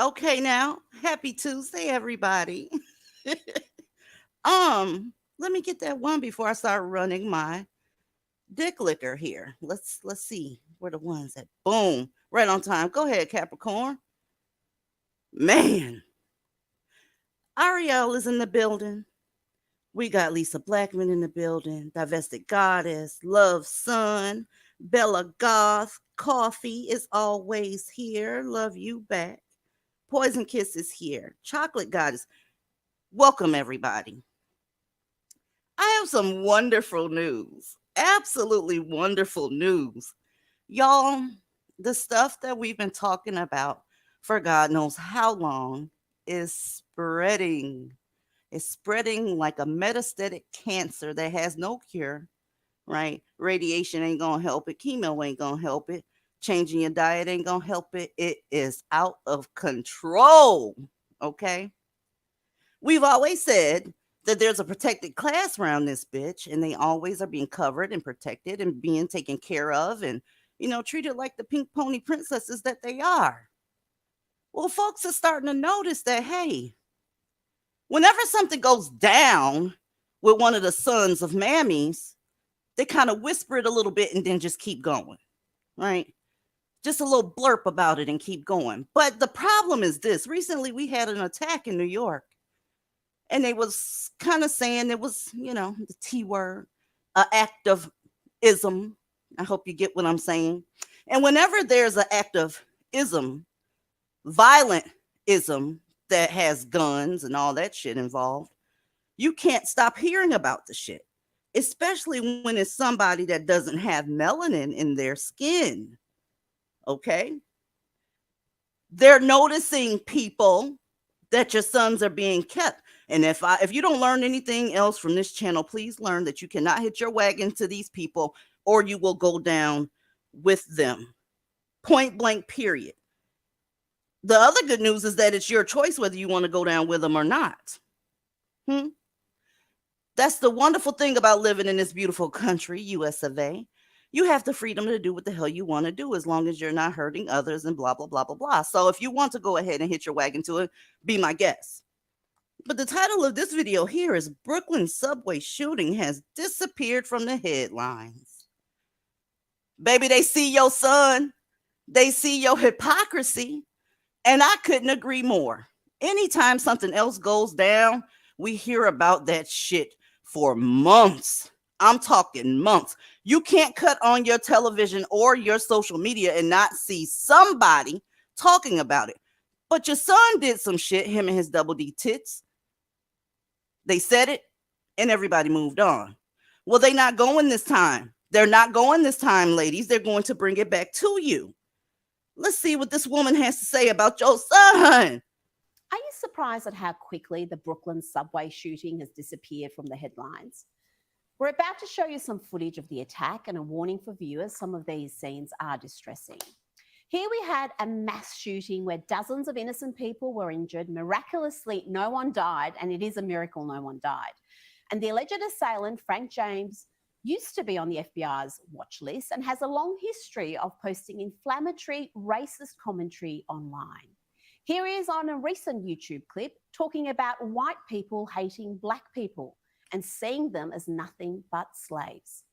Okay, now, happy Tuesday, everybody. Let me get that one before I start running my dick liquor here. Let's see where the ones at. Boom, right on time. Go ahead, Capricorn. Man, Ariel is in the building. We got Lisa Blackman in the building. Divested Goddess, Love Sun, Bella Goth, Coffee is always here. Love you back. Poison Kiss is here. Chocolate Goddess. Welcome, everybody. I have some wonderful news. Absolutely wonderful news. Y'all, the stuff that we've been talking about for God knows how long is spreading. It's spreading like a metastatic cancer that has no cure, right? Radiation ain't going to help it. Chemo ain't going to help it. Changing your diet ain't going to help it. It is out of control. Okay. We've always said that there's a protected class around this bitch, and they always are being covered and protected and being taken care of and, treated like the pink pony princesses that they are. Well, folks are starting to notice that, hey, whenever something goes down with one of the sons of mammies, they kind of whisper it a little bit and then just keep going, right? Just a little blurb about it and keep going. But the problem is this. Recently, we had an attack in New York, and they was kind of saying it was, the T word, an act of ism. I hope you get what I'm saying. And whenever there's an act of ism, violent ism that has guns and all that shit involved, you can't stop hearing about the shit, especially when it's somebody that doesn't have melanin in their skin. Okay? They're noticing, people, that your sons are being kept. And if you don't learn anything else from this channel, please learn that you cannot hit your wagon to these people or you will go down with them. Point blank, period. The other good news is that it's your choice whether you want to go down with them or not. That's the wonderful thing about living in this beautiful country, US of A. You have the freedom to do what the hell you want to do as long as you're not hurting others and blah, blah, blah, blah, blah. So if you want to go ahead and hit your wagon to it, be my guest. But the title of this video here is Brooklyn Subway Shooting Has Disappeared from the Headlines. Baby, they see your son. They see your hypocrisy. And I couldn't agree more. Anytime something else goes down, we hear about that shit for months. I'm talking months. You can't cut on your television or your social media and not see somebody talking about it. But your son did some shit, him and his double D tits. They said it and everybody moved on. Well, they're not going this time. They're not going this time, ladies. They're going to bring it back to you. Let's see what this woman has to say about your son. Are you surprised at how quickly the Brooklyn subway shooting has disappeared from the headlines? We're about to show you some footage of the attack and a warning for viewers. Some of these scenes are distressing. Here we had a mass shooting where dozens of innocent people were injured. Miraculously, no one died, and it is a miracle no one died. And the alleged assailant, Frank James, used to be on the FBI's watch list and has a long history of posting inflammatory, racist commentary online. Here he is on a recent YouTube clip talking about white people hating black people and seeing them as nothing but slaves.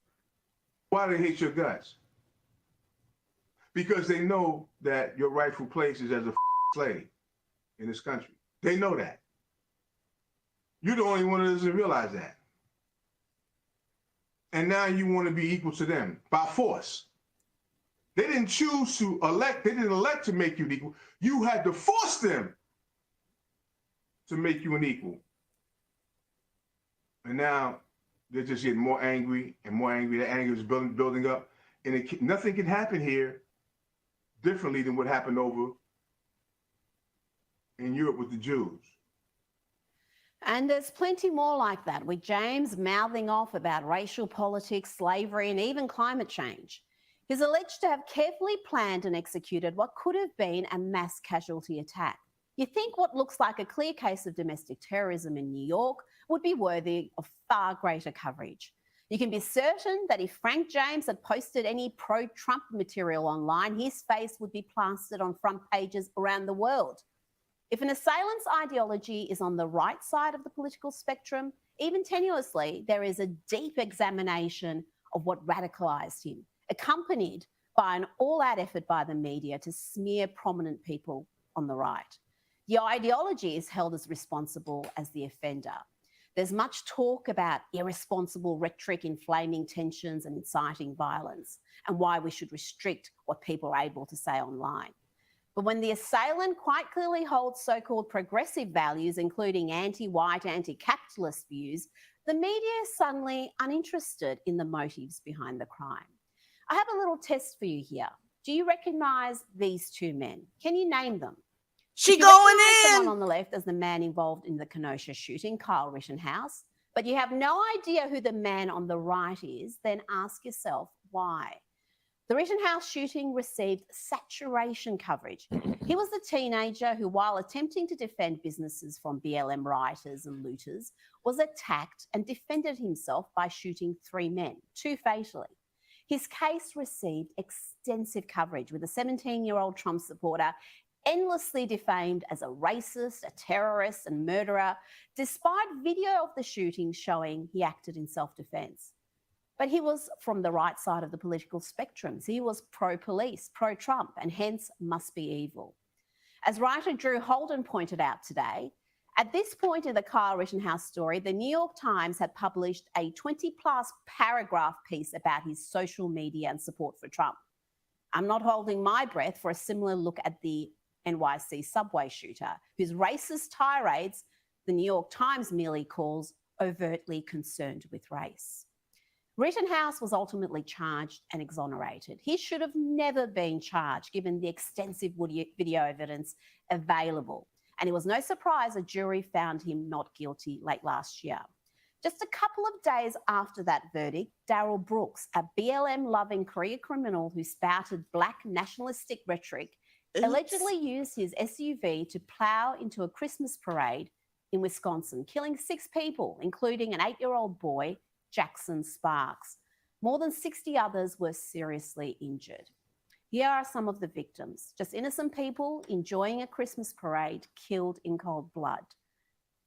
Why do they hate your guts? Because they know that your rightful place is as a slave in this country. They know that. You're the only one that doesn't realize that. And now you want to be equal to them by force. They didn't choose to elect, they didn't elect to make you an equal. You had to force them to make you an equal. And now they're just getting more angry and more angry. The anger is building up. And nothing can happen here differently than what happened over in Europe with the Jews. And there's plenty more like that, with James mouthing off about racial politics, slavery, and even climate change. He's alleged to have carefully planned and executed what could have been a mass casualty attack. You think what looks like a clear case of domestic terrorism in New York would be worthy of far greater coverage. You can be certain that if Frank James had posted any pro-Trump material online, his face would be plastered on front pages around the world. If an assailant's ideology is on the right side of the political spectrum, even tenuously, there is a deep examination of what radicalized him, accompanied by an all-out effort by the media to smear prominent people on the right. The ideology is held as responsible as the offender. There's much talk about irresponsible rhetoric inflaming tensions and inciting violence, and why we should restrict what people are able to say online. But when the assailant quite clearly holds so-called progressive values, including anti-white, anti-capitalist views, the media is suddenly uninterested in the motives behind the crime. I have a little test for you here. Do you recognise these two men? Can you name them? She going in. The one on the left as the man involved in the Kenosha shooting, Kyle Rittenhouse, but you have no idea who the man on the right is, then ask yourself why. The Rittenhouse shooting received saturation coverage. He was the teenager who, while attempting to defend businesses from BLM rioters and looters, was attacked and defended himself by shooting 3 men, 2 fatally. His case received extensive coverage, with a 17-year-old Trump supporter endlessly defamed as a racist, a terrorist, and murderer, despite video of the shooting showing he acted in self-defense. But he was from the right side of the political spectrum. So he was pro-police, pro-Trump, and hence must be evil. As writer Drew Holden pointed out today, at this point in the Kyle Rittenhouse story, the New York Times had published a 20-plus paragraph piece about his social media and support for Trump. I'm not holding my breath for a similar look at the NYC subway shooter, whose racist tirades the New York Times merely calls overtly concerned with race. Rittenhouse was ultimately charged and exonerated. He should have never been charged given the extensive video evidence available. And it was no surprise a jury found him not guilty late last year. Just a couple of days after that verdict, Darrell Brooks, a BLM-loving career criminal who spouted black nationalistic rhetoric, allegedly used his SUV to plow into a Christmas parade in Wisconsin, killing 6 people, including an 8-year-old boy, Jackson Sparks. More than 60 others were seriously injured. Here are some of the victims, just innocent people enjoying a Christmas parade killed in cold blood.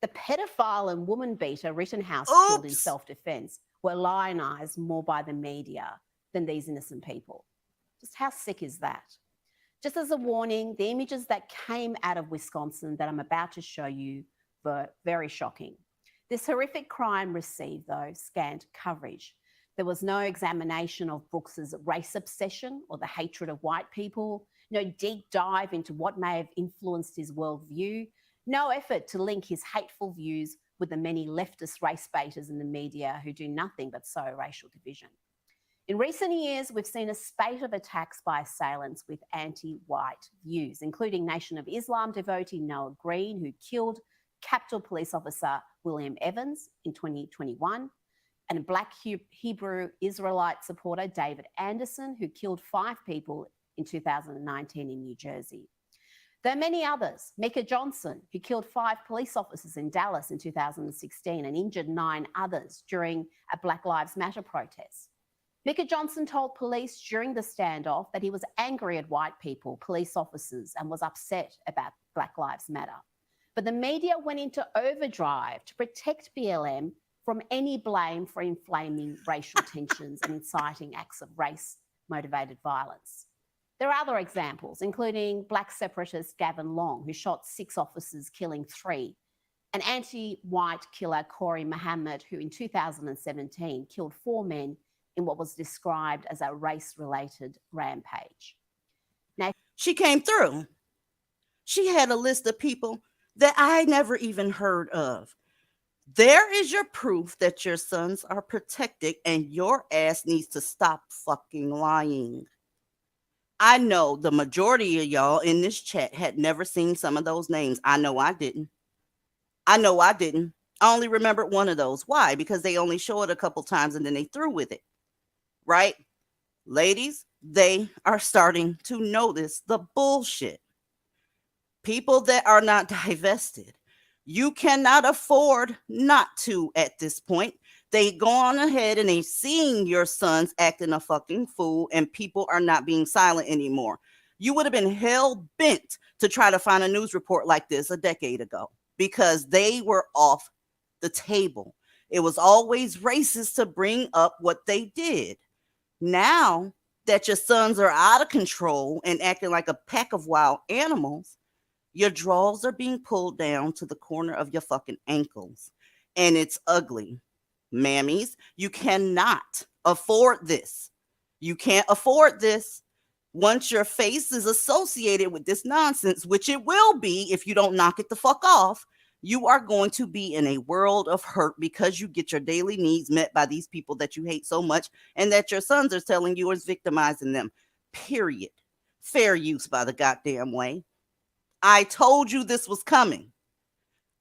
The pedophile and woman beater Rittenhouse killed in self-defense were lionized more by the media than these innocent people. Just how sick is that? Just as a warning, the images that came out of Wisconsin that I'm about to show you were very shocking. This horrific crime received, though, scant coverage. There was no examination of Brooks's race obsession or the hatred of white people, no deep dive into what may have influenced his worldview, no effort to link his hateful views with the many leftist race baiters in the media who do nothing but sow racial division. In recent years, we've seen a spate of attacks by assailants with anti-white views, including Nation of Islam devotee Noah Green, who killed Capitol Police Officer William Evans in 2021, and a Black Hebrew Israelite supporter David Anderson, who killed 5 people in 2019 in New Jersey. There are many others. Micah Johnson, who killed 5 police officers in Dallas in 2016 and injured 9 others during a Black Lives Matter protest. Micah Johnson told police during the standoff that he was angry at white people, police officers, and was upset about Black Lives Matter. But the media went into overdrive to protect BLM from any blame for inflaming racial tensions and inciting acts of race-motivated violence. There are other examples, including Black separatist Gavin Long, who shot 6 officers, killing 3, and anti-white killer Corey Muhammad, who in 2017 killed 4 men in what was described as a race-related rampage. Now, she came through. She had a list of people that I never even heard of. There is your proof that your sons are protected, and your ass needs to stop fucking lying. I know the majority of y'all in this chat had never seen some of those names. I know I didn't. I only remembered one of those. Why? Because they only show it a couple times and then they threw with it. Right? Ladies, they are starting to notice the bullshit. People that are not divested. You cannot afford not to at this point. They go on ahead and they seeing your sons acting a fucking fool, and people are not being silent anymore. You would have been hell bent to try to find a news report like this a decade ago because they were off the table. It was always racist to bring up what they did. Now that your sons are out of control and acting like a pack of wild animals, your drawers are being pulled down to the corner of your fucking ankles. And it's ugly. Mammies, you cannot afford this. You can't afford this. Once your face is associated with this nonsense, which it will be if you don't knock it the fuck off, you are going to be in a world of hurt because you get your daily needs met by these people that you hate so much and that your sons are telling you is victimizing them. Period. Fair use, by the goddamn way. I told you this was coming.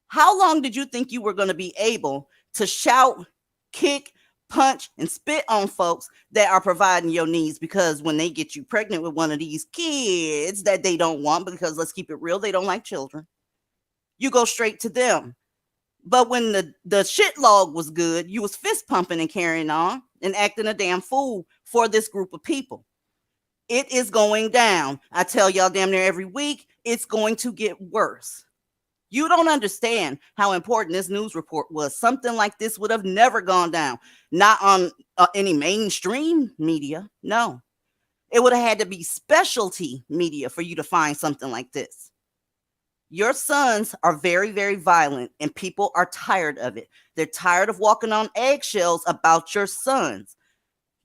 How long did you think you were going to be able to shout, kick, punch, and spit on folks that are providing your needs? Because when they get you pregnant with one of these kids that they don't want, because let's keep it real, they don't like children, you go straight to them. But when the shit log was good, you was fist pumping and carrying on and acting a damn fool for this group of people. It is going down. I tell y'all damn near every week, it's going to get worse. You don't understand how important this news report was. Something like this would have never gone down. Not on any mainstream media. No. It would have had to be specialty media for you to find something like this. Your sons are very, very violent, and people are tired of it. They're tired of walking on eggshells about your sons.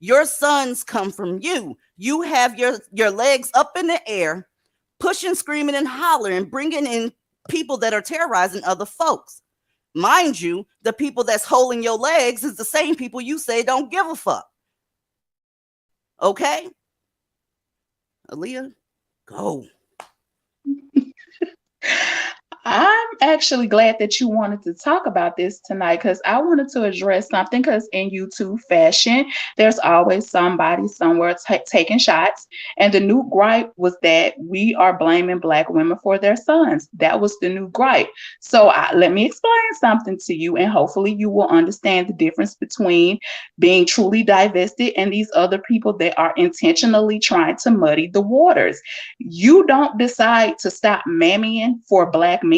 Your sons come from you. You have your legs up in the air, pushing, screaming, and hollering, bringing in people that are terrorizing other folks. Mind you, the people that's holding your legs is the same people you say don't give a fuck. Okay? Aaliyah, go. I'm actually glad that you wanted to talk about this tonight because I wanted to address something because in YouTube fashion, there's always somebody somewhere taking shots. And the new gripe was that we are blaming Black women for their sons. That was the new gripe. So let me explain something to you, and hopefully you will understand the difference between being truly divested and these other people that are intentionally trying to muddy the waters. You don't decide to stop mammying for Black men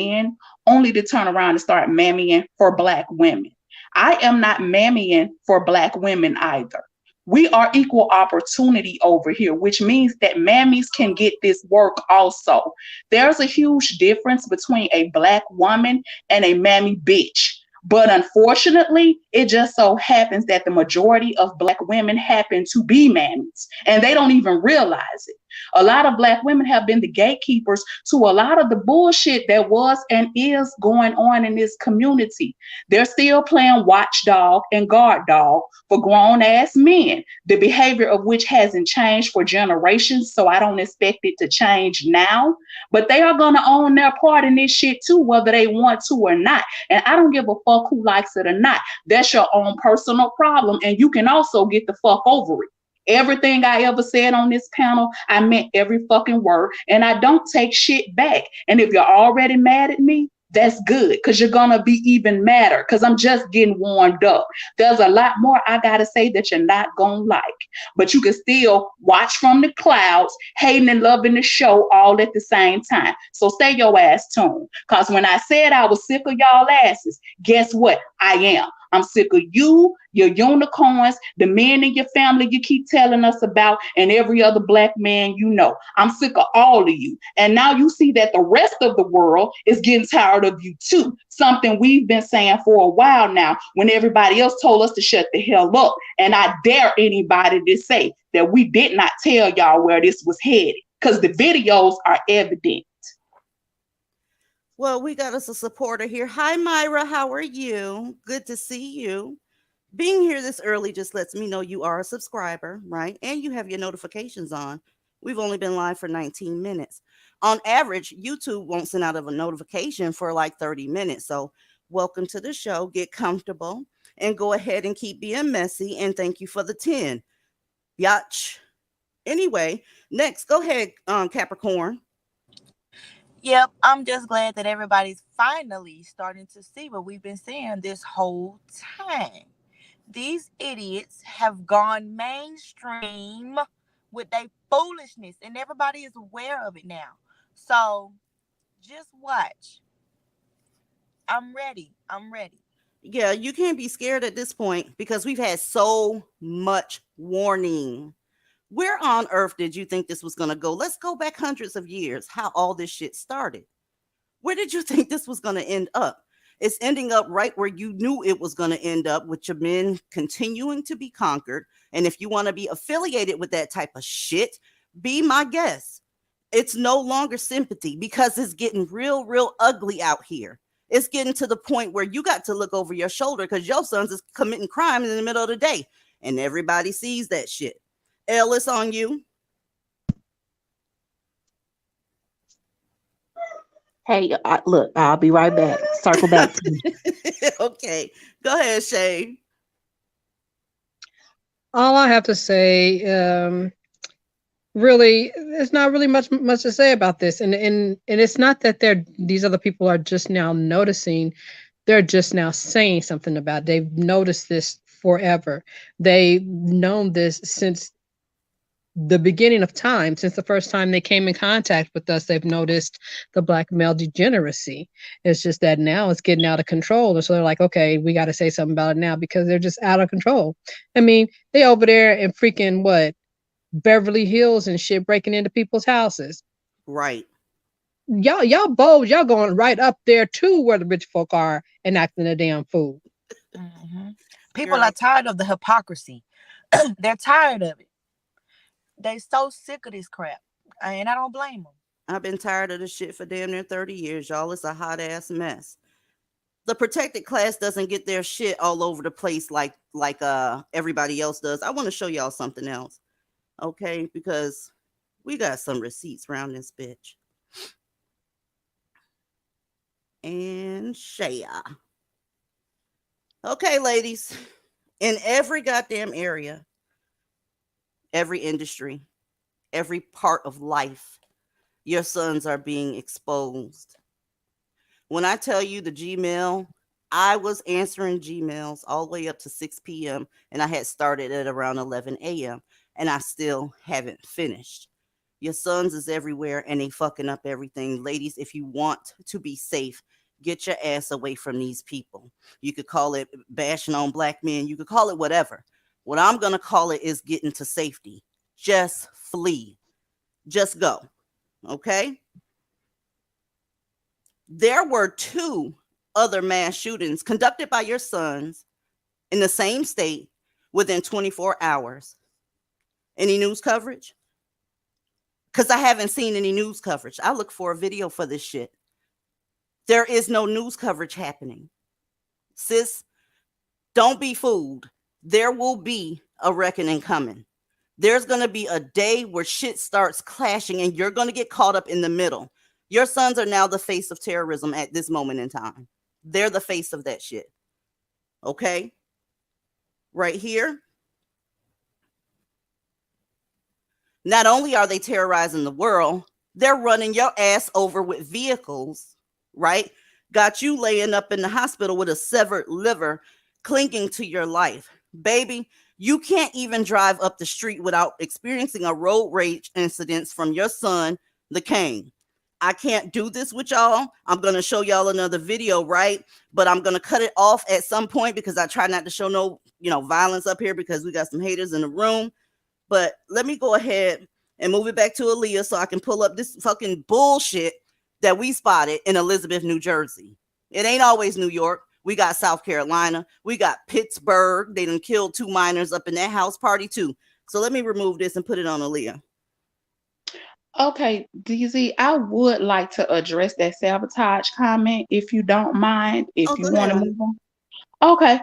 only to turn around and start mammying for Black women. I am not mammying for Black women either. We are equal opportunity over here, which means that mammies can get this work also. There's a huge difference between a Black woman and a mammy bitch. But unfortunately, it just so happens that the majority of Black women happen to be mammies, and they don't even realize it. A lot of Black women have been the gatekeepers to a lot of the bullshit that was and is going on in this community. They're still playing watchdog and guard dog for grown ass men, the behavior of which hasn't changed for generations, so I don't expect it to change now. But they are going to own their part in this shit too, whether they want to or not. And I don't give a fuck who likes it or not. That's your own personal problem, and you can also get the fuck over it. Everything I ever said on this panel, I meant every fucking word, and I don't take shit back. And if you're already mad at me, that's good, because you're gonna be even madder, because I'm just getting warmed up. There's a lot more I gotta say that you're not gonna like, but you can still watch from the clouds, hating and loving the show all at the same time. So stay your ass tuned, because when I said I was sick of y'all asses, guess what? I am. I'm sick of you, your unicorns, the men in your family you keep telling us about, and every other Black man you know. I'm sick of all of you. And now you see that the rest of the world is getting tired of you too. Something we've been saying for a while now, when everybody else told us to shut the hell up. And I dare anybody to say that we did not tell y'all where this was headed, because the videos are evident. Well, we got us a supporter here. Hi, Myra. How are you? Good to see you. Being here this early just lets me know you are a subscriber, right? And you have your notifications on. We've only been live for 19 minutes. On average, YouTube won't send out of a notification for like 30 minutes. So welcome to the show. Get comfortable and go ahead and keep being messy. And thank you for the 10. Yatch. Anyway, next, go ahead, Capricorn. Yep, I'm just glad that everybody's finally starting to see what we've been saying this whole time. These idiots have gone mainstream with their foolishness, and everybody is aware of it now. So just watch. I'm ready. I'm ready. Yeah, you can't be scared at this point because we've had so much warning. Where on earth did you think this was going to go? Let's go back hundreds of years, how all this shit started. Where did you think this was going to end up? It's ending up right where you knew it was going to end up, with your men continuing to be conquered. And if you want to be affiliated with that type of shit, be my guest. It's no longer sympathy, because it's getting real, real ugly out here. It's getting to the point where you got to look over your shoulder because your sons is committing crime in the middle of the day. And everybody sees that shit. Ellis, on you. Hey, look, I'll be right back. Circle back to me. Okay, go ahead, Shay. All I have to say, really, there's not really much to say about this, and it's not that these other people are just now noticing; they're just now saying something about it. They've noticed this forever. They've known this since the beginning of time. Since the first time they came in contact with us, they've noticed the Black male degeneracy. It's just that now it's getting out of control. And so they're like, okay, we got to say something about it now, because they're just out of control. I mean, they over there in freaking Beverly Hills and shit, breaking into people's houses. Right. Y'all bold. Y'all going right up there too, where the rich folk are, and acting a damn fool. Mm-hmm. People are tired of the hypocrisy. They're tired of it. They so sick of this crap. And I don't blame them. I've been tired of this shit for damn near 30 years, y'all. It's a hot ass mess. The protected class doesn't get their shit all over the place like everybody else does. I want to show y'all something else. Okay? Because we got some receipts around this bitch. And share. Okay, ladies. In every goddamn area, every industry, every part of life, your sons are being exposed. When I tell you the Gmail, I was answering Gmails all the way up to 6 p.m. and I had started at around 11 a.m. and I still haven't finished. Your sons is everywhere and they fucking up everything. Ladies, if you want to be safe, get your ass away from these people. You could call it bashing on black men. You could call it whatever. What I'm going to call it is getting to safety. Just flee. Just go. Okay? There were 2 other mass shootings conducted by your sons in the same state within 24 hours. Any news coverage? Because I haven't seen any news coverage. I look for a video for this shit. There is no news coverage happening. Sis, don't be fooled. There will be a reckoning coming. There's going to be a day where shit starts clashing and you're going to get caught up in the middle. Your sons are now the face of terrorism at this moment in time. They're the face of that shit. Okay? Right here. Not only are they terrorizing the world, they're running your ass over with vehicles, right? Got you laying up in the hospital with a severed liver clinging to your life. Baby, you can't even drive up the street without experiencing a road rage incident from your son, the King. I can't do this with y'all. I'm going to show y'all another video, right? But I'm going to cut it off at some point because I try not to show no, violence up here because we got some haters in the room. But let me go ahead and move it back to Aaliyah so I can pull up this fucking bullshit that we spotted in Elizabeth, New Jersey. It ain't always New York. We got South Carolina. We got Pittsburgh. They done killed 2 minors up in that house party too. So let me remove this and put it on Aaliyah. Okay, DZ, I would like to address that sabotage comment if you don't mind, if you want to move on. Okay.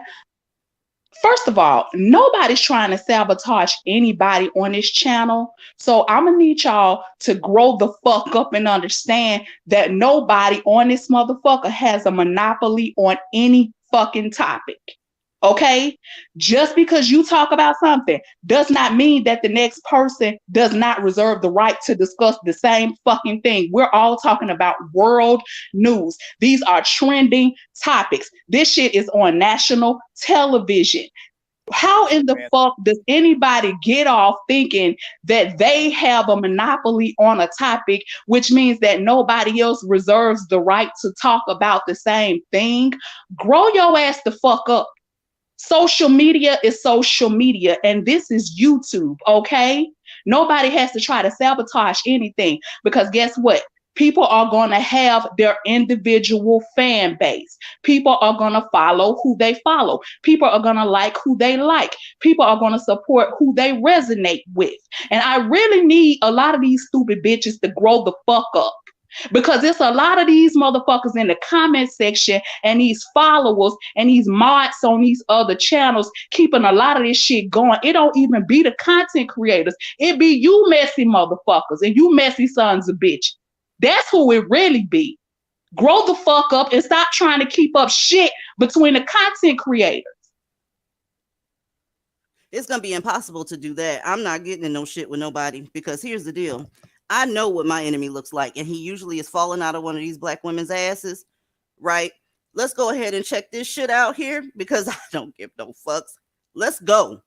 First of all, nobody's trying to sabotage anybody on this channel. So I'm going to need y'all to grow the fuck up and understand that nobody on this motherfucker has a monopoly on any fucking topic. Okay? Just because you talk about something does not mean that the next person does not reserve the right to discuss the same fucking thing. We're all talking about world news. These are trending topics. This shit is on national television. How in the fuck does anybody get off thinking that they have a monopoly on a topic, which means that nobody else reserves the right to talk about the same thing? Grow your ass the fuck up. Social media is social media, and this is YouTube, okay? Nobody has to try to sabotage anything because guess what? People are going to have their individual fan base. People are going to follow who they follow. People are going to like who they like. People are going to support who they resonate with. And I really need a lot of these stupid bitches to grow the fuck up. Because there's a lot of these motherfuckers in the comment section and these followers and these mods on these other channels keeping a lot of this shit going. It don't even be the content creators. It be you messy motherfuckers and you messy sons of bitch. That's who it really be. Grow the fuck up and stop trying to keep up shit between the content creators. It's going to be impossible to do that. I'm not getting in no shit with nobody because here's the deal. I know what my enemy looks like, and he usually is falling out of one of these black women's asses, right? Let's go ahead and check this shit out here because I don't give no fucks. Let's go.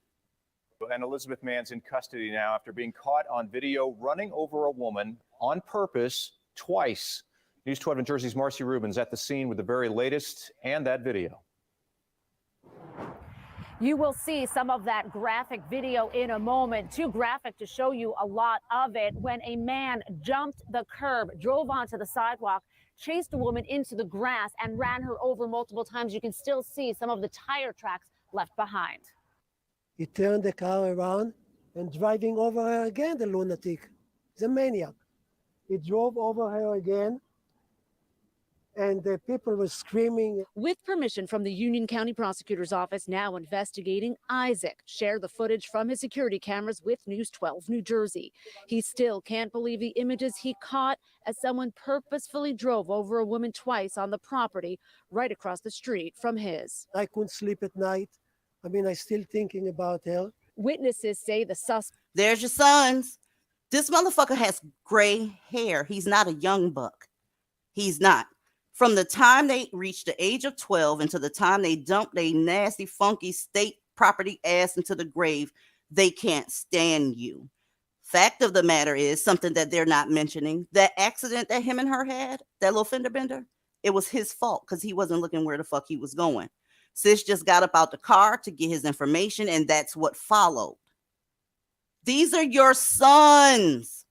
And Elizabeth Mann's in custody now after being caught on video running over a woman on purpose twice. News 12 New Jersey's Marcy Rubin's at the scene with the very latest and that video. You will see some of that graphic video in a moment. Too graphic to show you a lot of it. When a man jumped the curb, drove onto the sidewalk, chased a woman into the grass and ran her over multiple times. You can still see some of the tire tracks left behind. He turned the car around and driving over her again, the lunatic, the maniac. He drove over her again, and the people were screaming. With permission from the Union County Prosecutor's Office now investigating, Isaac shared the footage from his security cameras with News 12 New Jersey. He still can't believe the images he caught as someone purposefully drove over a woman twice on the property right across the street from his. I couldn't sleep at night. I mean, I'm still thinking about her. Witnesses say the suspect. There's your sons. This motherfucker has gray hair. He's not a young buck. He's not. From the time they reach the age of 12 until the time they dump their nasty, funky state property ass into the grave, they can't stand you. Fact of the matter is, something that they're not mentioning, that accident that him and her had, that little fender bender, it was his fault because he wasn't looking where the fuck he was going. Sis just got up out the car to get his information, and that's what followed. These are your sons.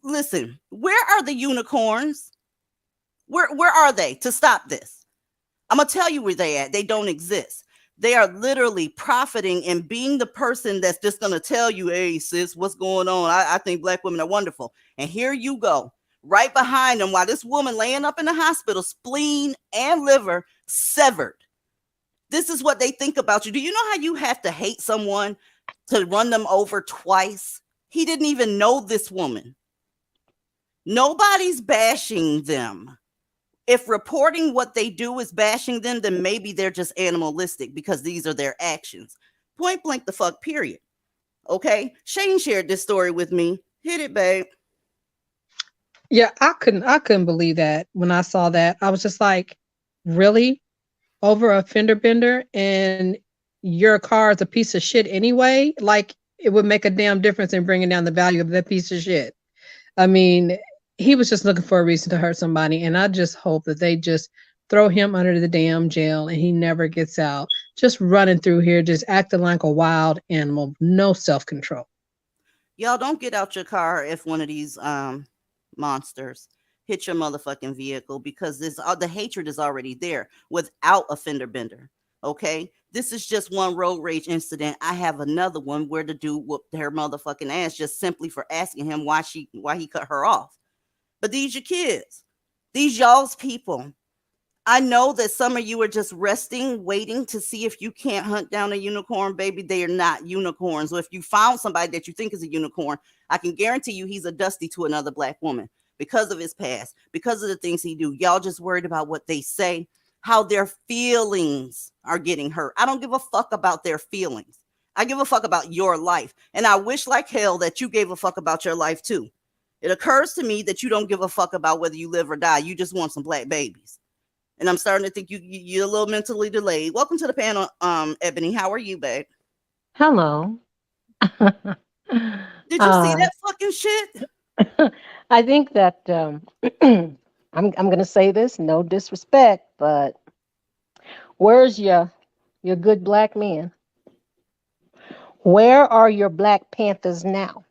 Listen, where are the unicorns? Where are they to stop this? I'm going to tell you where they at. They don't exist. They are literally profiting and being the person that's just going to tell you, hey, sis, what's going on? I think black women are wonderful. And here you go, right behind them while this woman laying up in the hospital, spleen and liver severed. This is what they think about you. Do you know how you have to hate someone to run them over twice? He didn't even know this woman. Nobody's bashing them. If reporting what they do is bashing them, then maybe they're just animalistic because these are their actions. Point blank the fuck, period. Okay? Shane shared this story with me. Hit it, babe. Yeah, I couldn't believe that when I saw that. I was just like, really? Over a fender bender, and your car is a piece of shit anyway? Like, it would make a damn difference in bringing down the value of that piece of shit. I mean, he was just looking for a reason to hurt somebody, and I just hope that they just throw him under the damn jail and he never gets out. Just running through here, just acting like a wild animal, no self-control. Y'all don't get out your car if one of these monsters hit your motherfucking vehicle, because the hatred is already there without a fender bender. Okay, this is just one road rage incident. I have another one where the dude whooped her motherfucking ass just simply for asking him why he cut her off. But these your kids, these y'all's people. I know that some of you are just resting, waiting to see if you can't hunt down a unicorn, baby. They are not unicorns. Or if you found somebody that you think is a unicorn, I can guarantee you he's a dusty to another black woman because of his past, because of the things he do. Y'all just worried about what they say, how their feelings are getting hurt. I don't give a fuck about their feelings. I give a fuck about your life. And I wish like hell that you gave a fuck about your life too. It occurs to me that you don't give a fuck about whether you live or die. You just want some black babies. And I'm starting to think you're a little mentally delayed. Welcome to the panel, Ebony. How are you, babe? Hello. Did you see that fucking shit? I think that I'm going to say this, no disrespect, but where's your good black men? Where are your Black Panthers now?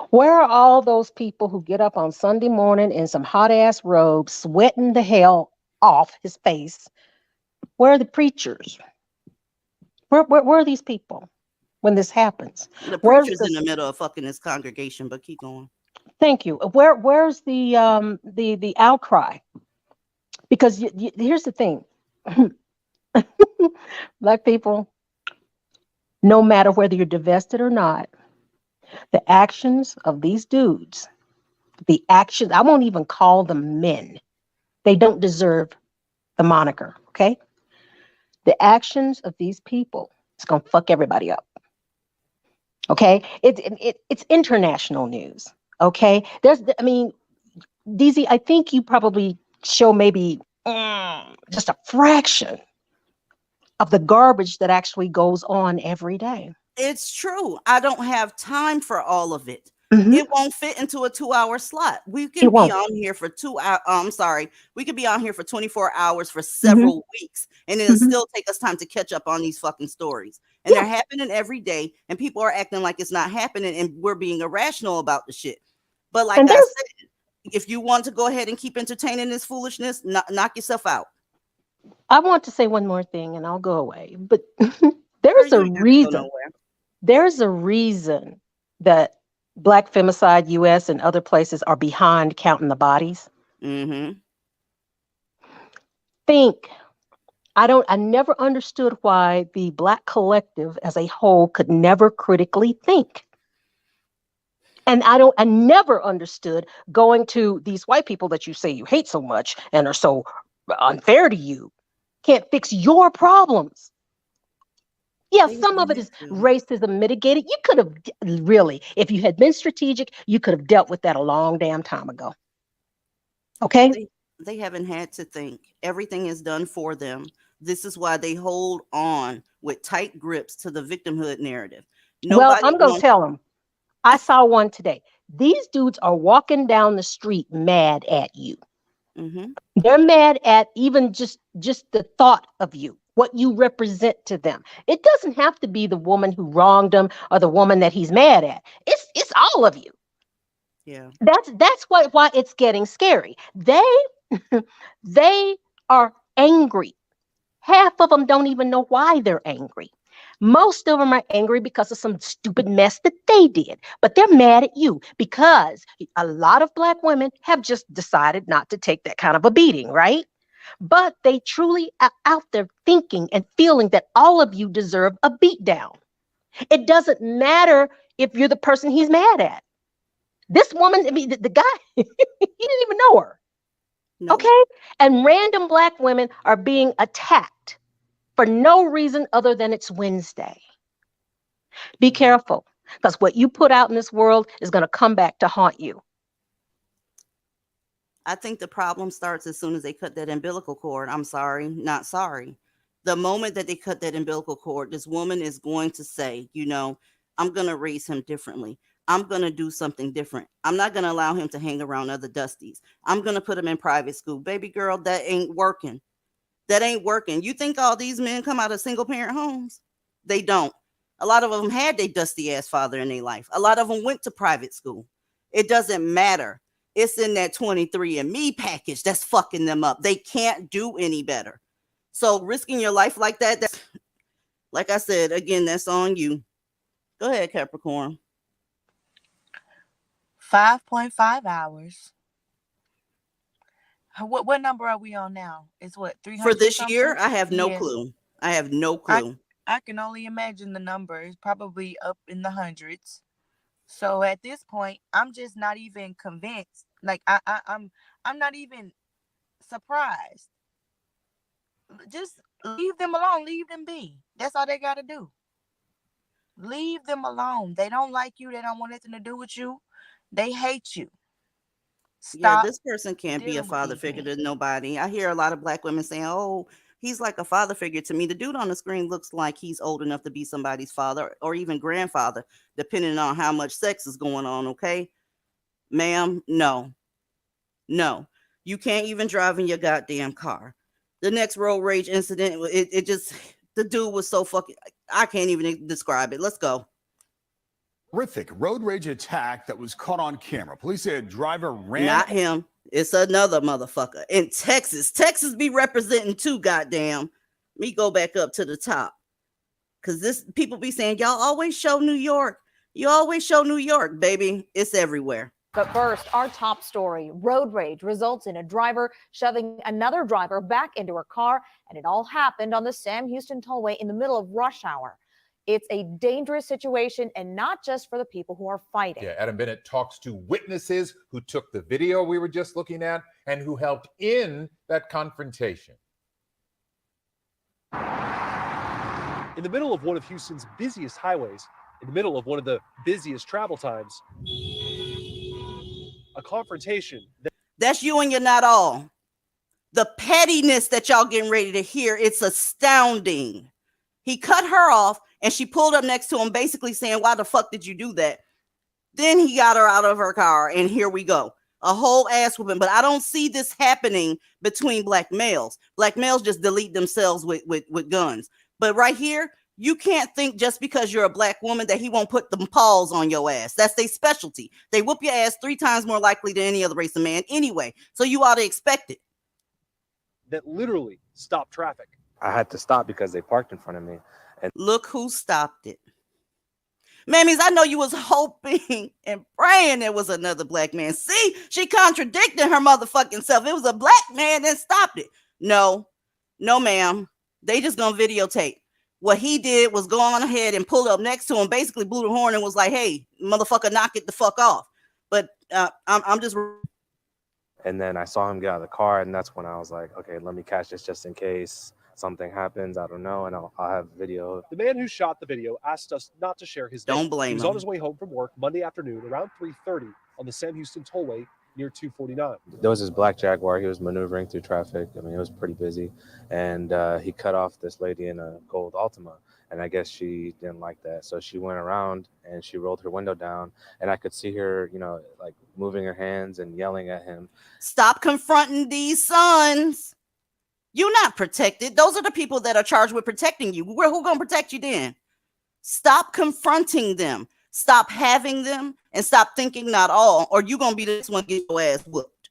Where are all those people who get up on Sunday morning in some hot ass robes, sweating the hell off his face? Where are the preachers? Where are these people when this happens? The preacher's in the middle of fucking his congregation, but keep going. Thank you. Where's the outcry? Because here's the thing. Black people, no matter whether you're divested or not, the actions of these dudes, I won't even call them men. They don't deserve the moniker, okay? The actions of these people is going to fuck everybody up, okay? It's international news, okay? DZ, I think you probably show maybe just a fraction of the garbage that actually goes on every day. It's true. I don't have time for all of it. Mm-hmm. It won't fit into a 2-hour slot. We can be on here for 2 hours. We could be on here for 24 hours for several weeks, and it'll still take us time to catch up on these fucking stories. And they're happening every day, and people are acting like it's not happening, and we're being irrational about the shit. But like I said, if you want to go ahead and keep entertaining this foolishness, knock yourself out. I want to say one more thing, and I'll go away. But There's Girl, a you ain't gotta go reason. nowhere. There's a reason that Black Femicide US and other places are behind counting the bodies. Mm-hmm. I never understood why the Black collective as a whole could never critically think. And I never understood going to these white people that you say you hate so much and are so unfair to you, can't fix your problems. Yeah, They some of haven't it had is to. racism mitigated. You could have really, if you had been strategic, you could have dealt with that a long damn time ago. Okay? They haven't had to think. Everything is done for them. This is why they hold on with tight grips to the victimhood narrative. Well, Nobody I'm going to wants. tell them. I saw one today. These dudes are walking down the street mad at you. Mm-hmm. They're mad at even just the thought of you, what you represent to them. It doesn't have to be the woman who wronged him or the woman that he's mad at. It's all of you. Yeah. That's why it's getting scary. They are angry. Half of them don't even know why they're angry. Most of them are angry because of some stupid mess that they did, but they're mad at you because a lot of Black women have just decided not to take that kind of a beating, right? But they truly are out there thinking and feeling that all of you deserve a beatdown. It doesn't matter if you're the person he's mad at. This woman, I mean, the guy, he didn't even know her. No. Okay? And random Black women are being attacked for no reason other than it's Wednesday. Be careful, because what you put out in this world is going to come back to haunt you. I think the problem starts as soon as they cut that umbilical cord. I'm sorry, not sorry. The moment that they cut that umbilical cord, this woman is going to say, I'm going to raise him differently. I'm going to do something different. I'm not going to allow him to hang around other Dusties. I'm going to put him in private school. Baby girl, that ain't working. That ain't working. You think all these men come out of single parent homes? They don't. A lot of them had their dusty ass father in their life. A lot of them went to private school. It doesn't matter. It's in that 23andMe package that's fucking them up. They can't do any better. So risking your life like that's, like I said, again, that's on you. Go ahead, Capricorn. 5.5 hours. What number are we on now? It's what, 300 For this something? year, I have no Yeah. clue. I have no clue. I can only imagine the number is probably up in the hundreds. So at this point, I'm just not even convinced. Like I'm not even surprised. Just leave them alone. Leave them be. That's all they gotta do. Leave them alone. They don't like you. They don't want nothing to do with you. They hate you. Yeah, Stop this person can't be a dealing with father these figure men. to nobody. I hear a lot of Black women saying, oh, he's like a father figure to me. The dude on the screen looks like he's old enough to be somebody's father or even grandfather, depending on how much sex is going on, okay? Ma'am, no. You can't even drive in your goddamn car. The next road rage incident, it just, the dude was so fucking, I can't even describe it. Let's go. Horrific road rage attack that was caught on camera. Police say a driver ran. Not him. It's another motherfucker in Texas. Texas be representing too, goddamn. Let me go back up to the top. Because this people be saying, y'all always show New York. You always show New York, baby. It's everywhere. But first, our top story. Road rage results in a driver shoving another driver back into her car, and it all happened on the Sam Houston Tollway in the middle of rush hour. It's a dangerous situation, and not just for the people who are fighting. Yeah, Adam Bennett talks to witnesses who took the video we were just looking at and who helped in that confrontation. In the middle of one of Houston's busiest highways, in the middle of one of the busiest travel times, a confrontation. That's you and you're not all. The pettiness that y'all getting ready to hear, it's astounding. He cut her off and she pulled up next to him, basically saying, why the fuck did you do that? Then he got her out of her car and here we go. A whole ass whooping. But I don't see this happening between Black males. Black males just delete themselves with guns. But right here, you can't think just because you're a Black woman that he won't put them paws on your ass. That's their specialty. They whoop your ass 3 times more likely than any other race of man anyway. So you ought to expect it. That literally stopped traffic. I had to stop because they parked in front of me. And look who stopped it. Mammies, I know you was hoping and praying there was another black man. See, she contradicted her motherfucking self. It was a black man that stopped it. No, ma'am. They just gonna videotape. What he did was go on ahead and pull up next to him, basically blew the horn and was like, hey, motherfucker, knock it the fuck off. But I'm just... And then I saw him get out of the car, and that's when I was like, okay, let me catch this just in case something happens. I don't know, and I'll have video. The man who shot the video asked us not to share his name. Don't blame him. He was on his way home from work Monday afternoon around 3:30 on the Sam Houston Tollway near 249. There was this black Jaguar. He was maneuvering through traffic. I mean, it was pretty busy. And he cut off this lady in a gold Altima. And I guess she didn't like that. So she went around and she rolled her window down. And I could see her, you know, like moving her hands and yelling at him. Stop confronting these sons. You're not protected. Those are the people that are charged with protecting you. Who gonna protect you then? Stop confronting them. Stop having them, and stop thinking not all, or you're gonna be this one get your ass whooped.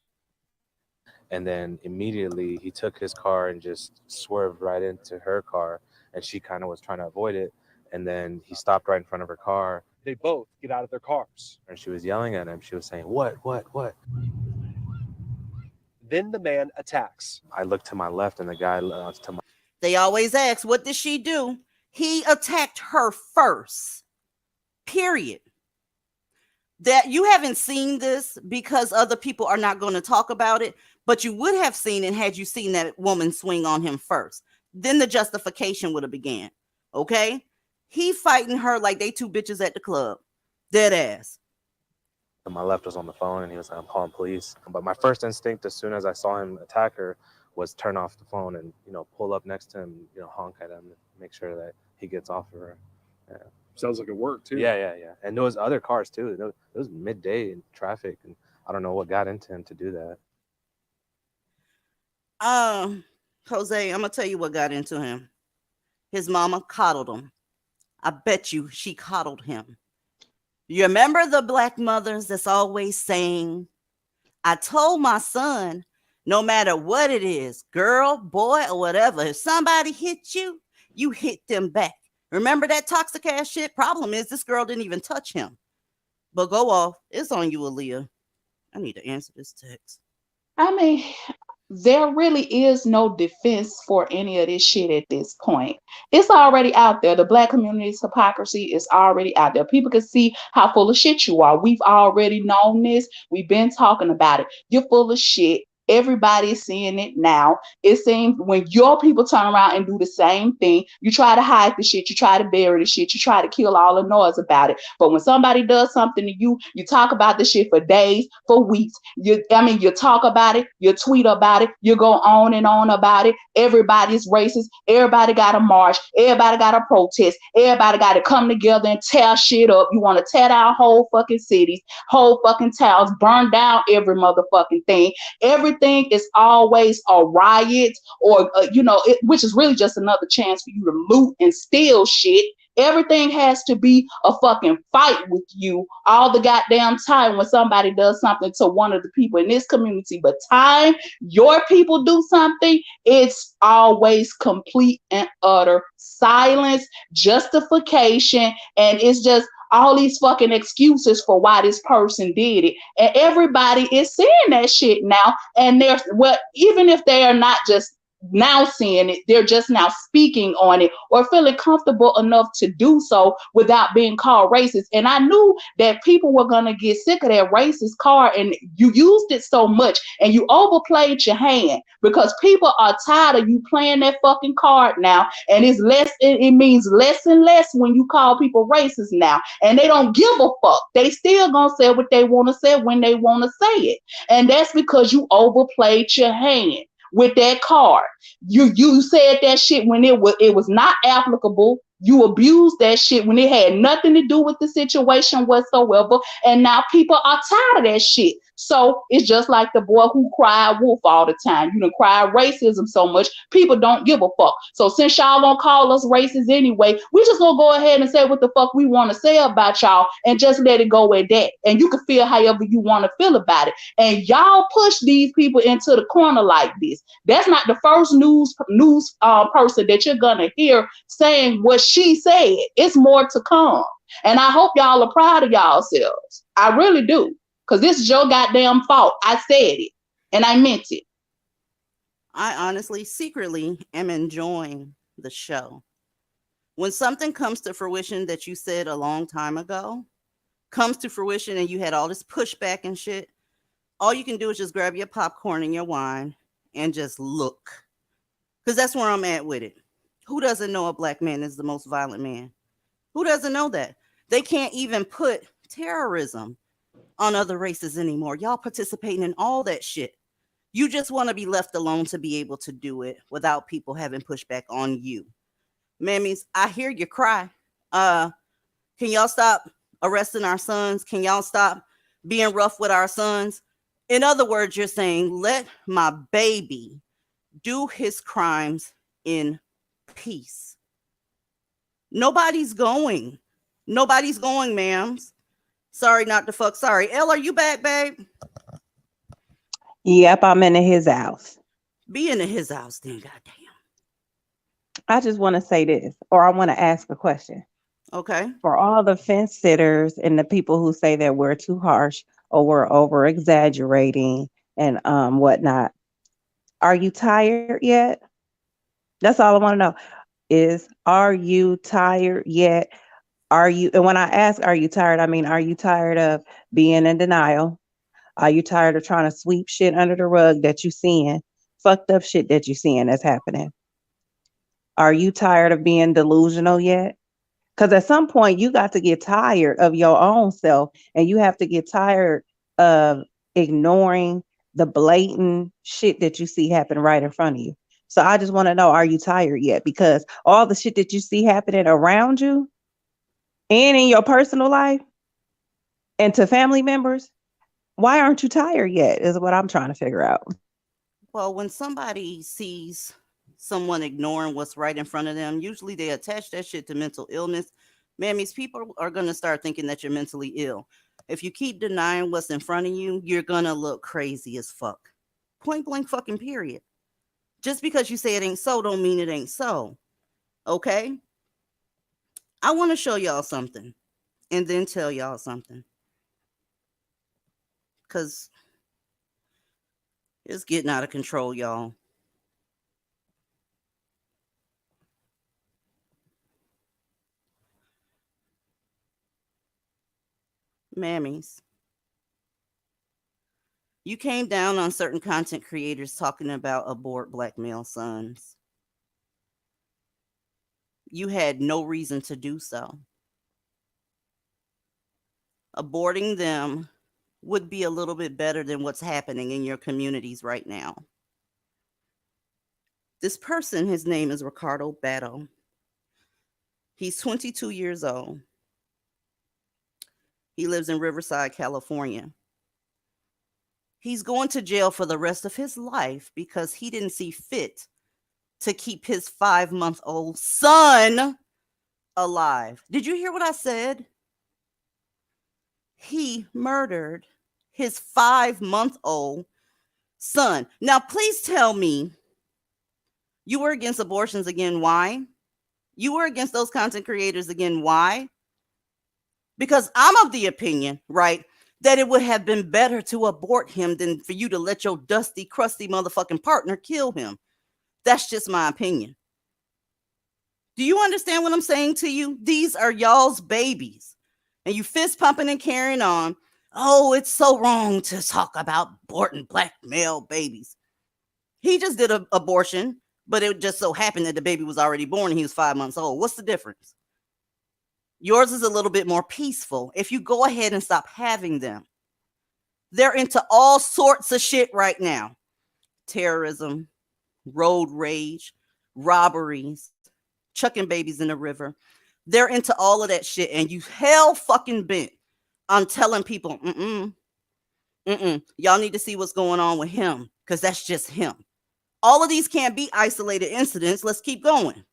And then immediately he took his car and just swerved right into her car, and she kind of was trying to avoid it. And then he stopped right in front of her car. They both get out of their cars. And she was yelling at him. She was saying, what? Then the man attacks. I looked to my left and the guy looked to my... They always ask, what did she do? He attacked her first. Period. That you haven't seen this because other people are not going to talk about it, but you would have seen it had you seen that woman swing on him first. Then the justification would have began. Okay? He fighting her like they two bitches at the club. Dead ass. My left was on the phone and he was like, I'm calling police. But my first instinct as soon as I saw him attack her was turn off the phone and, you know, pull up next to him, you know, honk at him, make sure that he gets off of her. Yeah. Sounds like it worked too. Yeah. And there was other cars too. It was midday in traffic, and I don't know what got into him to do that. Jose, I'm gonna tell you what got into him. His mama coddled him. I bet you she coddled him. You remember the black mothers that's always saying, I told my son, no matter what it is, girl, boy, or whatever, if somebody hit you, you hit them back. Remember that toxic ass shit? Problem is, this girl didn't even touch him. But go off. It's on you, Aaliyah. I need to answer this text. I mean, there really is no defense for any of this shit at this point. It's already out there. The black community's hypocrisy is already out there. People can see how full of shit you are. We've already known this. We've been talking about it. You're full of shit. Everybody's seeing it now. It seems when your people turn around and do the same thing, you try to hide the shit, you try to bury the shit, you try to kill all the noise about it. But when somebody does something to you, you talk about the shit for days, for weeks. You talk about it, you tweet about it, you go on and on about it. Everybody's racist. Everybody got a march. Everybody got a protest. Everybody got to come together and tear shit up. You want to tear down whole fucking cities, whole fucking towns, burn down every motherfucking thing. Everything is always a riot, or which is really just another chance for you to loot and steal shit. Everything has to be a fucking fight with you all the goddamn time when somebody does something to one of the people in this community. But time your people do something, it's always complete and utter silence, justification, and it's just all these fucking excuses for why this person did it. And everybody is seeing that shit now. And even if they are not just now seeing it, they're just now speaking on it or feeling comfortable enough to do so without being called racist. And I knew that people were going to get sick of that racist card, and you used it so much and you overplayed your hand because people are tired of you playing that fucking card now. And it means less and less when you call people racist now, and they don't give a fuck. They still gonna say what they want to say when they want to say it. And that's because you overplayed your hand with that card. You said that shit when it was not applicable. You abused that shit when it had nothing to do with the situation whatsoever. And now people are tired of that shit. So it's just like the boy who cried wolf all the time. You done cried racism so much, people don't give a fuck. So since y'all gonna call us racist anyway, we just gonna go ahead and say what the fuck we want to say about y'all and just let it go at that. And you can feel however you want to feel about it. And y'all push these people into the corner like this. That's not the first news person that you're gonna hear saying what she said. It's more to come. And I hope y'all are proud of yourselves. I really do. Because this is your goddamn fault. I said it. And I meant it. I honestly, secretly am enjoying the show. When something comes to fruition that you said a long time ago, comes to fruition and you had all this pushback and shit, all you can do is just grab your popcorn and your wine and just look. Because that's where I'm at with it. Who doesn't know a black man is the most violent man? Who doesn't know that? They can't even put terrorism on other races anymore. Y'all participating in all that shit. You just want to be left alone to be able to do it without people having pushback on you. Mammies, I hear you cry. Can y'all stop arresting our sons? Can y'all stop being rough with our sons? In other words, you're saying, let my baby do his crimes in peace. Nobody's going. Nobody's going, ma'ams. Sorry, not the fuck. Sorry. Elle, are you back, babe? Yep, I'm in his house. Be in his house then, goddamn. I just want to say this, or I want to ask a question. Okay. For all the fence sitters and the people who say that we're too harsh or we're over exaggerating and whatnot, are you tired yet? That's all I want to know is, are you tired yet? And when I ask, are you tired? I mean, are you tired of being in denial? Are you tired of trying to sweep shit under the rug that you seeing, fucked up shit that you seeing that's happening? Are you tired of being delusional yet? Because at some point you got to get tired of your own self, and you have to get tired of ignoring the blatant shit that you see happen right in front of you. So I just want to know, are you tired yet? Because all the shit that you see happening around you and in your personal life and to family members, why aren't you tired yet is what I'm trying to figure out. Well, when somebody sees someone ignoring what's right in front of them, usually they attach that shit to mental illness. Mammies, people are going to start thinking that you're mentally ill. If you keep denying what's in front of you, you're going to look crazy as fuck. Point blank fucking period. Just because you say it ain't so don't mean it ain't so. Okay? I want to show y'all something and then tell y'all something. Because it's getting out of control, y'all. Mammies, you came down on certain content creators talking about abort black male sons. You had no reason to do so. Aborting them would be a little bit better than what's happening in your communities right now. This person, his name is Ricardo Batto. He's 22 years old. He lives in Riverside, California. He's going to jail for the rest of his life because he didn't see fit to keep his 5-month-old son alive. Did you hear what I said? He murdered his 5-month-old son. Now, please tell me you were against abortions again. Why? You were against those content creators again. Why? Because I'm of the opinion, right, that it would have been better to abort him than for you to let your dusty, crusty motherfucking partner kill him. That's just my opinion. Do you understand what I'm saying to you? These are y'all's babies. And you fist pumping and carrying on. Oh, it's so wrong to talk about aborting black male babies. He just did an abortion, but it just so happened that the baby was already born and he was 5 months old. What's the difference? Yours is a little bit more peaceful if you go ahead and stop having them. They're into all sorts of shit right now. Terrorism, road rage, robberies, chucking babies in the river. They're into all of that shit, and you hell fucking bent on telling people, y'all need to see what's going on with him, because that's just him. All of these can't be isolated incidents. Let's keep going.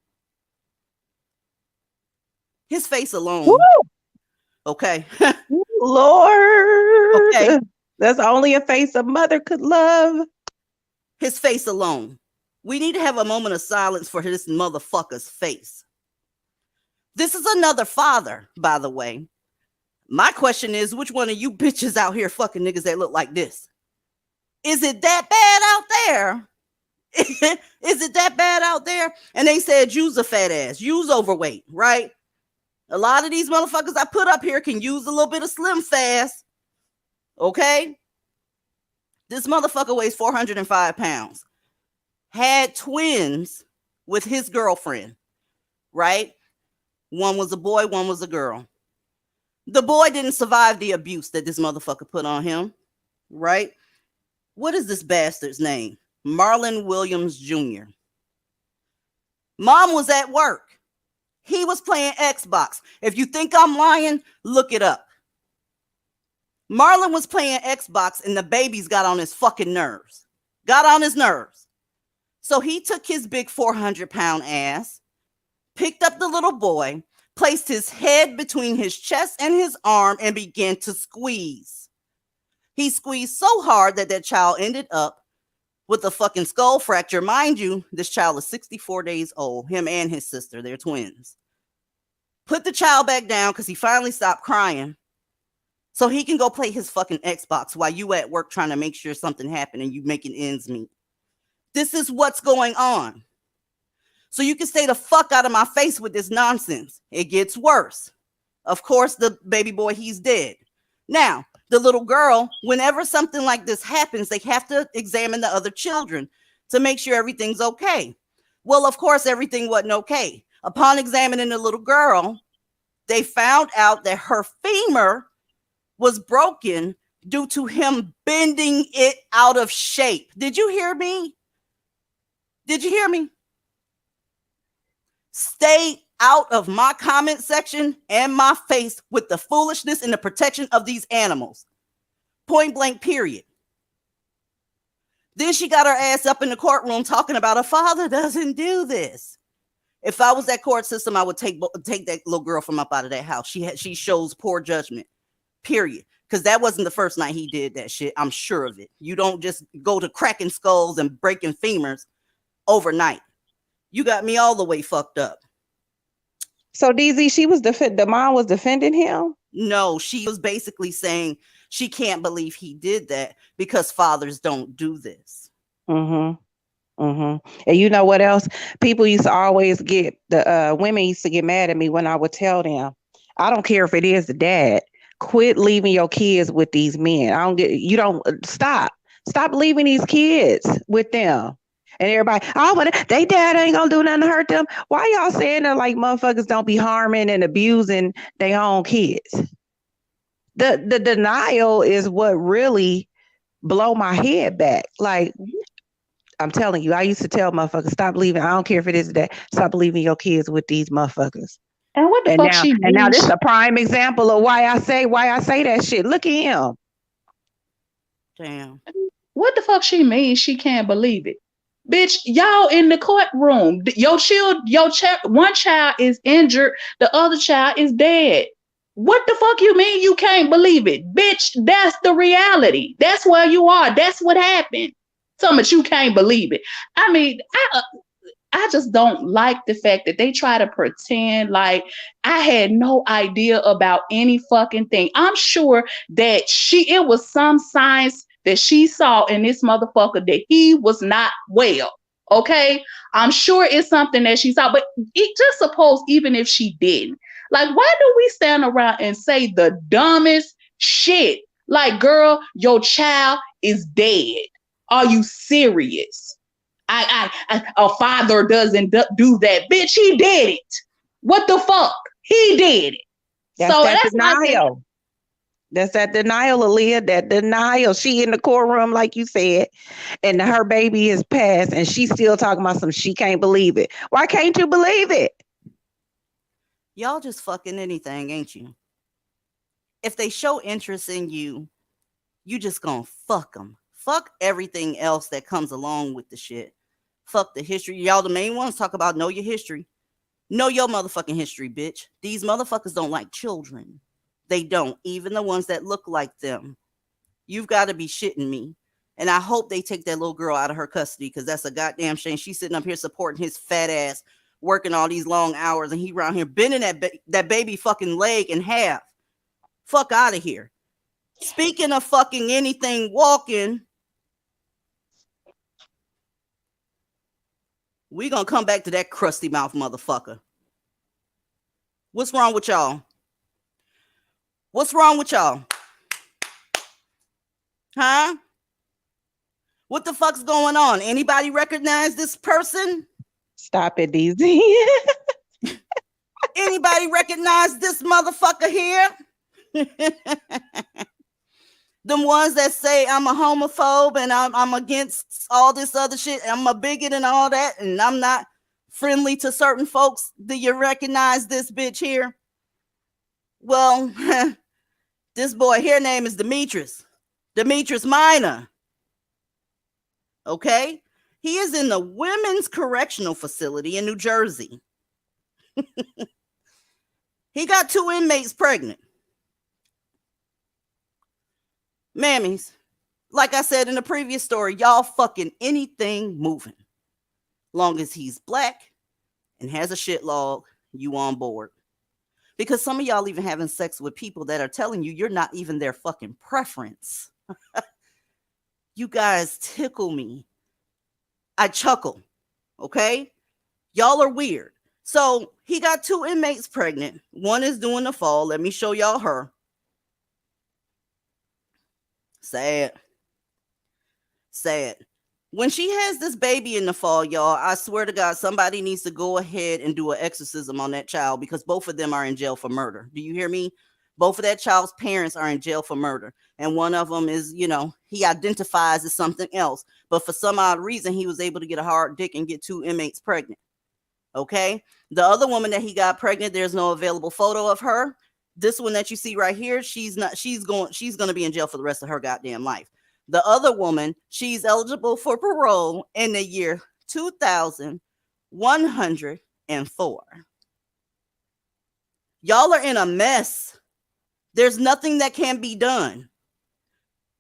His face alone. Woo! Okay. Lord. Okay. That's only a face a mother could love. His face alone. We need to have a moment of silence for this motherfucker's face. This is another father, by the way. My question is, which one of you bitches out here fucking niggas that look like this? Is it that bad out there? Is it that bad out there? And they said, you's a fat ass. You's overweight, right? A lot of these motherfuckers I put up here can use a little bit of slim fast. Okay? This motherfucker weighs 405 pounds. Had twins with his girlfriend, right? One was a boy, one was a girl. The boy didn't survive the abuse that this motherfucker put on him, right? What is this bastard's name? Marlon Williams Jr. Mom was at work. He was playing Xbox. If you think I'm lying, look it up. Marlon was playing Xbox and the babies got on his fucking nerves. Got on his nerves. So he took his big 400-pound ass, picked up the little boy, placed his head between his chest and his arm, and began to squeeze. He squeezed so hard that that child ended up with a fucking skull fracture. Mind you, this child is 64 days old, him and his sister, they're twins. Put the child back down because he finally stopped crying so he can go play his fucking Xbox while you at work trying to make sure something happened and you making ends meet. This is what's going on. So you can stay the fuck out of my face with this nonsense. It gets worse. Of course, the baby boy, he's dead. Now, the little girl, whenever something like this happens, they have to examine the other children to make sure everything's okay. Well, of course, everything wasn't okay. Upon examining the little girl, they found out that her femur was broken due to him bending it out of shape. Did you hear me? Did you hear me? Stay out of my comment section and my face with the foolishness and the protection of these animals. Point blank, period. Then she got her ass up in the courtroom talking about a father doesn't do this. If I was that court system, I would take that little girl from up out of that house. She shows poor judgment, period. Because that wasn't the first night he did that shit. I'm sure of it. You don't just go to cracking skulls and breaking femurs overnight. You got me all the way fucked up. So DZ, the mom was defending him? No, she was basically saying she can't believe he did that because fathers don't do this. And you know what else? People used to always women used to get mad at me when I would tell them, I don't care if it is the dad, quit leaving your kids with these men. Stop leaving these kids with them. And everybody, they dad ain't gonna do nothing to hurt them. Why y'all saying that like motherfuckers don't be harming and abusing their own kids? The denial is what really blow my head back. Like, I'm telling you, I used to tell motherfuckers, stop leaving. I don't care if it is that. Stop leaving your kids with these motherfuckers. And what the fuck she means? And now this is a prime example of why I say that shit. Look at him. Damn. What the fuck she means? She can't believe it. Bitch, y'all in the courtroom. One child is injured, the other child is dead. What the fuck you mean you can't believe it? Bitch, that's the reality. That's where you are. That's what happened. So much you can't believe it. I mean, I just don't like the fact that they try to pretend like I had no idea about any fucking thing. I'm sure that it was some signs that she saw in this motherfucker that he was not well. Okay? I'm sure it's something that she saw, but just suppose even if she didn't. Like, why do we stand around and say the dumbest shit? Like, girl, your child is dead. Are you serious? A father doesn't do that. Bitch, he did it. What the fuck? He did it. That's denial. That's that denial, Aaliyah, that denial. She in the courtroom, like you said, and her baby is passed, and she's still talking about she can't believe it. Why can't you believe it? Y'all just fucking anything, ain't you? If they show interest in you, you just gonna fuck them. Fuck everything else that comes along with the shit. Fuck the history. Y'all the main ones talk about know your history. Know your motherfucking history, bitch. These motherfuckers don't like children. They don't. Even the ones that look like them. You've got to be shitting me. And I hope they take that little girl out of her custody because that's a goddamn shame. She's sitting up here supporting his fat ass, working all these long hours, and he around here bending that baby fucking leg in half. Fuck out of here. Speaking of fucking anything walking, we gonna come back to that crusty mouth motherfucker. What's wrong with y'all? What's wrong with y'all? Huh? What the fuck's going on? Anybody recognize this person? Stop it, DZ. Anybody recognize this motherfucker here? Them ones that say I'm a homophobe and I'm against all this other shit. I'm a bigot and all that, and I'm not friendly to certain folks. Do you recognize this bitch here? Well, this boy here name is Demetrius Minor. Okay? He is in the Women's Correctional Facility in New Jersey. He got 2 inmates pregnant. Mammies, like I said in the previous story, y'all fucking anything moving. Long as he's black and has a shit log, you on board. Because some of y'all even having sex with people that are telling you you're not even their fucking preference. You guys tickle me. I chuckle. Okay? Y'all are weird. So he got 2 inmates pregnant. One is doing the fall. Let me show y'all her. Sad. When she has this baby in the fall, y'all, I swear to God, somebody needs to go ahead and do an exorcism on that child because both of them are in jail for murder. Do you hear me? Both of that child's parents are in jail for murder. And one of them is, he identifies as something else. But for some odd reason, he was able to get a hard dick and get 2 inmates pregnant. Okay? The other woman that he got pregnant, there's no available photo of her. This one that you see right here, she's going to be in jail for the rest of her goddamn life. The other woman, she's eligible for parole in the year 2104. Y'all are in a mess. There's nothing that can be done.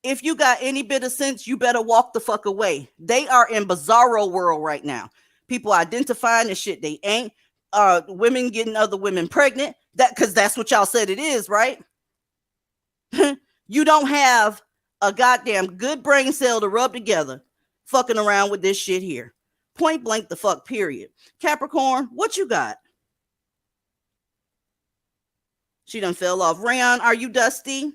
If you got any bit of sense, you better walk the fuck away. They are in bizarro world right now. People identifying the shit they ain't. Women getting other women pregnant. Because that's what y'all said it is, right? You don't have a goddamn good brain cell to rub together fucking around with this shit here. Point blank the fuck, period. Capricorn, what you got? She done fell off. Rayon, are you dusty?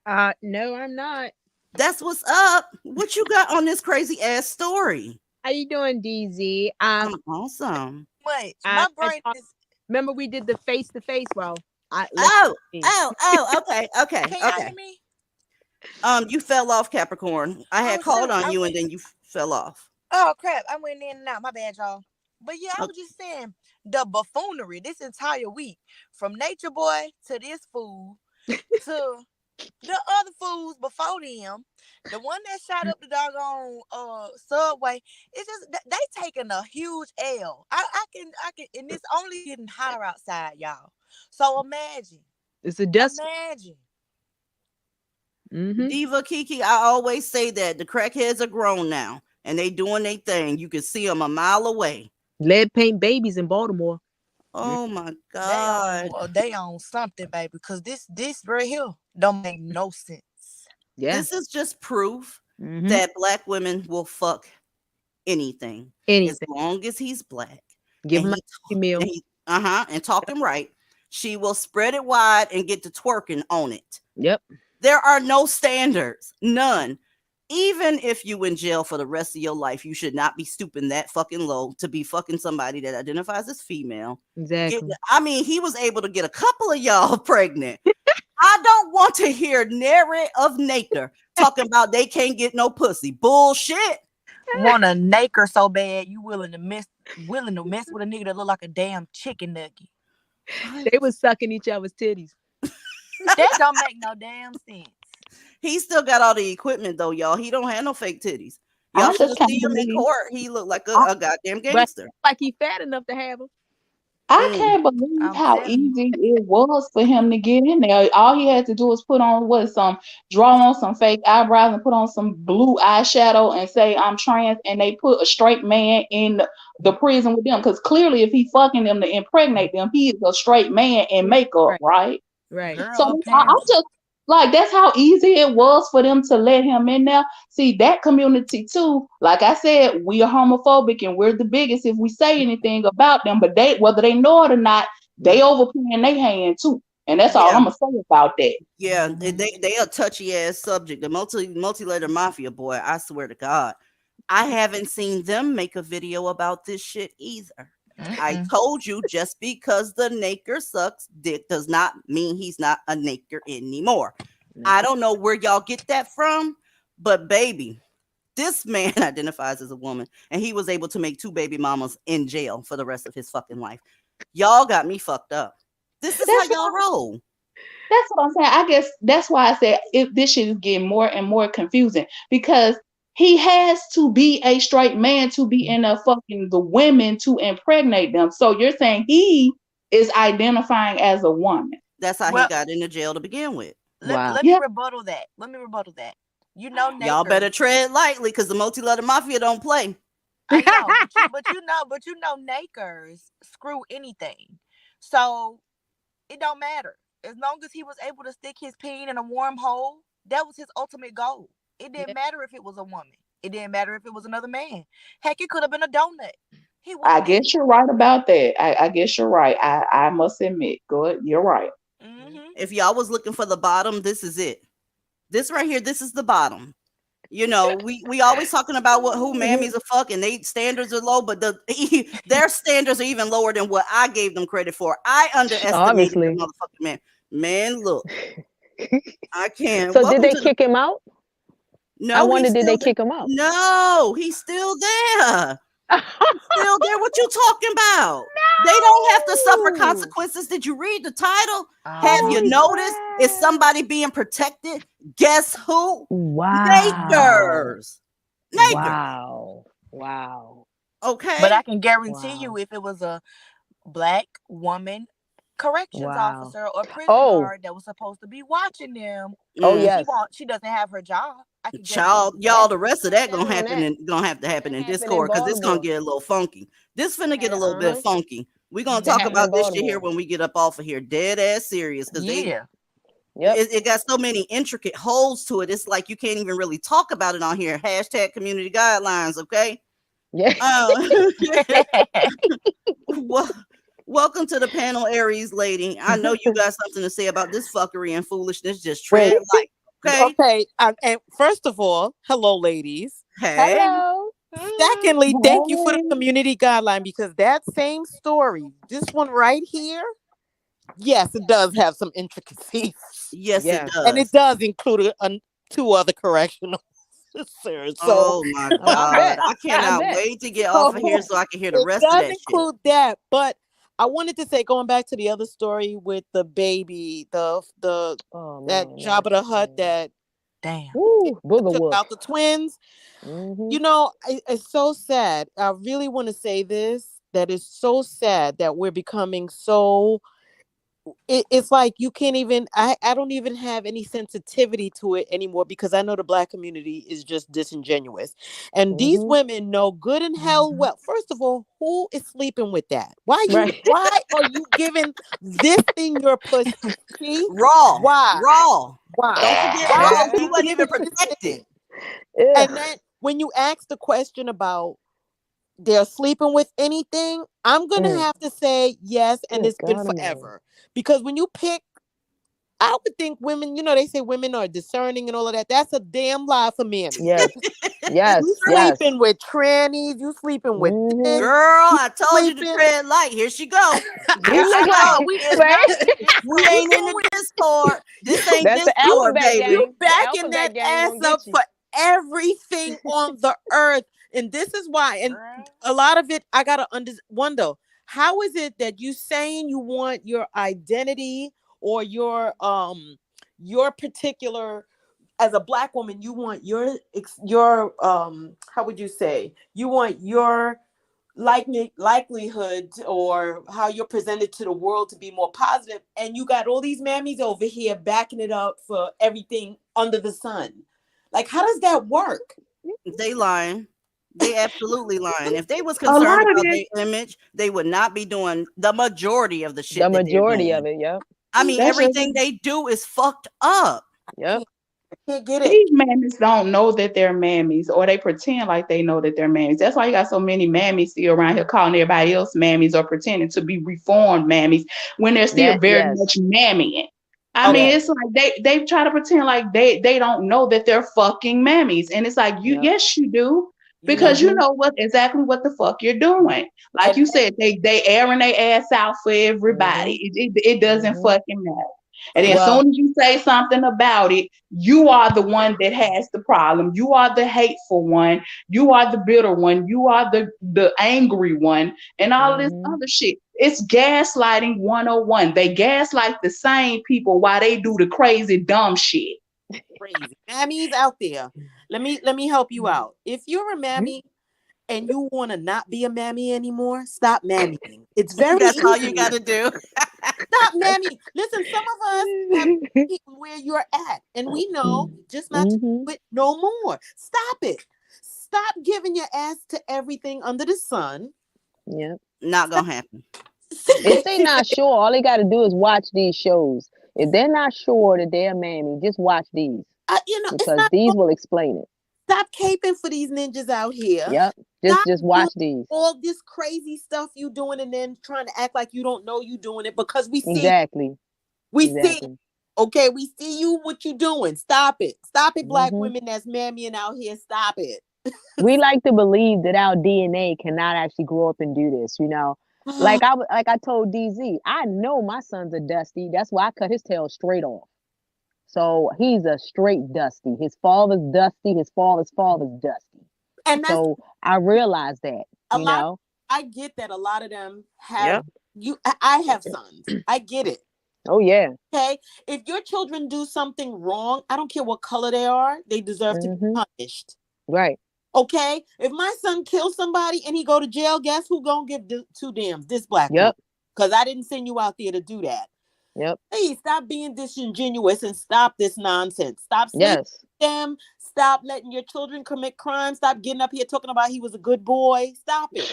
No, I'm not. That's what's up. What you got on this crazy ass story? How you doing, DZ? I'm awesome. Wait, my brain is. Remember we did the face-to-face? Well, okay. Can y'all hear me? You fell off, Capricorn. I had called on you and then you fell off. Oh crap! I went in and out. My bad, y'all. But yeah, I was just saying the buffoonery this entire week, from Nature Boy to this fool to the other fools before them, the one that shot up the doggone subway. It's just they taking a huge L. I can, and it's only getting hotter outside, y'all. So imagine. It's a dust. Imagine. Mm-hmm. Diva Kiki, I always say that the crackheads are grown now and they doing their thing. You can see them a mile away. Lead paint babies in Baltimore. Oh my God. They on something, baby, because this right here don't make no sense. Yeah. This is just proof that black women will fuck anything. As long as he's black. Give him a meal. And talking right. She will spread it wide and get to twerking on it. Yep. There are no standards. None. Even if you in jail for the rest of your life, you should not be stooping that fucking low to be fucking somebody that identifies as female. Exactly. He was able to get a couple of y'all pregnant. I don't want to hear nary of Naker talking about they can't get no pussy. Bullshit. Want a Naker so bad you willing to mess with a nigga that look like a damn chicken nugget. They was sucking each other's titties. That don't make no damn sense. He still got all the equipment though, y'all. He don't have no fake titties. Y'all I should have just can't seen him in believe. court. He looked like a goddamn But gangster. like he fat enough to have them. I can't believe I'm how telling you. easy it was for him to get in there. All he had to do was put on draw on some fake eyebrows and put on some blue eyeshadow and say I'm trans, and they put a straight man in the prison with them. Because clearly, if he fucking them to impregnate them, he is a straight man in makeup, right? Right. Girl, So I'm apparently. just like, that's how easy it was for them to let him in there. See, that community too, like I said, we are homophobic and we're the biggest if we say anything about them, but they, whether they know it or not, they overplaying their hand too. And that's all Yeah. I'm gonna say about that. Yeah, they a touchy ass subject. The multi-layer mafia, boy, I swear to God. I haven't seen them make a video about this shit either. I told you, just because the naker sucks dick does not mean he's not a naker anymore. I don't know where y'all get that from, but baby, this man identifies as a woman, and he was able to make 2 baby mamas in jail for the rest of his fucking life. Y'all got me fucked up. This is how y'all roll. That's what I'm saying. I guess that's why I said this shit is getting more and more confusing, because he has to be a straight man to be in a fucking the women to impregnate them. So you're saying he is identifying as a woman. That's how he got into jail to begin with. Let me rebuttal that. You know, y'all better tread lightly because the multi-letter mafia don't play. I know, but you know, nakers screw anything. So it don't matter. As long as he was able to stick his peen in a warm hole, that was his ultimate goal. It didn't matter if it was a woman. It didn't matter if it was another man. Heck, it could have been a donut. I guess you're right about that. I guess you're right. I must admit, good, you're right. If y'all was looking for the bottom, this is it. This right here, this is the bottom. You know, we always talking about who mammies are fucking. They standards are low, but their standards are even lower than what I gave them credit for. I underestimated the motherfucking man. Man, look, I can't. So did they kick him out? No, I wonder, did they kick him out? No, he's still there. Still there. What you talking about? No. They don't have to suffer consequences. Did you read the title? Have you noticed? Is somebody being protected? Guess who? Wow. Nakers. Wow. Okay. But I can guarantee you, if it was a black woman corrections officer or prison guard that was supposed to be watching them, she doesn't have her job. Y'all, the rest of that gonna have to happen in Discord, because it's gonna get a little funky. This finna get a little bit funky. We're gonna talk about this shit here when we get up off of here. Dead ass serious, because it got so many intricate holes to it. It's like you can't even really talk about it on here. Hashtag community guidelines, okay? Yeah. Welcome to the panel, Aries lady. I know you got something to say about this fuckery and foolishness. Just tread light. Okay. And first of all, hello, ladies. Hey. Hello. Secondly, thank you for the community guideline, because that same story, this one right here, yes, it does have some intricacies. Yes, it does. And it does include 2 other correctional officers. Oh my God. I cannot wait to get off of here so I can hear the rest of that shit. It does include that, but I wanted to say, going back to the other story with the baby, that Jabba the Hutt that took out the twins. You know, it's so sad. I really want to say this, that it's so sad that we're becoming so, it's like you can't even, I don't even have any sensitivity to it anymore, because I know the Black community is just disingenuous. And these women know good and hell well. First of all, who is sleeping with that? Why are you giving this thing your pussy? Raw. Why? Don't forget raw. He wasn't even protected. And then when you ask the question about they're sleeping with anything, I'm going to have to say yes, and it's been forever. Because when you pick, I would think women, you know, they say women are discerning and all of that. That's a damn lie for men. Yes. You sleeping with trannies, you sleeping with this. Girl, I told you to tread light. Here she go. Here she go. We ain't in the Discord. This ain't Discord, baby. You backing that ass up for everything on the earth. And this is why. And a lot of it, I gotta wonder, How is it that you saying you want your identity or your particular, as a Black woman, you want your how would you say, you want your likelihood or how you're presented to the world to be more positive, and you got all these mammies over here backing it up for everything under the sun? Like, how does that work? They lying. They absolutely lying. If they was A lot concerned of about it, their image, they would not be doing the majority of the shit The that they're majority doing. of it, yep. I mean, that's just everything they do is fucked up. Yep. I can't get it. These mammies don't know that they're mammies, or they pretend like they know that they're mammies. That's why you got so many mammies still around here calling everybody else mammies or pretending to be reformed mammies when they're still That very yes. much mammying. I mean, Yes. it's like they try to pretend like they don't know that they're fucking mammies, and it's like Yep. yes you do, You know, because you Mhm. know exactly what the fuck you're doing. Like and you said, they airing their ass out for everybody. It doesn't Mhm. fucking matter. And then as Well, soon as you say something about it, you are the one that has the problem. You are the hateful one. You are the bitter one. You are the angry one, and all of this mhm. other shit. It's gaslighting 101. They gaslight the same people while they do the crazy dumb shit. crazy mammies out there. Let me help you out. If you're a mammy and you want to not be a mammy anymore, stop mammying. It's very That's all you easy. got to do. Stop mammying. Listen, some of us have people where you're at, and we know just not to Mhm. do it no more. Stop it. Stop giving your ass to everything under the sun. Yep. Not gonna happen. If they not sure, all they got to do is watch these shows. If they're not sure that they're a mammy, just watch these It's because not. these will explain it. Stop caping for these ninjas out here. Yep. Stop Just doing watch these. all this crazy stuff you doing, and then trying to act like you don't know you doing it, because we see. Exactly. We see. Exactly. Okay, we see you, what you doing. Stop it. Stop it, Black Mhm. women that's mammying out here. Stop it. We like to believe that our DNA cannot actually grow up and do this, you know. Like I told DZ, I know my son's a Dusty. That's why I cut his tail straight off. So he's a straight Dusty. His father's Dusty. His father's Dusty. And that's So I realized that, a you lot. know. I get that a lot of them have Yep. I have sons. I get it. Oh yeah. Okay. If your children do something wrong, I don't care what color they are, they deserve to be punished. Right. Okay. If my son kills somebody and he go to jail, guess who gonna give two damns? This Black woman. Because I didn't send you out there to do that. Yep. Please stop being disingenuous and stop this nonsense. Stop sleeping Yes. with them. Stop letting your children commit crimes. Stop getting up here talking about he was a good boy. Stop it.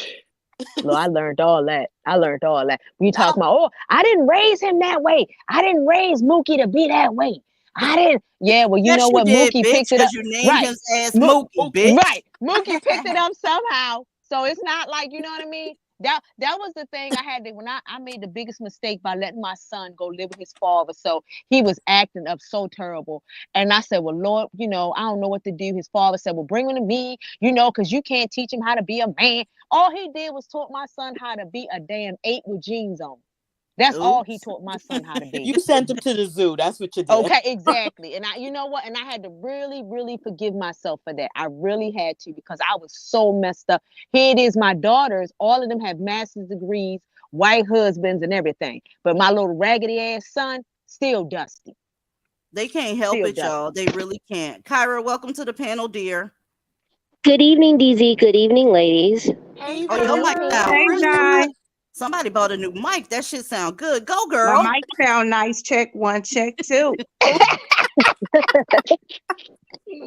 No, I learned all that. When you talk about, oh, I didn't raise him that way. I didn't raise Mookie to be that way. I didn't. Yeah, well, you Yes, know you what? did, Mookie bitch, picked it up. because you named Right. his ass Mookie, bitch. Right. Mookie picked it up somehow. So it's not like, you know what I mean? That was the thing I had to, when I made the biggest mistake by letting my son go live with his father. So he was acting up so terrible. And I said, well, Lord, you know, I don't know what to do. His father said, well, bring him to me, you know, because you can't teach him how to be a man. All he did was taught my son how to be a damn 8 with jeans on. That's all he taught my son how to be. You sent him to the zoo. That's what you did. Okay, exactly. And you know what? And I had to really, really forgive myself for that. I really had to, because I was so messed up. Here it is, my daughters, all of them have master's degrees, white husbands and everything. But my little raggedy ass son, still Dusty. They can't help Still it, y'all. They really can't. Kyra, welcome to the panel, dear. Good evening, DZ. Good evening, ladies. Hey, Oh, your mic sound hey really guys, good. Somebody bought a new mic. That shit sound good. Go, my girl. mic sound nice. Check 1, check 2.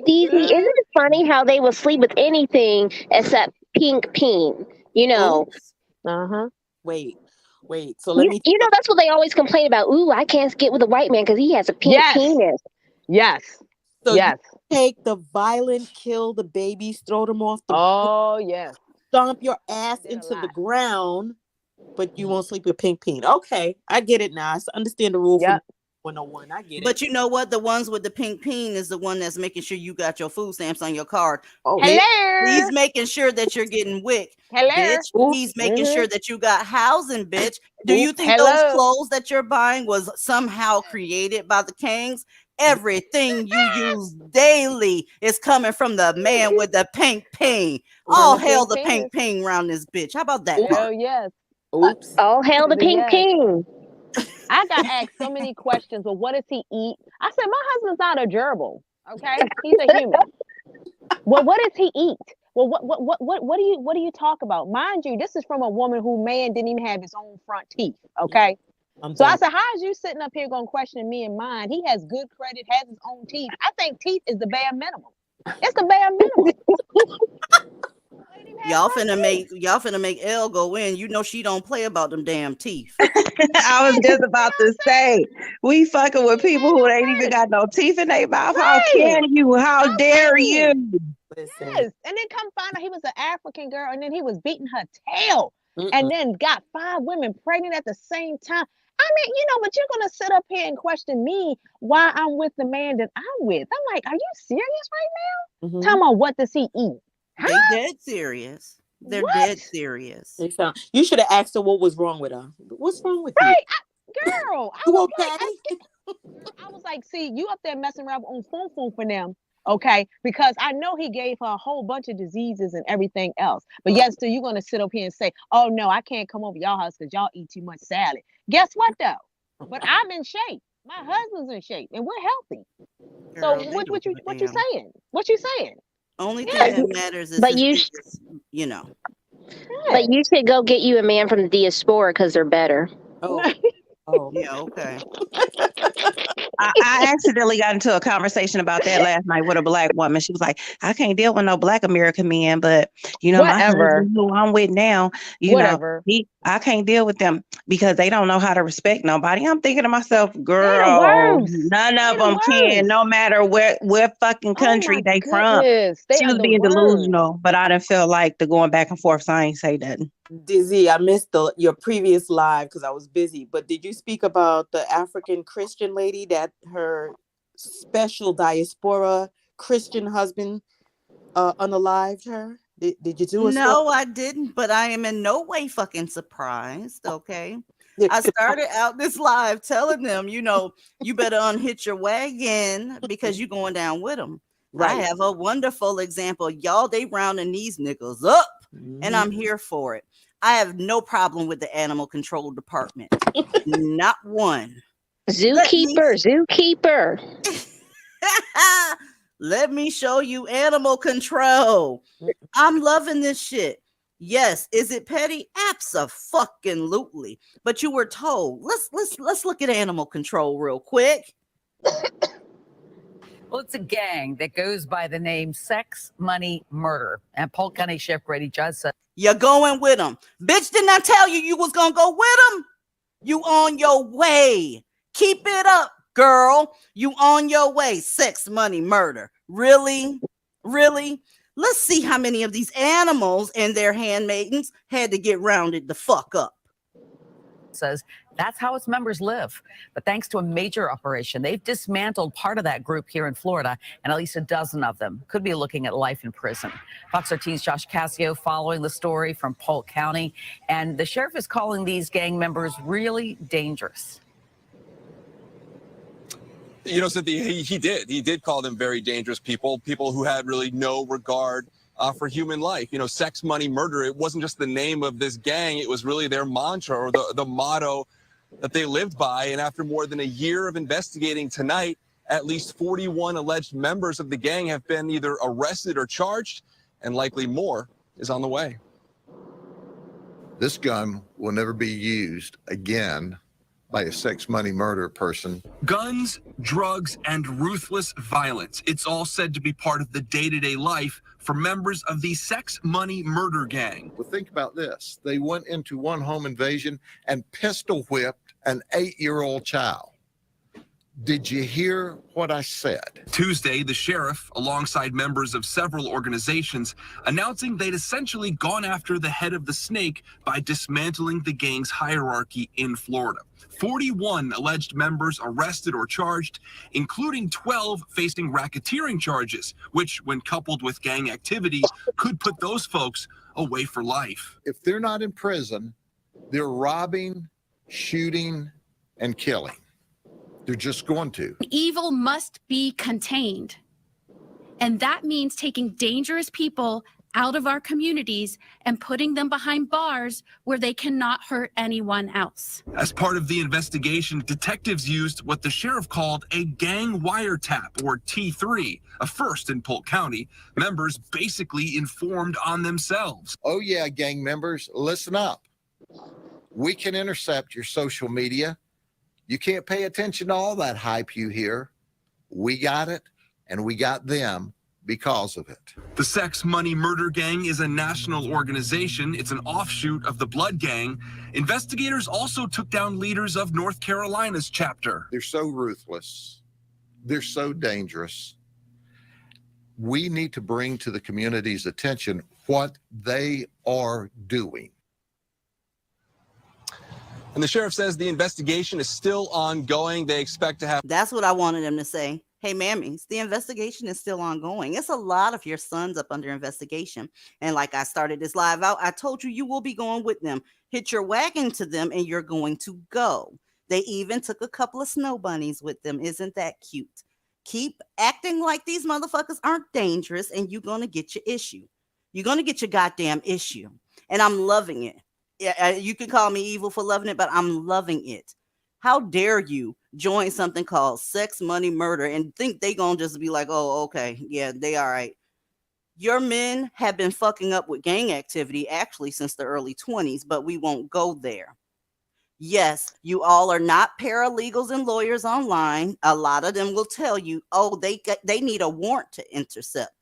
DZ, isn't it funny how they will sleep with anything except pink peen? You know. Oops. Wait. So let me. You know that's what they always complain about. Ooh, I can't get with a white man because he has a pink penis. Yes. So yes. you take the violent, kill the babies, throw them off the. Oh yes. Stomp your ass into the ground, but you won't sleep with pink peen. Okay, I get it now. I understand the rule from 101. I get it. But you know what? The ones with the pink peen is the one that's making sure you got your food stamps on your card. Oh, bitch. Hello. He's making sure that you're getting WIC. Hello. Bitch. He's making sure that you got housing, bitch. Do you think those clothes that you're buying was somehow created by the kings? Everything you use daily is coming from the man with the pink peen. All hail the pink peen around this bitch. How about that part? Oh yes. Oops. All hail the Pink Yes. King. I got asked so many questions. Well, what does he eat? I said, my husband's not a gerbil. Okay, he's a human. Well, what does he eat? Well, what do you talk about? Mind you, this is from a woman who man didn't even have his own front teeth. Okay. So I said, how is you sitting up here going to question me and mine? He has good credit, has his own teeth. I think teeth is the bare minimum. It's the bare minimum. Y'all finna make Elle go in. You know she don't play about them damn teeth. I was just about to say, we fucking with people who ain't even got no teeth in their mouth. How can you? How dare you? Yes. And then come find out he was an African girl, and then he was beating her tail, and then got 5 women pregnant at the same time. I mean, but you're gonna sit up here and question me why I'm with the man that I'm with. I'm like, are you serious right now? Tell me, what does he eat? They dead serious. They're dead serious. You should have asked her what was wrong with her. What's wrong with you? Girl, I was like, see, you up there messing around on phone for them, okay? Because I know he gave her a whole bunch of diseases and everything else. But yet still you're gonna sit up here and say, oh no, I can't come over y'all house because y'all eat too much salad. Guess what though? But I'm in shape. My husband's in shape and we're healthy. Girl, So what you saying? What you saying? Only thing that matters is But his you, biggest, but you should go get you a man from the diaspora because they're better. Yeah, okay. I accidentally got into a conversation about that last night with a black woman. She was like, I can't deal with no black American men, but my husband who I'm with now, I can't deal with them because they don't know how to respect nobody. I'm thinking to myself, girl, none of them can, no matter where fucking country they from. She was being delusional, but I didn't feel like the going back and forth, so I ain't say nothing. Dizzy, I missed your previous live because I was busy. But did you speak about the African Christian lady that her special diaspora Christian husband unalived her? Did you do a story? No, I didn't, but I am in no way fucking surprised, okay? I started out this live telling them, you better unhitch your wagon because you're going down with them. Right. I have a wonderful example. Y'all, they rounding these niggas up, and I'm here for it. I have no problem with the animal control department. Not one. Zookeeper. Let me show you animal control. I'm loving this shit. Yes, is it petty? Abso-fucking-lutely. But you were told. Let's look at animal control real quick. Well, it's a gang that goes by the name Sex, Money, Murder. And Polk County Sheriff Grady Judd said, you're going with them. Bitch, didn't I tell you was going to go with them? You on your way. Keep it up, girl. You on your way. Sex, money, murder. Really? Really? Let's see how many of these animals and their handmaidens had to get rounded the fuck up. Says that's how its members live. But thanks to a major operation, they've dismantled part of that group here in Florida, and at least a dozen of them could be looking at life in prison. Fox 13's Josh Cassio following the story from Polk County, and the sheriff is calling these gang members really dangerous. Cynthia, he did call them very dangerous people who had really no regard for human life. Sex, money, murder. It wasn't just the name of this gang. It was really their mantra or the motto that they lived by. And after more than a year of investigating tonight, at least 41 alleged members of the gang have been either arrested or charged, and likely more is on the way. This gun will never be used again by a sex, money, murder person. Guns, drugs, and ruthless violence. It's all said to be part of the day-to-day life for members of the sex, money, murder gang. Well, think about this. They went into one home invasion and pistol whipped an 8-year-old child. Did you hear what I said? Tuesday, the sheriff, alongside members of several organizations, announcing they'd essentially gone after the head of the snake by dismantling the gang's hierarchy in Florida. 41 alleged members arrested or charged, including 12 facing racketeering charges, which, when coupled with gang activity, could put those folks away for life. If they're not in prison, they're robbing, shooting, and killing. They're just going to. Evil must be contained. And that means taking dangerous people out of our communities and putting them behind bars where they cannot hurt anyone else. As part of the investigation, detectives used what the sheriff called a gang wiretap, or T3, a first in Polk County. Members basically informed on themselves. Oh yeah, gang members, listen up. We can intercept your social media. You can't pay attention to all that hype you hear. We got it, and we got them because of it. The Sex Money Murder Gang is a national organization. It's an offshoot of the Blood Gang. Investigators also took down leaders of North Carolina's chapter. They're so ruthless. They're so dangerous. We need to bring to the community's attention what they are doing. And the sheriff says the investigation is still ongoing. They expect to have... That's what I wanted them to say. Hey, mammies, the investigation is still ongoing. It's a lot of your sons up under investigation. And like I started this live out, I told you will be going with them. Hit your wagon to them and you're going to go. They even took a couple of snow bunnies with them. Isn't that cute? Keep acting like these motherfuckers aren't dangerous and you're going to get your issue. You're going to get your goddamn issue. And I'm loving it. Yeah, you can call me evil for loving it, but I'm loving it. How dare you join something called Sex, Money, Murder and think they gonna just be like, oh, okay, yeah, they all right. Your men have been fucking up with gang activity actually since the early 20s, but we won't go there. Yes, you all are not paralegals and lawyers online. A lot of them will tell you, oh, they need a warrant to intercept.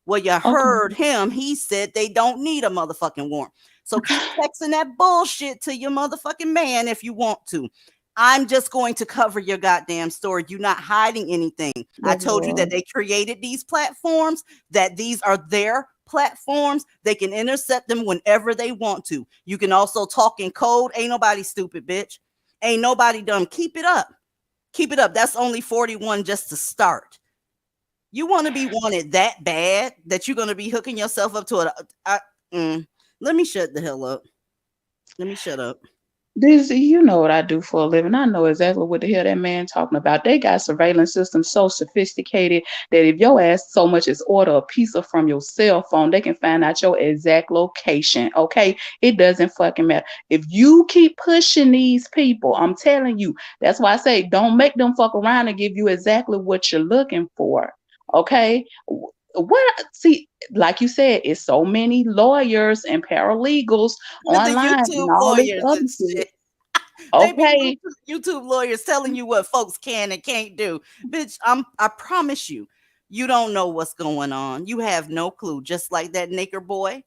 Well, you heard him. He said they don't need a motherfucking warrant. So keep texting that bullshit to your motherfucking man if you want to. I'm just going to cover your goddamn story. You're not hiding anything. I told you that they created these platforms, that these are their platforms. They can intercept them whenever they want to. You can also talk in code. Ain't nobody stupid, bitch. Ain't nobody dumb. Keep it up. Keep it up. That's only 41 just to start. You want to be wanted that bad that you're going to be hooking yourself up to it. Let me shut the hell up. Let me shut up. Dizzy, you know what I do for a living. I know exactly what the hell that man talking about. They got surveillance systems so sophisticated that if your ass so much as order a pizza from your cell phone, they can find out your exact location. Okay, it doesn't fucking matter. If you keep pushing these people, I'm telling you, that's why I say don't make them fuck around and give you exactly what you're looking for. Okay. See, like you said, it's so many lawyers and paralegals online and all this other shit. They be YouTube lawyers telling you what folks can and can't do. Bitch, I promise you, you don't know what's going on. You have no clue. Just like that nature boy,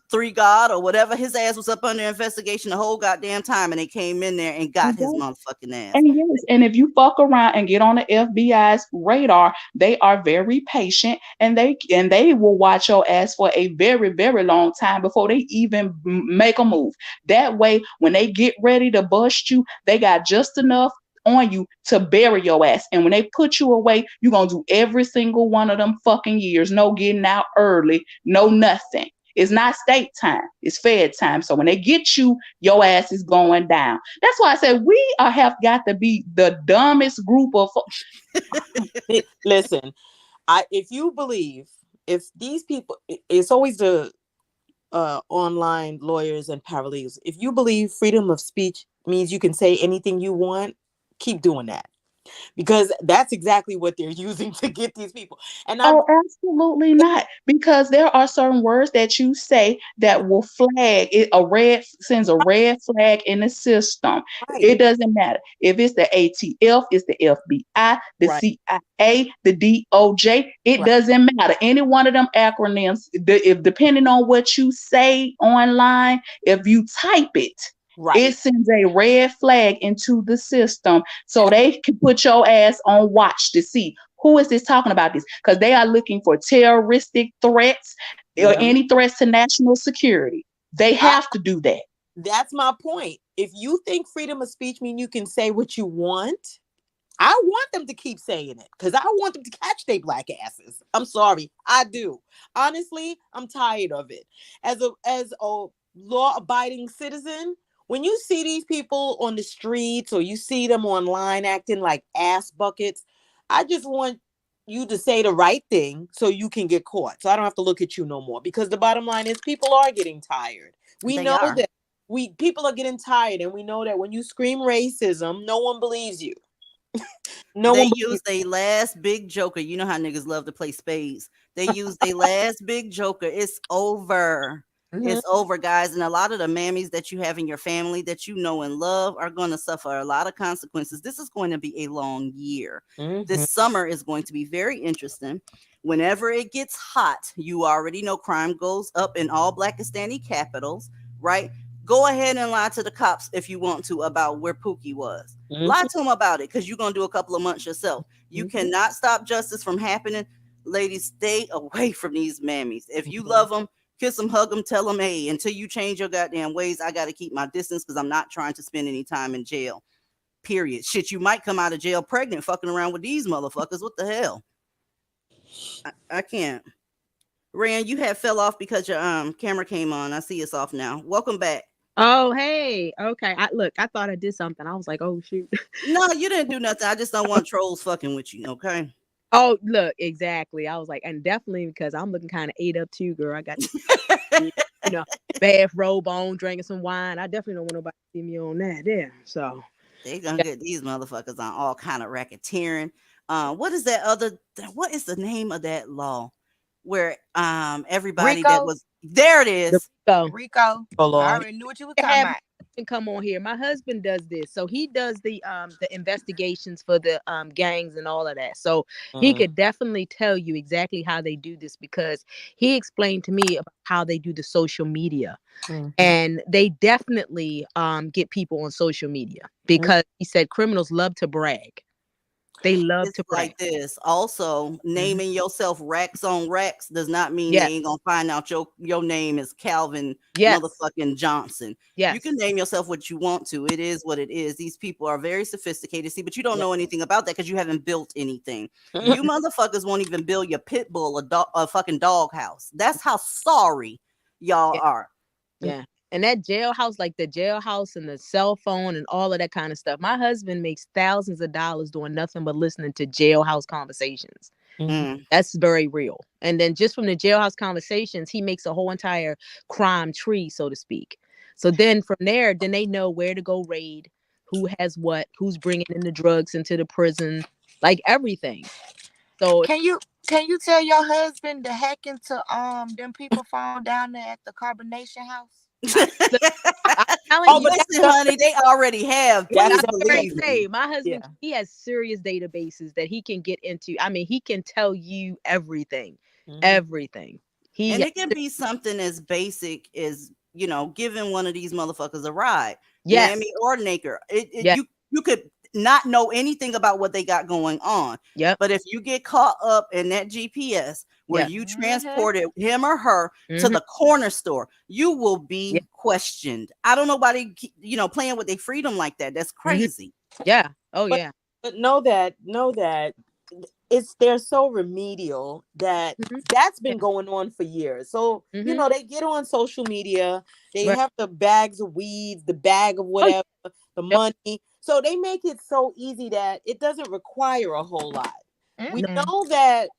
3 God or whatever, his ass was up under investigation the whole goddamn time, and they came in there and got his motherfucking ass. And yes, and if you fuck around and get on the FBI's radar, they are very patient and they will watch your ass for a very, very long time before they even make a move. That way, when they get ready to bust you, they got just enough on you to bury your ass. And when they put you away, you're gonna do every single one of them fucking years. No getting out early, no nothing. It's not state time, it's Fed time. So when they get you, your ass is going down. That's why I said we have got to be the dumbest group of Listen, if you believe, if these people, it's always the online lawyers and paralegals. If you believe freedom of speech means you can say anything you want, keep doing that. Because that's exactly what they're using to get these people. And absolutely not. Because there are certain words that you say that will flag it. Sends a red flag in the system. Right. It doesn't matter if it's the ATF, it's the FBI, the CIA, the DOJ. It doesn't matter. Any one of them acronyms. If depending on what you say online, if you type it. It sends a red flag into the system so they can put your ass on watch to see who is this talking about this, because they are looking for terroristic threats or any threats to national security. They have to do that. That's my point. If you think freedom of speech means you can say what you want, I want them to keep saying it because I want them to catch their black asses. I'm sorry, I do. Honestly, I'm tired of it. As a law-abiding citizen, when you see these people on the streets or you see them online acting like ass buckets, I just want you to say the right thing so you can get caught. So I don't have to look at you no more. Because the bottom line is people are getting tired. We know that people are getting tired, and we know that when you scream racism, no one believes you. They use their last big joker. You know how niggas love to play spades. They use their last big joker. It's over. It's over, guys. And a lot of the mammies that you have in your family that you know and love are going to suffer a lot of consequences. This is going to be a long year. This summer is going to be very interesting. Whenever it gets hot, you already know crime goes up in all Blackistani capitals, right? Go ahead and lie to the cops if you want to about where Pookie was. Lie to them about it, because you're going to do a couple of months yourself. You cannot stop justice from happening. Ladies, stay away from these mammies. If you love them, kiss them, hug them, tell them, hey, until you change your goddamn ways, I got to keep my distance because I'm not trying to spend any time in jail. Period. Shit, you might come out of jail pregnant fucking around with these motherfuckers. What the hell? I can't. Rand, you had fell off because your camera came on. I see it's off now. Welcome back. Oh, hey. Okay. I thought I did something. I was like, oh shoot. No, you didn't do nothing. I just don't want trolls fucking with you, okay? Oh, look, exactly. I was like, and definitely because I'm looking kind of ate up too, girl. I got bathrobe on, drinking some wine. I definitely don't want nobody to see me on that there. So they gonna get these motherfuckers on all kind of racketeering. What is the name of that law where everybody Rico? that was there it is. Rico. Oh, Lord. I already knew what you were talking about. Come on here. My husband does this. So he does the investigations for the gangs and all of that. So he could definitely tell you exactly how they do this, because he explained to me about how they do the social media. And they definitely get people on social media, because he said criminals love to brag. They love to brag. Like this. Also, naming yourself racks on racks does not mean they ain't gonna find out your name is Calvin motherfucking Johnson. You can name yourself what you want to. It is what it is. These people are very sophisticated. See, but you don't know anything about that because you haven't built anything. You motherfuckers won't even build your pit bull a fucking dog house. That's how sorry y'all are. Yeah. And that jailhouse, like the jailhouse and the cell phone and all of that kind of stuff. My husband makes thousands of dollars doing nothing but listening to jailhouse conversations. That's very real. And then just from the jailhouse conversations, he makes a whole entire crime tree, so to speak. So then from there, then they know where to go raid, who has what, who's bringing in the drugs into the prison, like everything. So Can you tell your husband to hack into them people found down there at the carbonation house? Oh, listen, honey, they already have. Please believe me. My husband, he has serious databases that he can get into. I mean, he can tell you everything, everything. And it can be something as basic as, giving one of these motherfuckers a ride. Yes. Miami or Naker. You could not know anything about what they got going on. But if you get caught up in that GPS where you transported him or her to the corner store, you will be questioned. I don't know nobody, playing with their freedom like that. That's crazy. Yeah. Oh, yeah. But know that they're so remedial that that's been going on for years. So, they get on social media, they have the bags of weed, the bag of whatever, the money. So they make it so easy that it doesn't require a whole lot. We know that,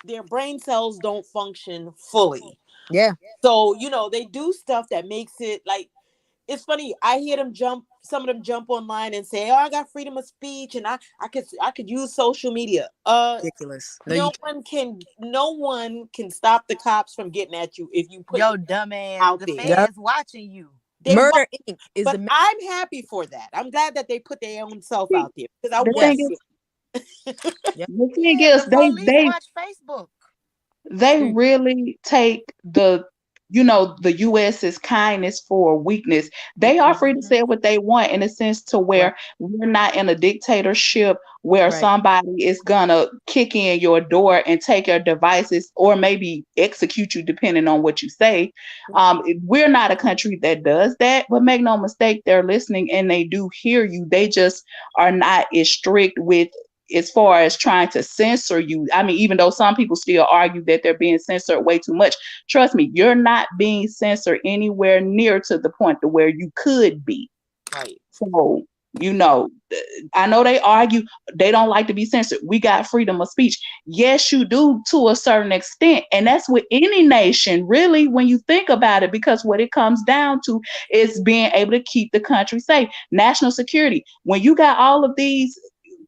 their brain cells don't function fully. Yeah. So, they do stuff that makes it like, it's funny. I hear some of them jump online and say, "Oh, I got freedom of speech and I could use social media." Ridiculous. No one can stop the cops from getting at you if you put your dumb ass out the there. feds watching you. Murder Inc. is But I'm happy for that. I'm glad that they put their own self out there, because The thing is, they watch Facebook. They really take the U.S.'s kindness for weakness. They are free to say what they want, in a sense to where we're not in a dictatorship where somebody is gonna kick in your door and take your devices or maybe execute you depending on what you say. We're not a country that does that, but make no mistake, they're listening and they do hear you. They just are not as strict with as far as trying to censor you. I mean, even though some people still argue that they're being censored way too much, trust me, you're not being censored anywhere near to the point to where you could be. Right. So, I know they argue they don't like to be censored. We got freedom of speech. Yes, you do to a certain extent. And that's with any nation, really, when you think about it, because what it comes down to is being able to keep the country safe. National security. When you got all of these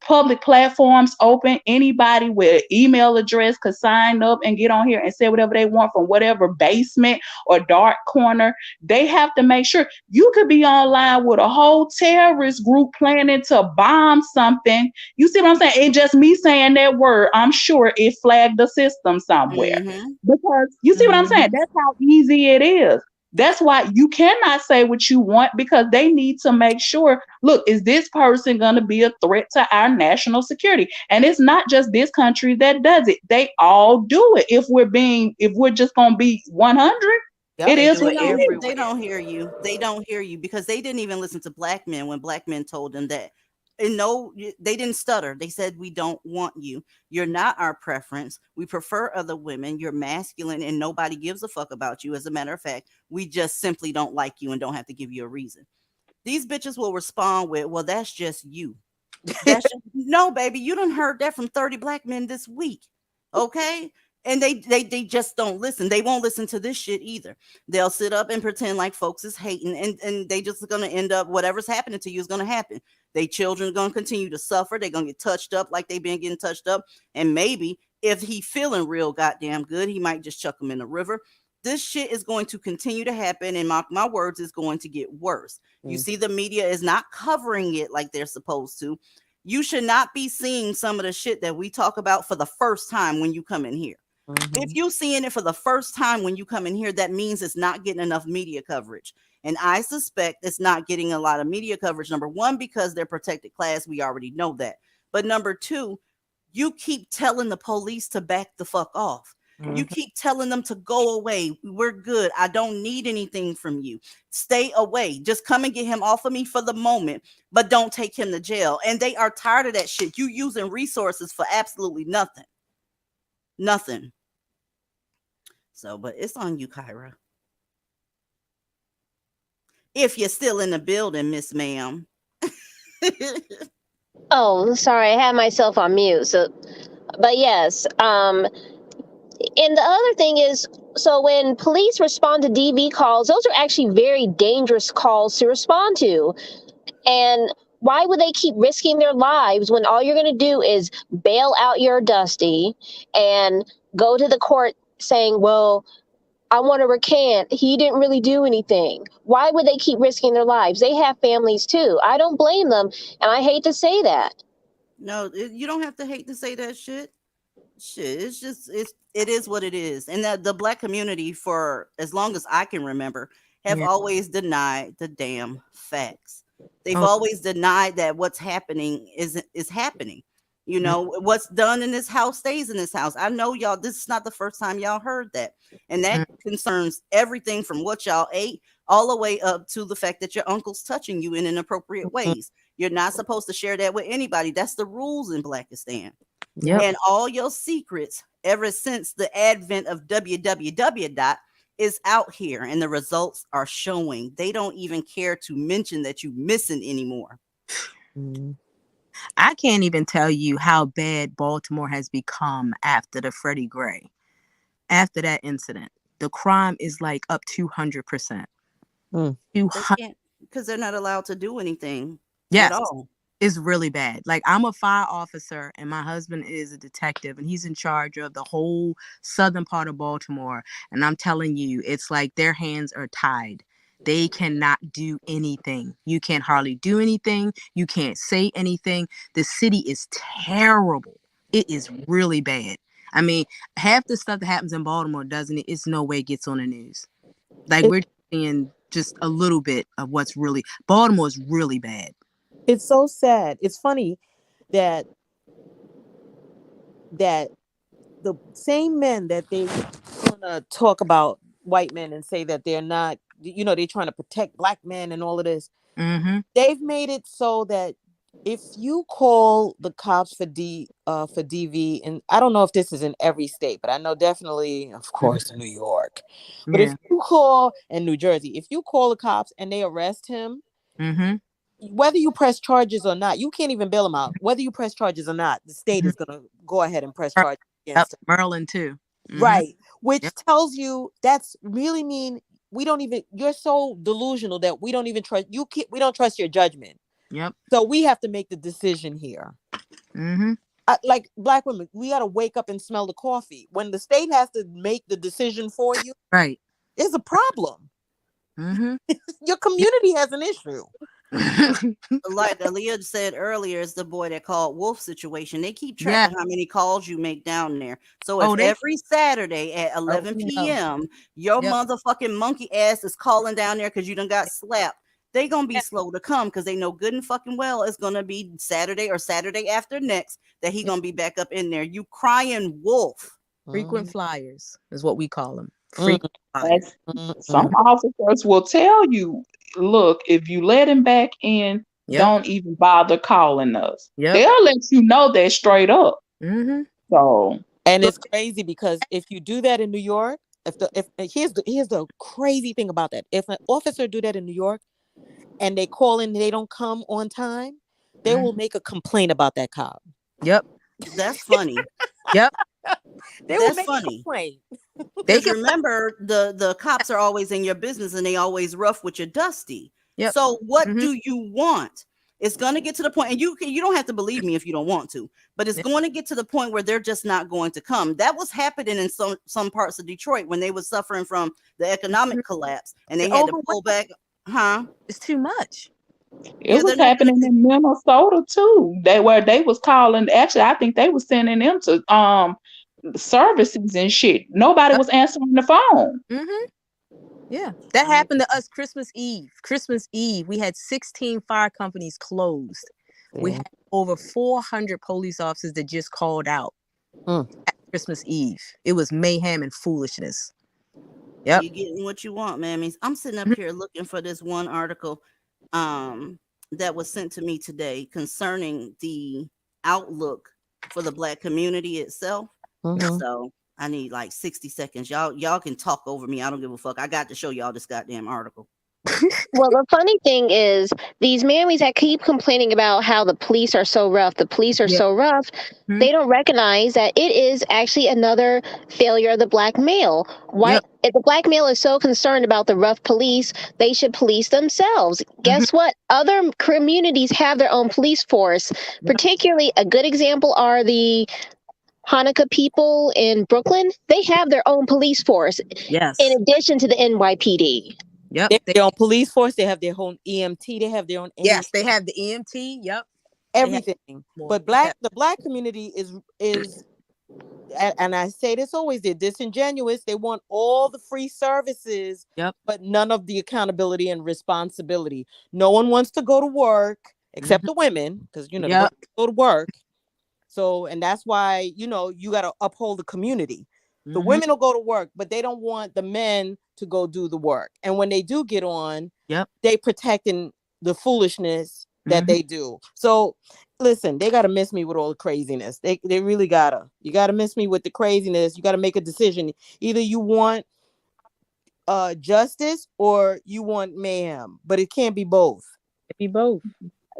public platforms open, anybody with an email address could sign up and get on here and say whatever they want from whatever basement or dark corner. They have to make sure you could be online with a whole terrorist group planning to bomb something. You see what I'm saying? It just me saying that word, I'm sure it flagged the system somewhere. Because you see what I'm saying? That's how easy it is. That's why you cannot say what you want, because they need to make sure, look, is this person going to be a threat to our national security? And it's not just this country that does it. They all do it. If we're just going to be 100, it is what it is. They don't hear you. They don't hear you because they didn't even listen to black men when black men told them that. And no, they didn't stutter. They said, we don't want you. You're not our preference. We prefer other women. You're masculine and nobody gives a fuck about you. As a matter of fact, we just simply don't like you and don't have to give you a reason. These bitches will respond with, well, that's just you. That's just, no, baby, you done heard that from 30 black men this week. Okay. And they just don't listen. They won't listen to this shit either. They'll sit up and pretend like folks is hating, and they just going to end up, whatever's happening to you is going to happen. They children are going to continue to suffer. They're going to get touched up like they've been getting touched up. And maybe if he feeling real goddamn good, he might just chuck them in the river. This shit is going to continue to happen. And my words, is going to get worse. You see, the media is not covering it like they're supposed to. You should not be seeing some of the shit that we talk about for the first time when you come in here. If you're seeing it for the first time when you come in here, that means it's not getting enough media coverage. And I suspect it's not getting a lot of media coverage. Number one, because they're protected class. We already know that. But number two, you keep telling the police to back the fuck off. You keep telling them to go away. We're good. I don't need anything from you. Stay away. Just come and get him off of me for the moment, but don't take him to jail. And they are tired of that shit. You using resources for absolutely nothing. Nothing. So, but it's on you, Kyra. If you're still in the building, Miss Ma'am. Oh, sorry, I had myself on mute. So, but yes. And the other thing is, so when police respond to DV calls, those are actually very dangerous calls to respond to. And why would they keep risking their lives when all you're going to do is bail out your Dusty and go to the court saying, well, I want to recant. He didn't really do anything. Why would they keep risking their lives? They have families too. I don't blame them. And I hate to say that. No, you don't have to hate to say that shit. Shit, it's just, it is what it is. And the black community, for as long as I can remember, have always denied the damn facts. They've always denied that what's happening is happening. You know, what's done in this house stays in this house. I know y'all, this is not the first time y'all heard that. And that concerns everything from what y'all ate all the way up to the fact that your uncle's touching you in inappropriate ways. You're not supposed to share that with anybody. That's the rules in Blackistan. And all your secrets ever since the advent of www. Is out here, and the results are showing. They don't even care to mention that you're missing anymore. I can't even tell you how bad Baltimore has become after the Freddie Gray. After that incident, the crime is like up 200%. Because they're not allowed to do anything at all. It's really bad. Like, I'm a fire officer and my husband is a detective, and he's in charge of the whole southern part of Baltimore. And I'm telling you, it's like their hands are tied. They cannot do anything. You can't hardly do anything. You can't say anything. The city is terrible. It is really bad. I mean, half the stuff that happens in Baltimore, doesn't it? It's no way it gets on the news. Like, we're seeing just a little bit of what's really, Baltimore is really bad. It's so sad. It's funny that the same men that they want to talk about white men and say that they're not, you know, they're trying to protect black men and all of this. They've made it so that if you call the cops for DV, and I don't know if this is in every state, but I know definitely, of course, in New York. But if you call in New Jersey, if you call the cops and they arrest him, whether you press charges or not, you can't even bail them out. Whether you press charges or not, the state is going to go ahead and press charges against them. Maryland too. Right. Which tells you that's really mean you're so delusional that we don't even trust we don't trust your judgment. Yep. So we have to make the decision here. Like Black women, we got to wake up and smell the coffee. When the state has to make the decision for you, right, it's a problem. Your community has an issue. Like Aaliyah said earlier, it's the boy that called Wolf situation. They keep track of how many calls you make down there. So if every Saturday at 11 p.m. your motherfucking monkey ass is calling down there because you done got slapped, they gonna be slow to come because they know good and fucking well it's gonna be Saturday or Saturday after next that he gonna be back up in there. You crying wolf. Frequent flyers is what we call them. Frequent flyers. Some officers will tell you, look, if you let him back in, don't even bother calling us. They'll let you know that straight up. So, and it's crazy because if you do that in New York, here's the crazy thing about that. If an officer do that in New York and they call in and they don't come on time, they will make a complaint about that cop. Yep. That's funny. Yep. That's funny. Because remember, the cops are always in your business and they always rough with your dusty. Yep. So what do you want? It's going to get to the point, and you don't have to believe me if you don't want to, but it's going to get to the point where they're just not going to come. That was happening in some parts of Detroit when they were suffering from the economic collapse and they had to pull back. It's too much. It was happening in Minnesota too. They was calling. Actually, I think they was sending them to services and shit. Nobody was answering the phone. Yeah, that happened to us Christmas Eve. We had 16 fire companies closed. We had over 400 police officers that just called out at Christmas Eve. It was mayhem and foolishness. Yep. You're getting what you want, man. I'm sitting up here looking for this one article that was sent to me today concerning the outlook for the Black community itself. So I need like 60 seconds. Y'all can talk over me. I don't give a fuck. I got to show y'all this goddamn article. Well, the funny thing is, these mammies that keep complaining about how the police are so rough, they don't recognize that it is actually another failure of the Black male. Why? If the Black male is so concerned about the rough police, they should police themselves. Guess what? Other communities have their own police force. Particularly, a good example are the Hanukkah people in Brooklyn. They have their own police force. Yes. In addition to the NYPD. Yep. They have their own police force. They have their own EMT. They have their own. Yes, they have the EMT. Yep. Everything. But the Black community is, and I say this always, they're disingenuous. They want all the free services, but none of the accountability and responsibility. No one wants to go to work except the women, because the women go to work. So, and that's why, you got to uphold the community. The women will go to work, but they don't want the men to go do the work. And when they do get on, they protecting the foolishness that they do. So listen, they got to miss me with all the craziness. They really gotta. You got to miss me with the craziness. You got to make a decision. Either you want justice or you want mayhem, but it can't be both. It be both.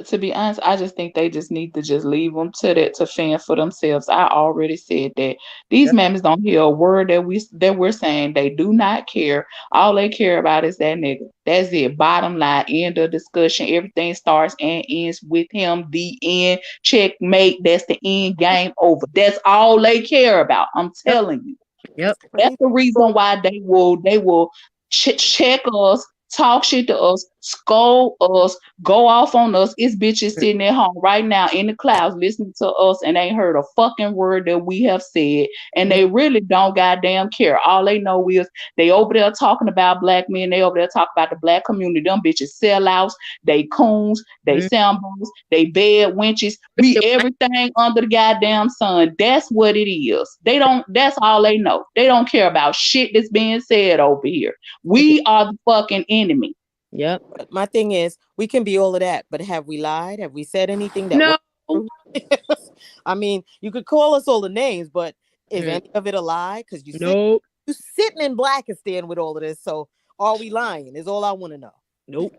To be honest, I just think they just need to just leave them to fend for themselves. I already said that these mammies don't hear a word that we're saying. They do not care. All they care about is that nigga. That's it. Bottom line, end of discussion. Everything starts and ends with him. The end. Checkmate. That's the end. Game over. That's all they care about. I'm telling you. Yep. That's the reason why they will check us, talk shit to us, scold us, go off on us. It's bitches sitting at home right now in the clouds listening to us and ain't heard a fucking word that we have said. And they really don't goddamn care. All they know is they over there talking about Black men. They over there talking about the Black community. Them bitches sellouts. They coons. They sambos. They bed wenches. We everything under the goddamn sun. That's what it is. That's all they know. They don't care about shit that's being said over here. We are the fucking enemy. Yep. But my thing is, we can be all of that, but have we lied? Have we said anything that? No. I mean, you could call us all the names, but is any of it a lie? Because you sitting in Blackistan with all of this. So are we lying? Is all I want to know. Nope.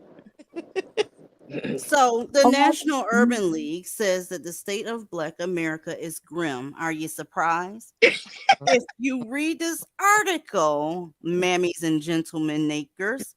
So the Oh, National Urban League says that the state of Black America is grim. Are you surprised? If you read this article, mammies and gentlemen nakers,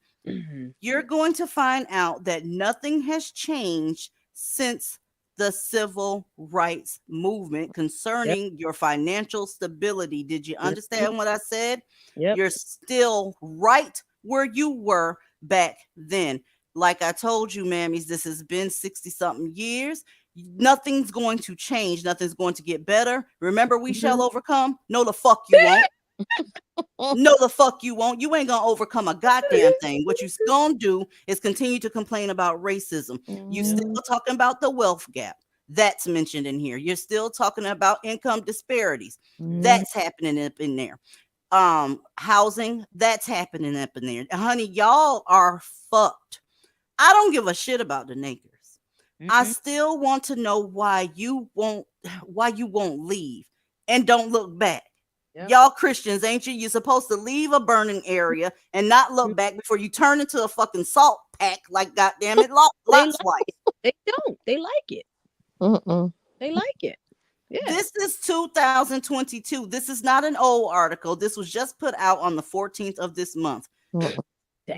you're going to find out that nothing has changed since the civil rights movement concerning your financial stability. Did you understand what I said? Yep. You're still right where you were back then. Like I told you, mammies, this has been 60 something years. Nothing's going to change. Nothing's going to get better. Remember, we shall overcome. No, the fuck you won't. No, the fuck you won't. You ain't gonna overcome a goddamn thing. What you gonna do is continue to complain about racism. You still talking about the wealth gap. That's mentioned in here. You're still talking about income disparities. That's happening up in there. Housing, that's happening up in there. Honey, y'all are fucked. I don't give a shit about the niggers. I still want to know why you won't leave and don't look back. Yep. Y'all Christians, ain't you? You're supposed to leave a burning area and not look back before you turn into a fucking salt pack like goddamn it, Lot's wife. They don't. They like it. They like it. Yeah. This is 2022. This is not an old article. This was just put out on the 14th of this month.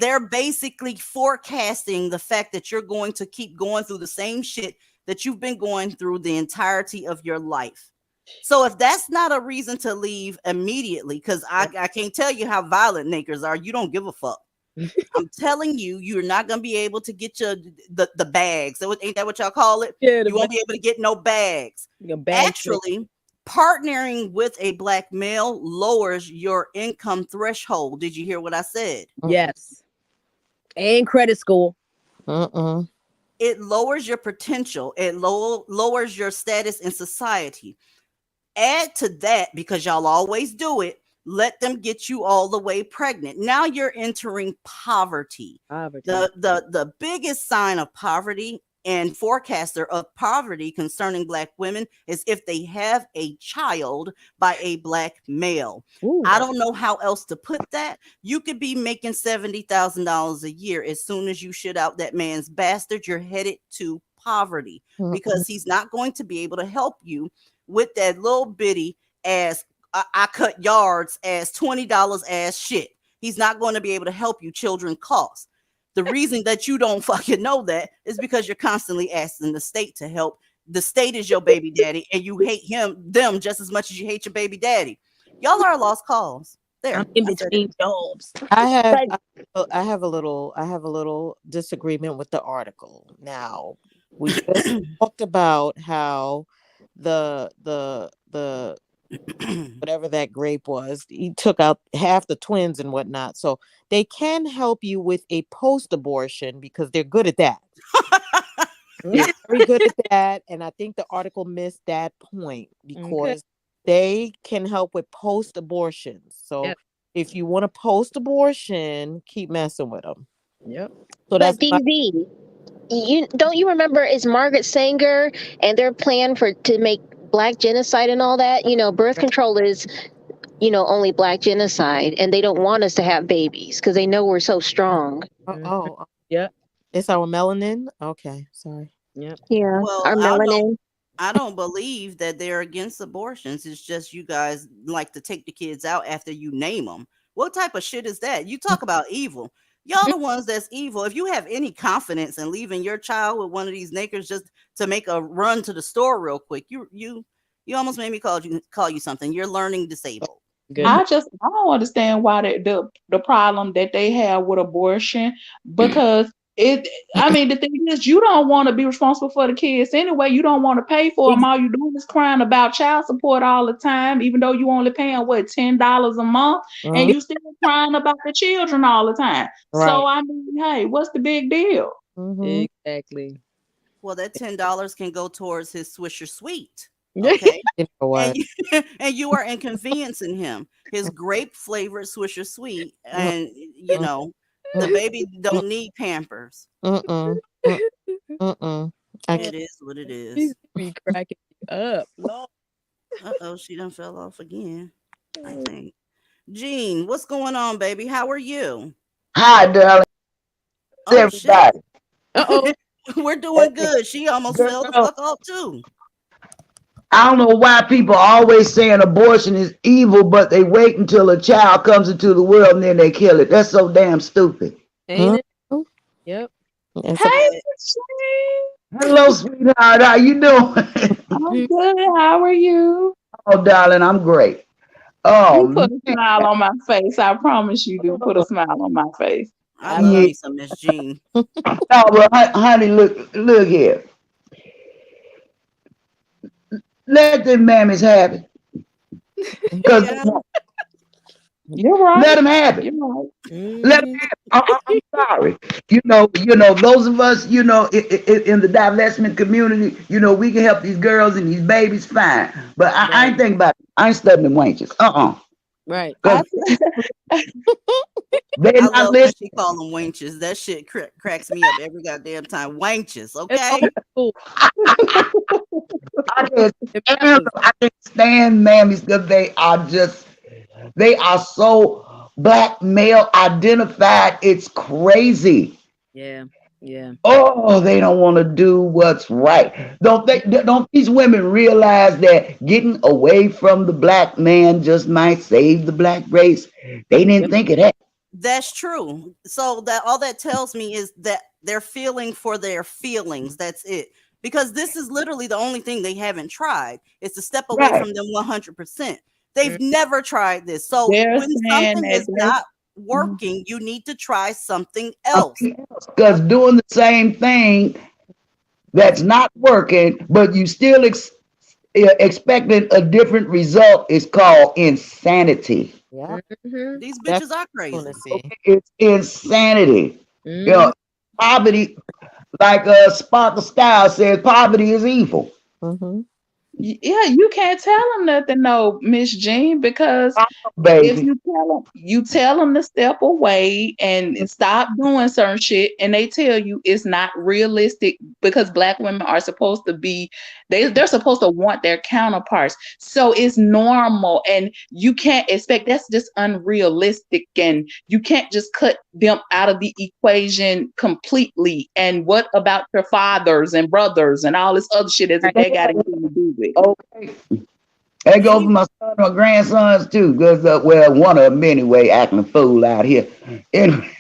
They're basically forecasting the fact that you're going to keep going through the same shit that you've been going through the entirety of your life. So if that's not a reason to leave immediately, because I can't tell you how violent nakers are, you don't give a fuck. I'm telling you, you're not gonna be able to get the bags. Ain't that what y'all call it? Yeah, you won't be able to get no bags. Actually, partnering with a black male lowers your income threshold. Did you hear what I said? Yes. And credit score. It lowers your potential. It lowers your status in society. Add to that, because y'all always do it, let them get you all the way pregnant. Now you're entering poverty. The biggest sign of poverty and forecaster of poverty concerning black women is if they have a child by a black male. I don't know how else to put that. You could be making $70,000 a year. As soon as you shit out that man's bastard, you're headed to poverty because he's not going to be able to help you with that little bitty ass I cut yards as $20 as shit. He's not going to be able to help you. Children cost. The reason that you don't fucking know that is because you're constantly asking the state to help. The state is your baby daddy, and you hate them just as much as you hate your baby daddy. Y'all are a lost cause. There, I'm in between jobs. I have a little disagreement with the article. Now, we just talked about how the whatever that grape was, he took out half the twins and whatnot. So they can help you with a post-abortion because they're good at that. They're very good at that. And I think the article missed that point because they can help with post-abortion. So if you want a post-abortion, keep messing with them. Yep. But So that's DV, you remember is Margaret Sanger and their plan to make black genocide and all that? Birth control is only black genocide, and they don't want us to have babies because they know we're so strong. Yeah. It's our melanin. Okay, sorry. Yep. Yeah, Well, our melanin. I don't believe that they're against abortions. It's just you guys like to take the kids out after you name them. What type of shit is that? You talk about evil. Y'all the ones that's evil. If you have any confidence in leaving your child with one of these nakers just to make a run to the store real quick, you almost made me call you something. You're learning disabled. I don't understand why the problem that they have with abortion, because the thing is, you don't want to be responsible for the kids anyway. You don't want to pay for them. All you doing is crying about child support all the time, even though you only paying $10 a month, and you still crying about the children all the time. Right. So hey, what's the big deal? Exactly. Well, that $10 can go towards his Swisher Sweet. Okay. You know what? And you are inconveniencing him. His grape flavored Swisher Sweet, and the baby don't need Pampers. It It is what it is. Be cracking up. She done fell off again, I think. Jean, what's going on, baby? How are you? Hi, darling. Oh, Everybody. shit. We're doing good. She almost fell the fuck off too. I don't know why people always saying abortion is evil, but they wait until a child comes into the world and then they kill it. That's so damn stupid. Ain't it? Yep. Hey, Hello, sweetheart. How you doing? I'm good. How are you? Oh, darling, I'm great. Oh, You put man. a smile on my face. I promise you do. Put a smile on my face. I love me some Miss Jean. Oh, well, honey, look here. Let them mammies have it. Because you're right. Let them have it. You're right. Let them have it. I'm sorry. You know, those of us, in the divestment community, we can help these girls and these babies fine. But I ain't thinking about it. I ain't studying them wenches. Right. They I not love when listening. she call them wenches. That shit cracks me up every goddamn time. Wenches, okay? I can't stand mammies because they are so black male identified. It's crazy. Yeah. Yeah. Oh, they don't want to do what's right. Don't these women realize that getting away from the black man just might save the black race? They didn't think of that. That's true. So that all that tells me is that they're feeling for their feelings. That's it. Because this is literally the only thing they haven't tried is to step away from them 100%. They've never tried this. So They're when saying something that is not working, you need to try something else. Because doing the same thing that's not working, but you still expecting a different result is called insanity. Yeah. These bitches are crazy. It's insanity. Poverty, like Sparkle Style says, poverty is evil. Yeah, you can't tell them nothing, no, Miss Jean, because if Baby. you tell them to step away and stop doing certain shit, and they tell you it's not realistic because black women are supposed to be, they're supposed to want their counterparts, so it's normal, and you can't expect, that's just unrealistic, and you can't just cut them out of the equation completely. And what about your fathers and brothers and all this other shit as if they got anything to do with it? Okay. That goes for my son or grandsons too, because one of them anyway acting a fool out here. Anyway.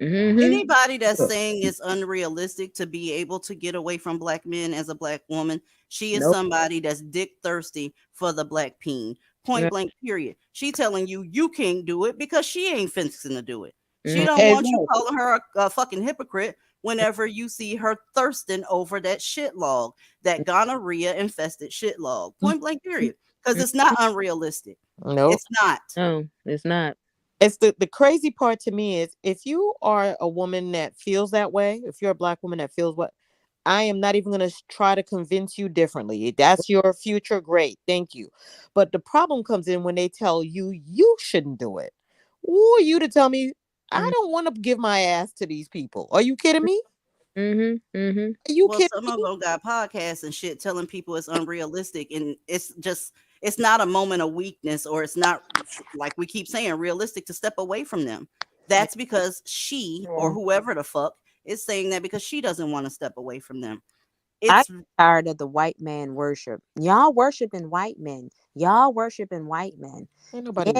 Anybody that's saying it's unrealistic to be able to get away from black men as a black woman, she is somebody that's dick thirsty for the black peen. Point blank, period. She telling you can't do it because she ain't fixing to do it. She don't want you calling her a fucking hypocrite whenever you see her thirsting over that shit log, that gonorrhea infested shit log. Point blank, period. Because it's not unrealistic. No, it's not. No, it's not. It's the crazy part to me is if you are a woman that feels that way, if you're a black woman that feels what, I am not even going to try to convince you differently. That's your future. Great. Thank you. But the problem comes in when they tell you you shouldn't do it. Who are you to tell me I don't want to give my ass to these people? Are you kidding me? Are you kidding some me? of them got podcasts and shit telling people it's unrealistic, and it's not a moment of weakness, or it's not, like we keep saying, realistic to step away from them. That's because she or whoever the fuck is saying that because she doesn't want to step away from them. I'm tired of the white man worship. Y'all worshiping white men. Y'all worshiping white men. Ain't nobody.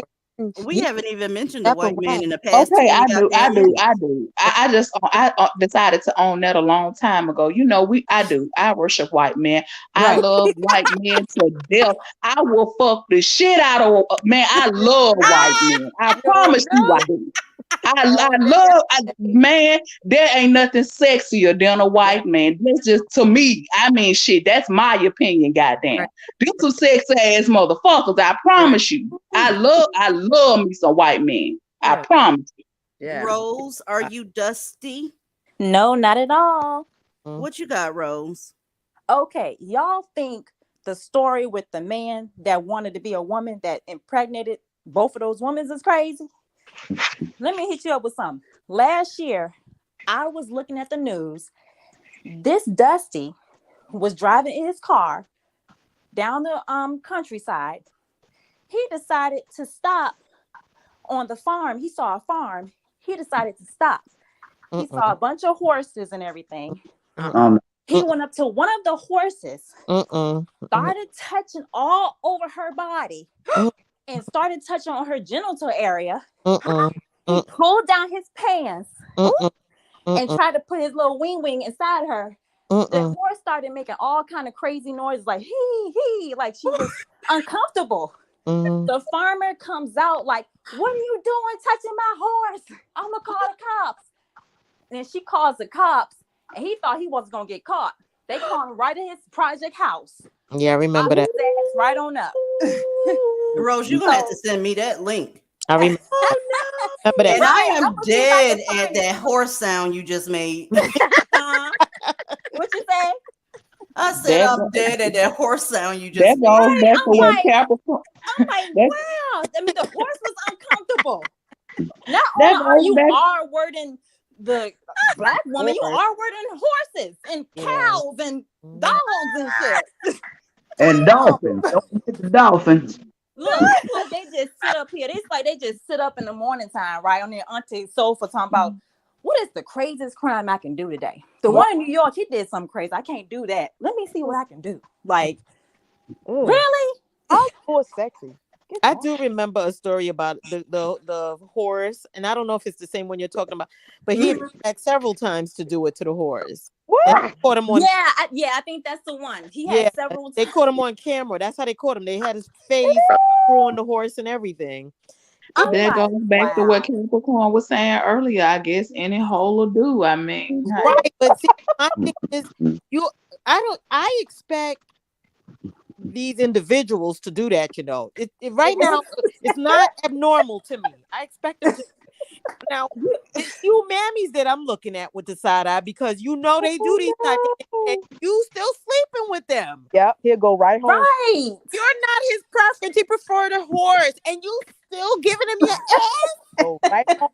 We haven't even mentioned the white man in the past. Okay, 20 I goddamn minutes. do. I decided to own that a long time ago. I worship white men. I love white men to death. I will fuck the shit out of man. I love white men. I promise you, I do. Man, there ain't nothing sexier than a white man. That's just, to me, I mean, shit, that's my opinion, goddamn. These some sexy ass motherfuckers, I promise you. I love me some white men. I promise you. Rose, are you dusty? No, not at all. What you got, Rose? Okay, y'all think the story with the man that wanted to be a woman that impregnated both of those women is crazy? Let me hit you up with something. Last year, I was looking at the news. This Dusty was driving in his car down the countryside. He decided to stop on the farm. He saw a farm. He decided to stop. He saw a bunch of horses and everything. He went up to one of the horses, Mm-mm. started touching all over her body, and started touching on her genital area. He pulled down his pants and tried to put his little wing inside her. The horse started making all kind of crazy noises, like he, like she was uncomfortable. The farmer comes out like, "What are you doing touching my horse? I'm gonna call the cops." And then she calls the cops, and he thought he wasn't gonna get caught. They called him right in his project house. Yeah, I remember that. Right on up. Rose, you're gonna have to send me that link. I remember. And I am dead at that horse sound you just made. What you say? I said I'm dead at that horse sound you just That goes back to what Capricorn. I'm like, wow. I mean, the horse was uncomfortable. Not only are you R-wording the black woman, you R-wording horses and cows and dogs and shit. And dolphins. Don't forget the dolphins. Look, like they just sit up here. It's like they just sit up in the morning time, right, on their auntie sofa talking about what is the craziest crime I can do today. The one in New York, he did something crazy. I can't do that. Let me see what I can do. Like, really? Oh, horse sexy. I do remember a story about the horse, and I don't know if it's the same one you're talking about, but he had several times to do it to the horse. What? Caught him on. Yeah, I think that's the one. He had several. They caught him on camera. That's how they caught him. They had his face on the horse and everything. That goes back to what Capricorn was saying earlier. I guess any hole will do. I mean, right? But see, my thing is, I expect these individuals to do that. You know, right now it's not abnormal to me. I expect them to. Now, it's you mammies that I'm looking at with the side eye because you know they do these type of things and you still sleeping with them. Yep, he'll go right home. Right. You're not his preference. He preferred a horse and you still giving him your ass. Go right home.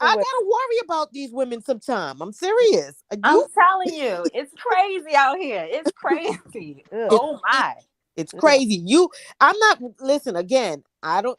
I gotta worry about these women sometime. I'm serious. I'm telling you, it's crazy out here. It's crazy. Oh my. It's crazy. I'm not listen again.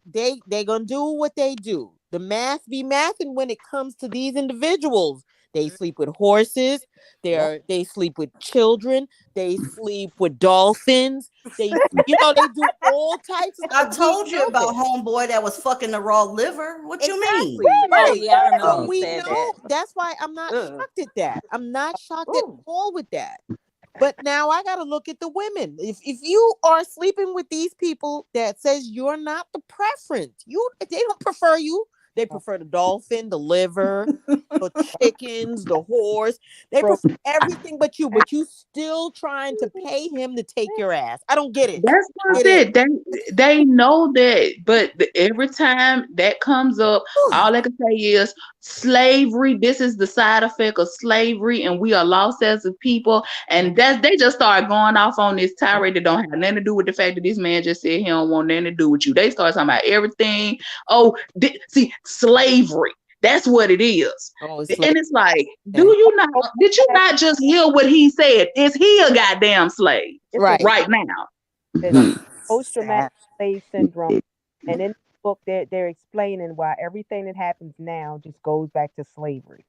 They gonna do what they do. The math be mathing when it comes to these individuals. They sleep with horses. They sleep with children. They sleep with dolphins. They do all types of. I told you about homeboy that was fucking the raw liver. What you mean? Right. Yeah, I remember We said know. that. That's why I'm not shocked at that. I'm not shocked at all with that. But now I got to look at the women. If you are sleeping with these people that says you're not the preference, they don't prefer you. They prefer the dolphin, the liver, the chickens, the horse. They prefer everything but you. But you still trying to pay him to take your ass. I don't get it. That's not it. They know that, but every time that comes up, all they can say is slavery. This is the side effect of slavery, and we are lost as a people. And they just start going off on this tirade that don't have nothing to do with the fact that this man just said he don't want nothing to do with you. They start talking about everything. See, slavery. That's what it is. And it's like, did you not just hear what he said? Is he a goddamn slave right now? Post-traumatic slave syndrome. And in the book, they're explaining why everything that happens now just goes back to slavery.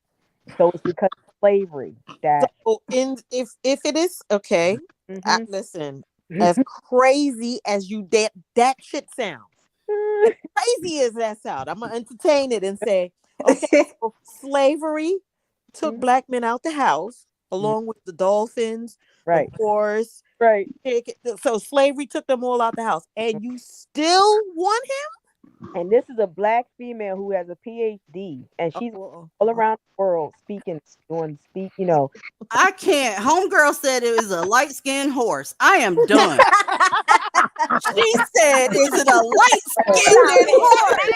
So it's because of slavery that. So if it is okay, listen. As crazy as that shit sounds. Crazy as that sound, I'm gonna entertain it and say, okay, so slavery took black men out the house along with the dolphins, the horse, chicken. So slavery took them all out the house, and you still want him? And this is a black female who has a PhD, and she's all around the world speaking. I can't. Homegirl said it was a light-skinned horse. I am done. She said, "Is it a light-skinned horse?"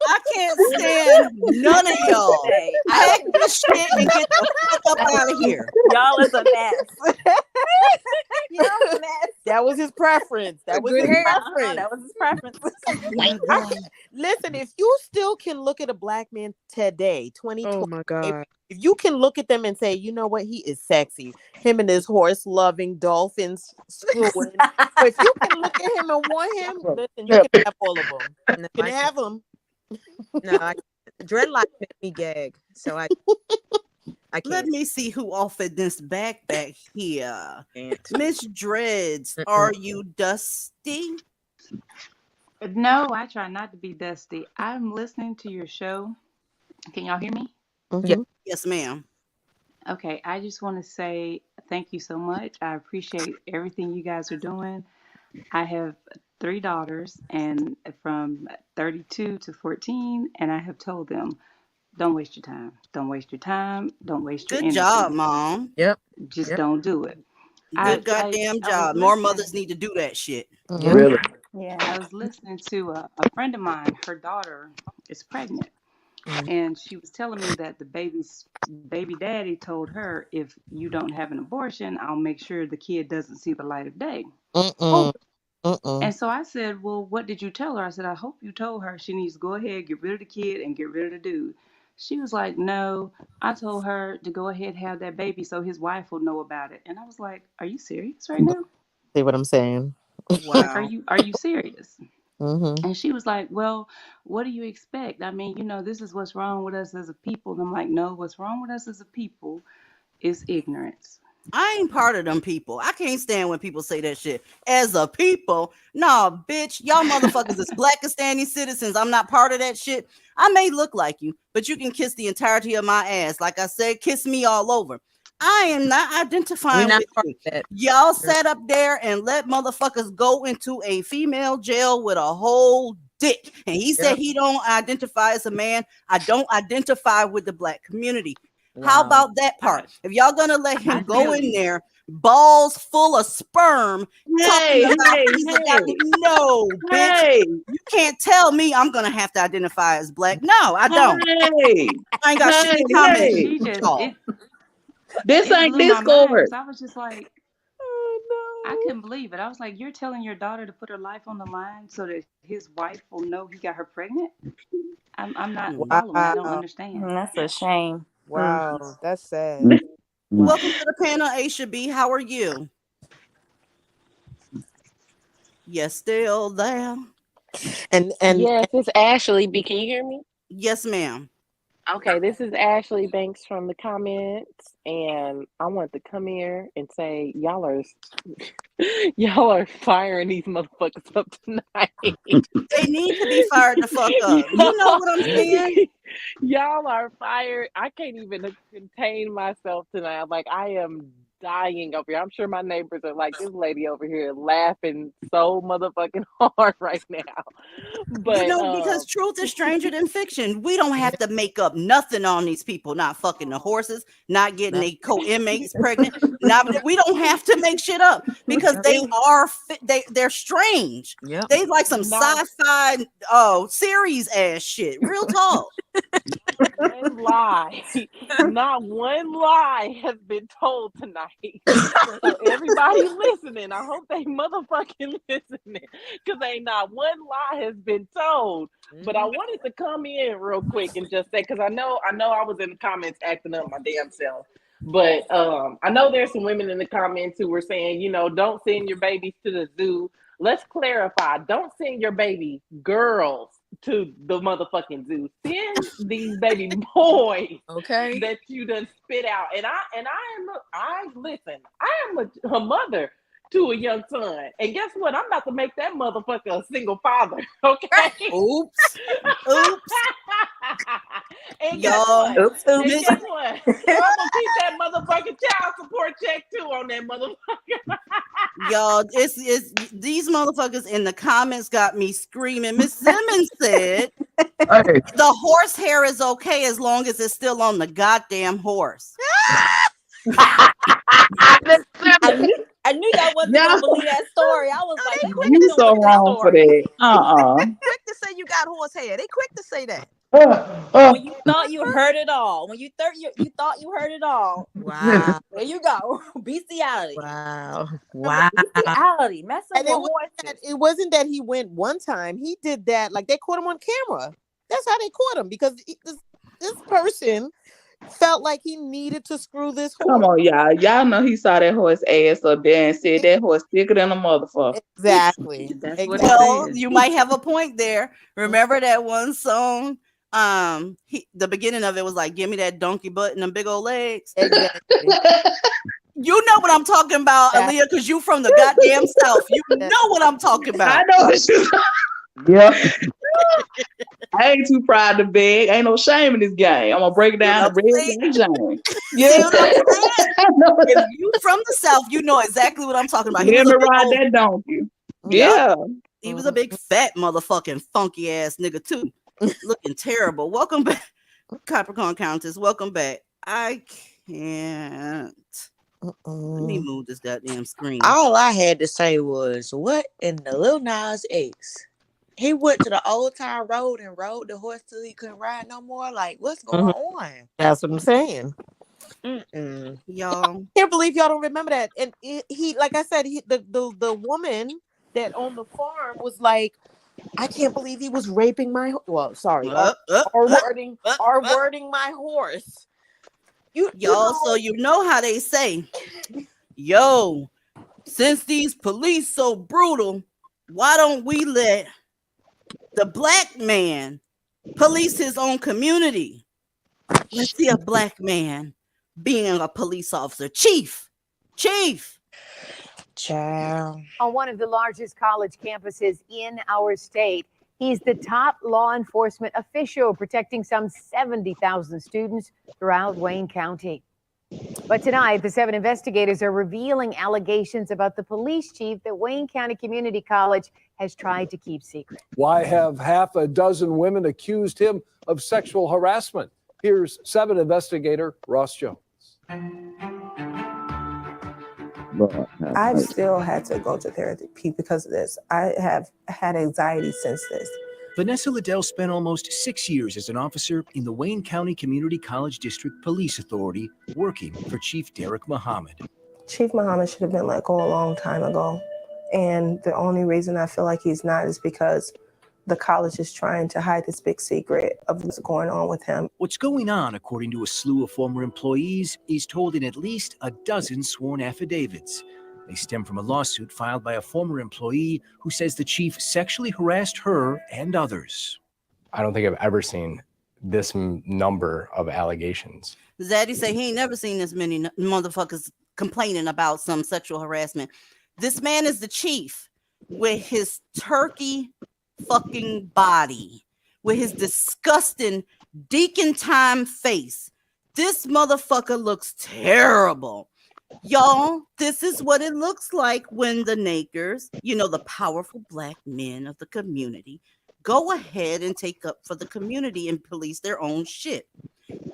I can't stand none of y'all. Pack this shit and get the fuck up out of here. Y'all is a mess. Y'all a mess. That was his preference. That was his preference. That was his preference. Listen, if you still can look at a black man today, 2020, Oh my God. if you can look at them and say, you know what, he is sexy. Him and his horse loving dolphins screwing. But if you can look at him and want him, listen, you can have all of them. No, You can have them. No, dreadlocks make me gag. So I Let can't. me see who offered this back here. Can't. Miss Dreads, are you dusty? No, I try not to be dusty. I'm listening to your show. Can y'all hear me? Mhm. Yes, ma'am. Okay, I just want to say thank you so much. I appreciate everything you guys are doing. I have 3 daughters, and from 32 to 14, and I have told them, don't waste your time. Don't waste your time. Don't waste your Good job, energy. Mom. Yep. Just don't do it. Good goddamn I was job. More listening. mothers need to do that shit. Really? Yeah, I was listening to a friend of mine. Her daughter is pregnant, and she was telling me that the baby's baby daddy told her, if you don't have an abortion, I'll make sure the kid doesn't see the light of day. Mm-mm. And so I said, well, what did you tell her? I said, I hope you told her she needs to go ahead, get rid of the kid, and get rid of the dude. She was like, no, I told her to go ahead and have that baby so his wife will know about it. And I was like, are you serious right now? See what I'm saying? Like, are you serious? Mm-hmm. And she was like, well, what do you expect? I mean, this is what's wrong with us as a people. And I'm like, no, what's wrong with us as a people is ignorance. I ain't part of them people. I can't stand when people say that shit. As a people, nah, bitch, y'all motherfuckers is Blackistani citizens. I'm not part of that shit. I may look like you, but you can kiss the entirety of my ass. Like I said, kiss me all over. I am not identifying not with part you. of that. Y'all sat up there and let motherfuckers go into a female jail with a whole dick. And he said he don't identify as a man. I don't identify with the black community. How Wow. about that part? If y'all gonna let him I go feel in you. there, balls full of sperm, talking Hey, about hey, he's a hey, goddamn no, bitch. hey, You can't tell me I'm gonna have to identify as black. No, I don't. hey, I ain't got shit hey, in common hey. with She just y'all. This it ain't blew my mind Discord. because I was just like, I couldn't believe it. I was like, you're telling your daughter to put her life on the line so that his wife will know he got her pregnant? I'm not following. I don't Wow. understand. That's a shame. Wow. That's sad. Welcome to the panel, Aisha B. How are you? Yes, still there. And Yes, it's Ashley B. Can you hear me? Yes, ma'am. Okay, this is Ashley Banks from the comments, and I want to come here and say y'all are firing these motherfuckers up tonight. They need to be fired the fuck up. You know what I'm saying? Y'all are fired. I can't even contain myself tonight. I'm like, I am dying over here. I'm sure my neighbors are like, this lady over here laughing so motherfucking hard right now. But Because truth is stranger than fiction. We don't have to make up nothing on these people not fucking the horses, not getting their co-inmates pregnant. We don't have to make shit up because they're strange. Yep. They like some sci-fi series ass shit. Real talk. one lie, not one lie has been told tonight. So everybody listening, I hope they motherfucking listening, because ain't not one lie has been told. But I wanted to come in real quick and just say, because I know I was in the comments acting up my damn self. But I know there's some women in the comments who were saying, don't send your babies to the zoo. Let's clarify. Don't send your baby girls to the motherfucking zoo. Send these baby boys, okay, that you done spit out. And I am a mother to a young son. And guess what? I'm about to make that motherfucker a single father. Okay. Oops. And guess what? Oops. And guess what? I'm gonna keep that motherfucking child support check too on that motherfucker. Y'all, it's these motherfuckers in the comments got me screaming. Miss Simmons said the horse hair is okay as long as it's still on the goddamn horse. I knew y'all wasn't gonna believe that story. I was like, You so wrong for that. Quick to say you got horse hair. They quick to say that. When you thought you heard it all, when you thought you heard it all. Wow. There you go. Bestiality. Wow. Wow. Bestiality. Messing And with horses. It wasn't that he went one time. He did that. Like, they caught him on camera. That's how they caught him, because this person felt like he needed to screw this horse. Come on, y'all. Y'all know he saw that horse ass up there and said that horse thicker than a motherfucker. Exactly. That's what Well, it said. you might have a point there. Remember that one song? The beginning of it was like, give me that donkey butt and them big old legs. Exactly. You know what I'm talking about, Aaliyah, because you from the goddamn South. You know what I'm talking about. I know what you. Yep. I ain't too proud to beg. Ain't no shame in this game. I'm gonna break it down to red and Jane. See what I'm saying? If you from the South, you know exactly what I'm talking about. Let me ride that donkey. Yeah. He was a big fat motherfucking funky ass nigga too. Looking terrible. Welcome back, Capricorn Countess. Welcome back. I can't. Let me move this goddamn screen. All I had to say was, what in the Lil Nas X? He went to the Old Town Road and rode the horse till he couldn't ride no more. Like, what's going on? That's what I'm saying. Y'all, I can't believe y'all don't remember that. And he, like I said, the woman that owned the farm was like, I can't believe he was raping my. Wording my horse. Y'all, so you know how they say, yo, since these police so brutal, why don't we let the black man police his own community? Let's see a black man being a police officer. Chief. Child. On one of the largest college campuses in our state, he's the top law enforcement official protecting some 70,000 students throughout Wayne County. But tonight, the 7 investigators are revealing allegations about the police chief that Wayne County Community College has tried to keep secret. Why have half a dozen women accused him of sexual harassment? Here's 7 investigator Ross Jones. I've still had to go to therapy because of this. I have had anxiety since this. Vanessa Liddell spent almost 6 years as an officer in the Wayne County Community College District Police Authority, working for Chief Derek Muhammad. Chief Muhammad should have been let go a long time ago. And the only reason I feel like he's not is because the college is trying to hide this big secret of what's going on with him. What's going on, according to a slew of former employees, is told in at least a dozen sworn affidavits. They stem from a lawsuit filed by a former employee who says the chief sexually harassed her and others. I don't think I've ever seen this number of allegations. Zaddy say he ain't never seen this many motherfuckers complaining about some sexual harassment. This man is the chief with his turkey fucking body, with his disgusting deacon time face. This motherfucker looks terrible. Y'all, this is what it looks like when the Nakers, you know, the powerful black men of the community, go ahead and take up for the community and police their own shit.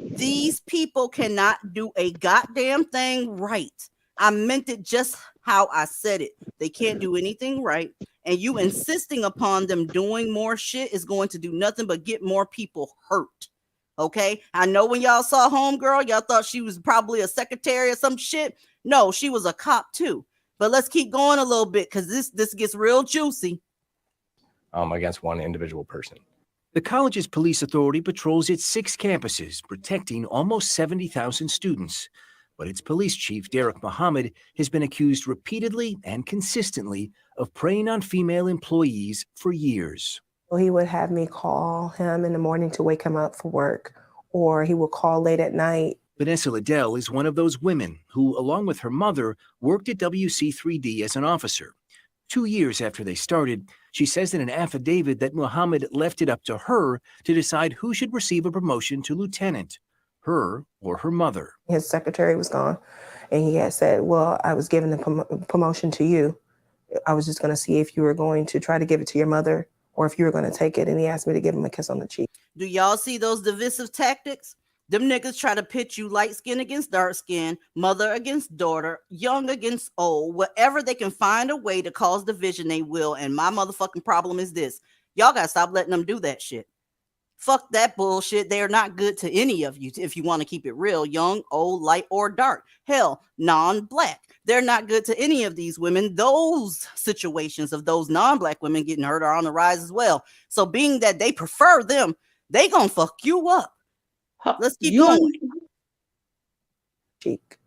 These people cannot do a goddamn thing right. I meant it just how I said it. They can't do anything right. And you insisting upon them doing more shit is going to do nothing but get more people hurt. Okay? I know when y'all saw Homegirl, y'all thought she was probably a secretary or some shit. No, she was a cop too. But let's keep going a little bit because this gets real juicy. Against one individual person. The college's police authority patrols its 6 campuses, protecting almost 70,000 students. But its police chief, Derek Muhammad, has been accused repeatedly and consistently of preying on female employees for years. He would have me call him in the morning to wake him up for work, or he would call late at night. Vanessa Liddell is one of those women who, along with her mother, worked at WC3D as an officer. 2 years after they started, she says in an affidavit that Muhammad left it up to her to decide who should receive a promotion to lieutenant, her or her mother. His secretary was gone, and he had said, well, I was giving the promotion to you. I was just going to see if you were going to try to give it to your mother or if you were going to take it. And he asked me to give him a kiss on the cheek. Do y'all see those divisive tactics? Them niggas try to pit you light skin against dark skin, mother against daughter, young against old, whatever they can find a way to cause division, they will. And my motherfucking problem is this. Y'all got to stop letting them do that shit. Fuck that bullshit. They are not good to any of you if you want to keep it real. Young, old, light, or dark. Hell, non-black. They're not good to any of these women. Those situations of those non-black women getting hurt are on the rise as well. So being that they prefer them, they gonna fuck you up. Let's keep going.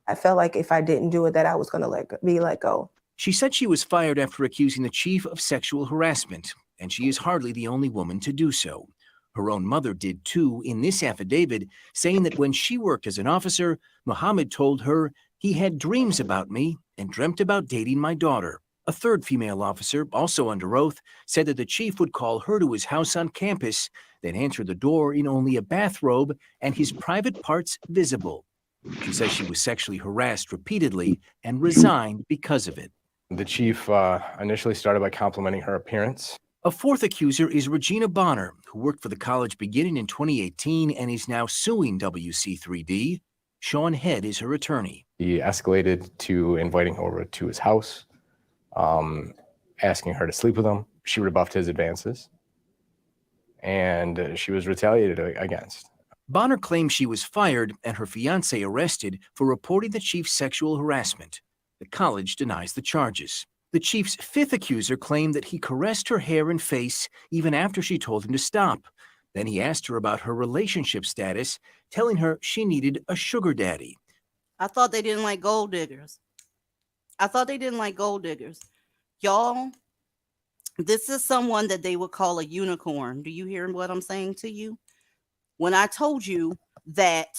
I felt like if I didn't do it, that I was going to be let go. She said she was fired after accusing the chief of sexual harassment, and she is hardly the only woman to do so. Her own mother did too in this affidavit, saying that when she worked as an officer, Muhammad told her he had dreams about me and dreamt about dating my daughter. A third female officer, also under oath, said that the chief would call her to his house on campus, then answer the door in only a bathrobe and his private parts visible. She says she was sexually harassed repeatedly and resigned because of it. The chief initially started by complimenting her appearance. A fourth accuser is Regina Bonner, who worked for the college beginning in 2018 and is now suing WC3D. Sean Head is her attorney. He escalated to inviting her over to his house, asking her to sleep with him. She rebuffed his advances, and she was retaliated against. Bonner claims she was fired and her fiancé arrested for reporting the chief's sexual harassment. The college denies the charges. The chief's fifth accuser claimed that he caressed her hair and face even after she told him to stop. Then he asked her about her relationship status, telling her she needed a sugar daddy. I thought they didn't like gold diggers. Y'all, this is someone that they would call a unicorn. Do you hear what I'm saying to you? When I told you that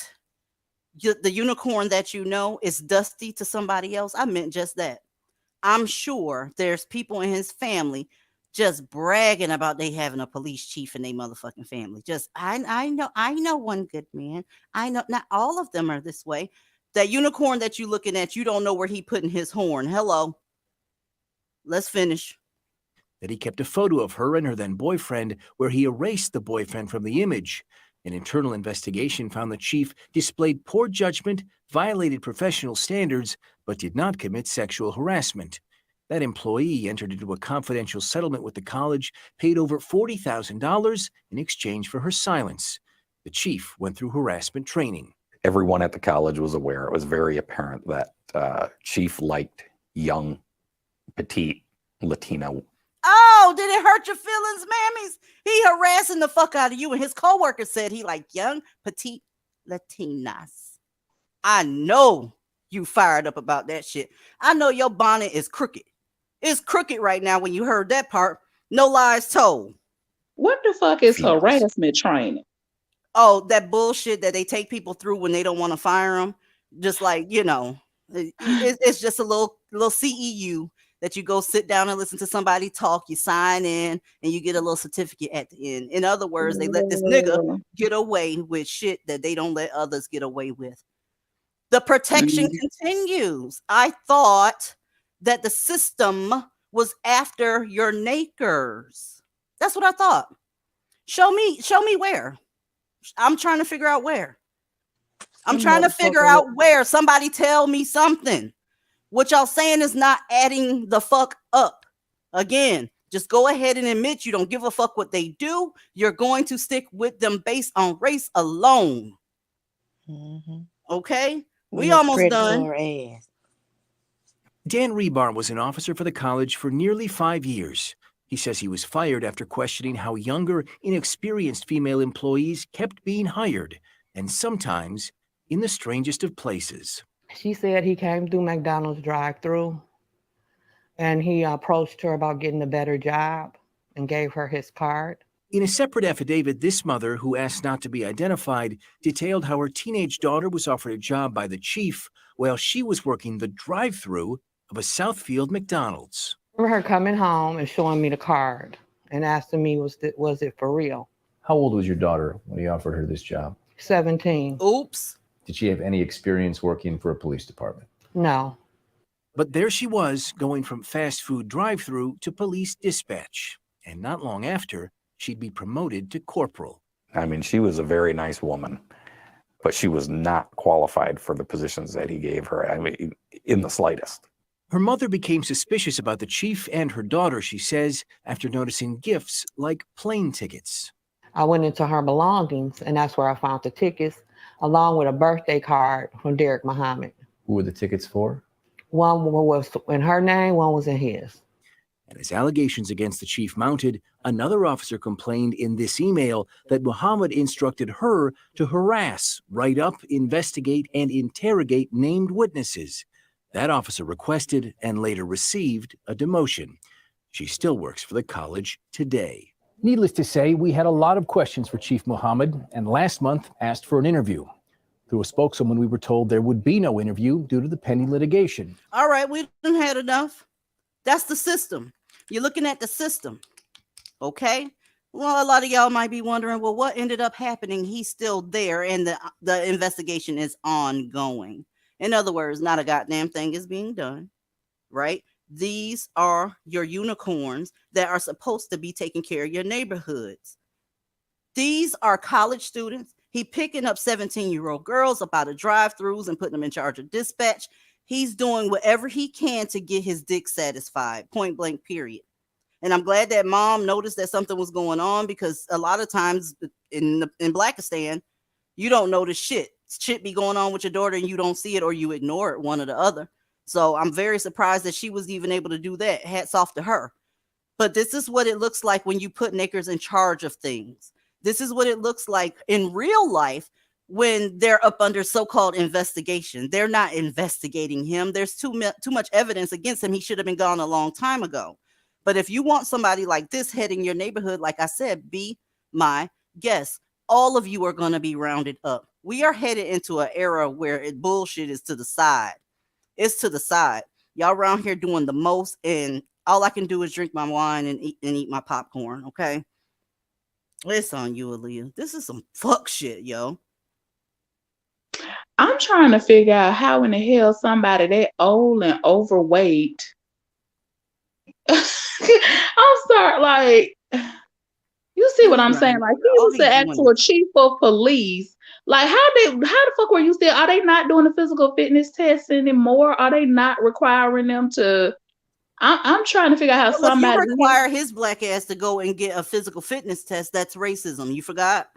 the unicorn that you know is dusty to somebody else, I meant just that. I'm sure there's people in his family just bragging about they having a police chief in their motherfucking family. Just I know one good man. I know not all of them are this way. That unicorn that you looking at, you don't know where he putting his horn. Hello. Let's finish. That he kept a photo of her and her then boyfriend where he erased the boyfriend from the image. An internal investigation found the chief displayed poor judgment, violated professional standards, but did not commit sexual harassment. That employee entered into a confidential settlement with the college, paid over $40,000 in exchange for her silence. The chief went through harassment training. Everyone at the college was aware. It was very apparent that Chief liked young, petite Latino. Oh, did it hurt your feelings, mammies? He harassing the fuck out of you, and his coworker said he liked young, petite Latinas. I know you fired up about that shit. I know your bonnet is crooked. It's crooked right now when you heard that part. No lies told. What the fuck is harassment training? Oh, that bullshit that they take people through when they don't want to fire them. Just like, it's just a little CEU that you go sit down and listen to somebody talk, you sign in, and you get a little certificate at the end. In other words, they let this nigga get away with shit that they don't let others get away with. The protection continues. I thought that the system was after your nakers. That's what I thought. Show me where. I'm trying to figure out where. Somebody tell me something. What y'all saying is not adding the fuck up. Again, just go ahead and admit you don't give a fuck what they do. You're going to stick with them based on race alone. Mm-hmm. Okay? We almost done. Dan Rebar was an officer for the college for nearly 5 years. He says he was fired after questioning how younger, inexperienced female employees kept being hired, and sometimes in the strangest of places. She said he came through McDonald's drive-thru and he approached her about getting a better job and gave her his card. In a separate affidavit, this mother, who asked not to be identified, detailed how her teenage daughter was offered a job by the chief while she was working the drive-thru of a Southfield McDonald's. I remember her coming home and showing me the card and asking me, was it for real? How old was your daughter when you offered her this job? 17. Oops. Did she have any experience working for a police department? No. But there she was, going from fast food drive-thru to police dispatch. And not long after, she'd be promoted to corporal. I mean, she was a very nice woman, but she was not qualified for the positions that he gave her, I mean, in the slightest. Her mother became suspicious about the chief and her daughter, she says, after noticing gifts like plane tickets. I went into her belongings, and that's where I found the tickets, along with a birthday card from Derek Muhammad. Who were the tickets for? One was in her name, one was in his. And as allegations against the chief mounted, another officer complained in this email that Muhammad instructed her to harass, write up, investigate, and interrogate named witnesses. That officer requested and later received a demotion. She still works for the college today. Needless to say, we had a lot of questions for Chief Muhammad, and last month asked for an interview. Through a spokeswoman, we were told there would be no interview due to the pending litigation. All right, we done had enough. That's the system. You're looking at the system. Okay? Well, a lot of y'all might be wondering, well, what ended up happening? He's still there, and the investigation is ongoing. In other words, not a goddamn thing is being done, right? These are your unicorns that are supposed to be taking care of your neighborhoods. These are college students. He picking up 17-year-old girls up out of drive-thrus and putting them in charge of dispatch. He's doing whatever he can to get his dick satisfied, point blank, period. And I'm glad that mom noticed that something was going on, because a lot of times in Blackistan, you don't notice shit. Shit be going on with your daughter and you don't see it, or you ignore it, one or the other. So I'm very surprised that she was even able to do that. Hats off to her. But this is what it looks like when you put niggers in charge of things. This is what it looks like in real life when they're up under so-called investigation. They're not investigating him. There's too much evidence against him. He should have been gone a long time ago. But if you want somebody like this heading your neighborhood, like I said, be my guest. All of you are going to be rounded up. We are headed into an era where bullshit is to the side. It's to the side. Y'all around here doing the most, and all I can do is drink my wine and eat my popcorn, okay? It's on you, Aaliyah. This is some fuck shit, yo. I'm trying to figure out how in the hell somebody that old and overweight. I'm sorry, like, you see what I'm saying? Like, he was the actual chief of police. Like, how the fuck were you still? Are they not doing the physical fitness tests anymore? Are they not requiring them to? I'm trying to figure out how somebody. If you require his black ass to go and get a physical fitness test, that's racism. You forgot?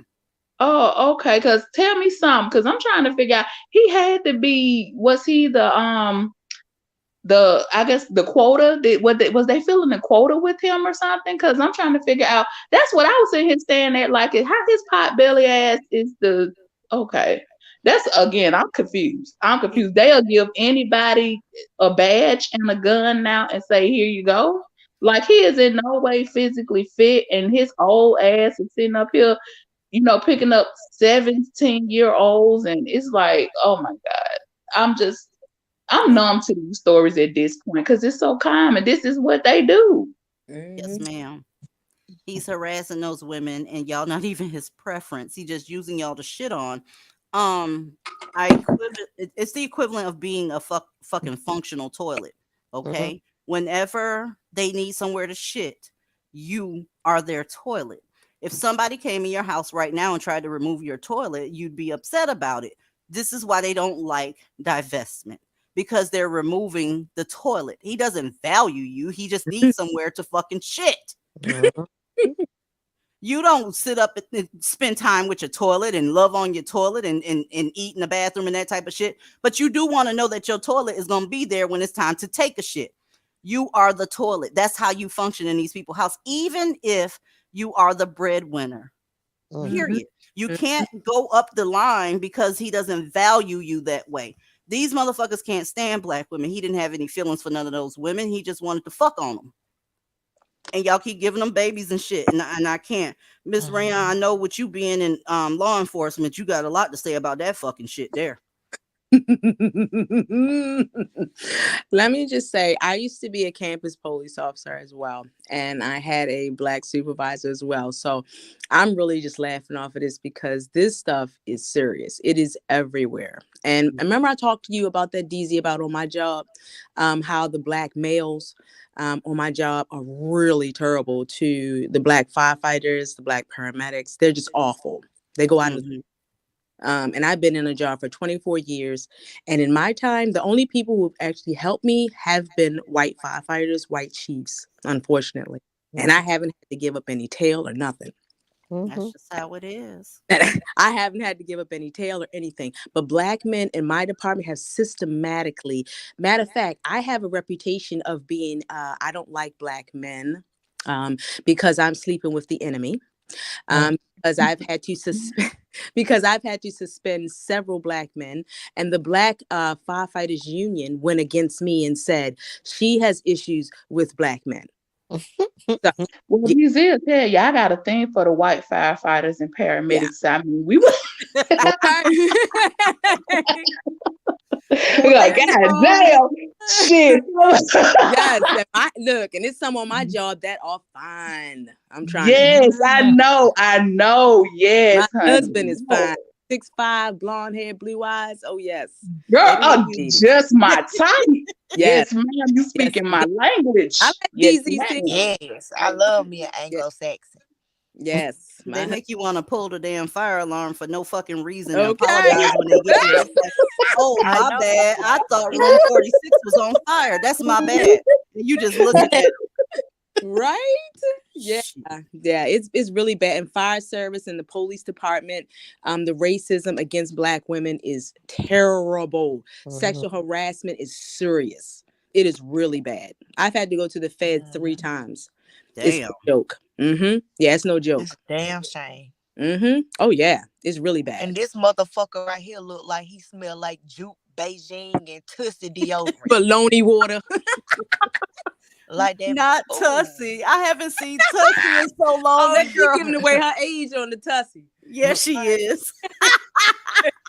Oh, okay. Because tell me something. Because I'm trying to figure out. He had to be. Was he the I guess the quota? Was they filling the quota with him or something? Because I'm trying to figure out. That's what I was sitting here staring at. Like, how his pot belly ass is the okay. That's again. I'm confused. They'll give anybody a badge and a gun now and say, "Here you go." Like, he is in no way physically fit, and his old ass is sitting up here, picking up 17-year-olds, and it's like, oh my God, I'm numb to these stories at this point because it's so common. This is what they do. Yes, ma'am. He's harassing those women, and y'all not even his preference. He just using y'all to shit on. It's the equivalent of being a fucking functional toilet. Okay, whenever they need somewhere to shit, you are their toilet. If somebody came in your house right now and tried to remove your toilet, you'd be upset about it. This is why they don't like divestment, because they're removing the toilet. He doesn't value you. He just needs somewhere to fucking shit. You don't sit up and spend time with your toilet and love on your toilet and eat in the bathroom and that type of shit. But you do want to know that your toilet is going to be there when it's time to take a shit. You are the toilet. That's how you function in these people's house, even if you are the breadwinner. Period. You can't go up the line because he doesn't value you that way. These motherfuckers can't stand black women. He didn't have any feelings for none of those women. He just wanted to fuck on them. And y'all keep giving them babies and shit. And I can't. Miss Rayon, I know with you being in law enforcement, you got a lot to say about that fucking shit there. Let me just say, I used to be a campus police officer as well, and I had a black supervisor as well. So I'm really just laughing off of this because this stuff is serious. It is everywhere. And remember I talked to you about that, DZ, about on my job, how the black males on my job are really terrible to the black firefighters, the black paramedics. They're just awful. They go out of and I've been in a job for 24 years. And in my time, the only people who have actually helped me have been white firefighters, white chiefs, unfortunately. And I haven't had to give up any tail or nothing. That's just how it is. I haven't had to give up any tail or anything. But black men in my department have systematically, matter of fact, I have a reputation of being, I don't like black men because I'm sleeping with the enemy. Because I've had to suspend several black men, and the Black Firefighters Union went against me and said she has issues with black men. Well, these is tell you, I got a thing for the white firefighters and paramedics. I mean, we were like, God damn, shit. Yes, look, and it's some on my job that are fine. I'm trying Yes, to. I know. Yes, My honey. husband is fine. 6'5", blonde hair, blue eyes. Oh yes, Girl, just my type. Yes. Yes, ma'am. You speaking my language. I like Yes, DZC. ma'am. Yes, I love me an Anglo-Saxon. Yes, They make you want to pull the damn fire alarm for no fucking reason and Okay. apologize when they get there. It's like, oh, I my know. bad. I thought room 46 was on fire. That's my bad. And you just looking at right? Yeah, it's really bad. And fire service and the police department, the racism against Black women is terrible. Sexual harassment is serious. It is really bad. I've had to go to the feds 3 times. It's damn. no joke. Yeah, it's no joke. It's a damn shame. Oh yeah, it's really bad. And this motherfucker right here look like he smell like Juke, Beijing, and Tussie deodorant. Baloney water. Like that. Not Tussie. I haven't seen Tussie in so long. Oh, That she's girl giving away her age on the Tussie. Yes, she is.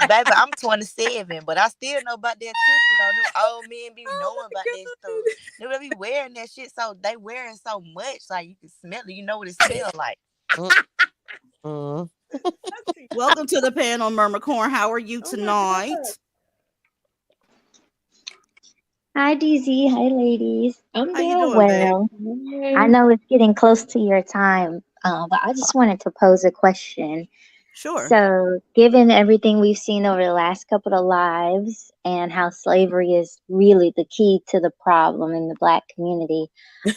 Baby, I'm 27, but I still know about that Tussie though. Them old men be knowing about that stuff. They be wearing that shit, so they wearing so much, like you can smell it. You know what it smells like. Welcome to the panel, Mermacorn. How are you tonight? Hi, DZ. Hi, ladies. I'm How you doing doing, babe? well. I know it's getting close to your time, but I just wanted to pose a question. Sure. So, given everything we've seen over the last couple of lives and how slavery is really the key to the problem in the Black community,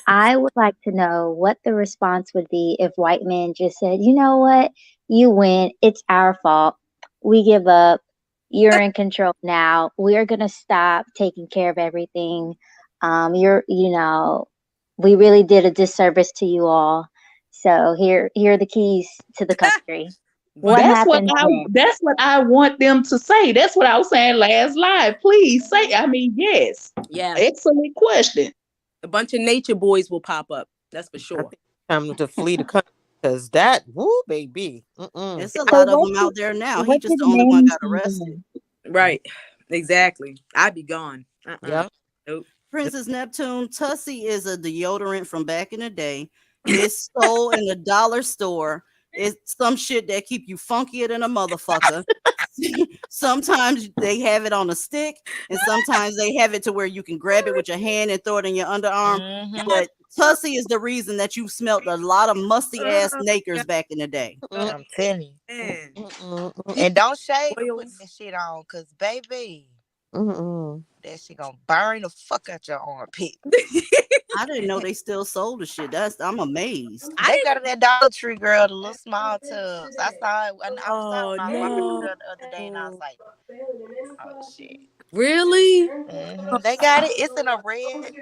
I would like to know what the response would be if white men just said, you know what, you win, it's our fault, we give up, you're in control now, we're going to stop taking care of everything. We really did a disservice to you all. So here are the keys to the country. That's what I want them to say. That's what I was saying last live. Please say. I mean, yes. Yeah. Excellent question. A bunch of nature boys will pop up. That's for sure. Time to flee the country because that, woo, baby. There's a lot of them out there now. He just the only one got arrested. Right. Exactly. I'd be gone. Yeah. Nope. Princess Neptune, Tussie is a deodorant from back in the day. It's sold in the dollar store. It's some shit that keep you funkier than a motherfucker. Sometimes they have it on a stick, and sometimes they have it to where you can grab it with your hand and throw it in your underarm. But Tussie is the reason that you smelt a lot of musty ass nakers back in the day. I'm telling you. And don't shave putting that shit on, cause baby, that shit gonna burn the fuck out your armpit. I didn't know they still sold the shit. I'm amazed. They got it at Dollar Tree, girl, the little small tubs. I saw it when I was walking through there the other day, and I was like, oh shit. Really? They got it. It's in a red,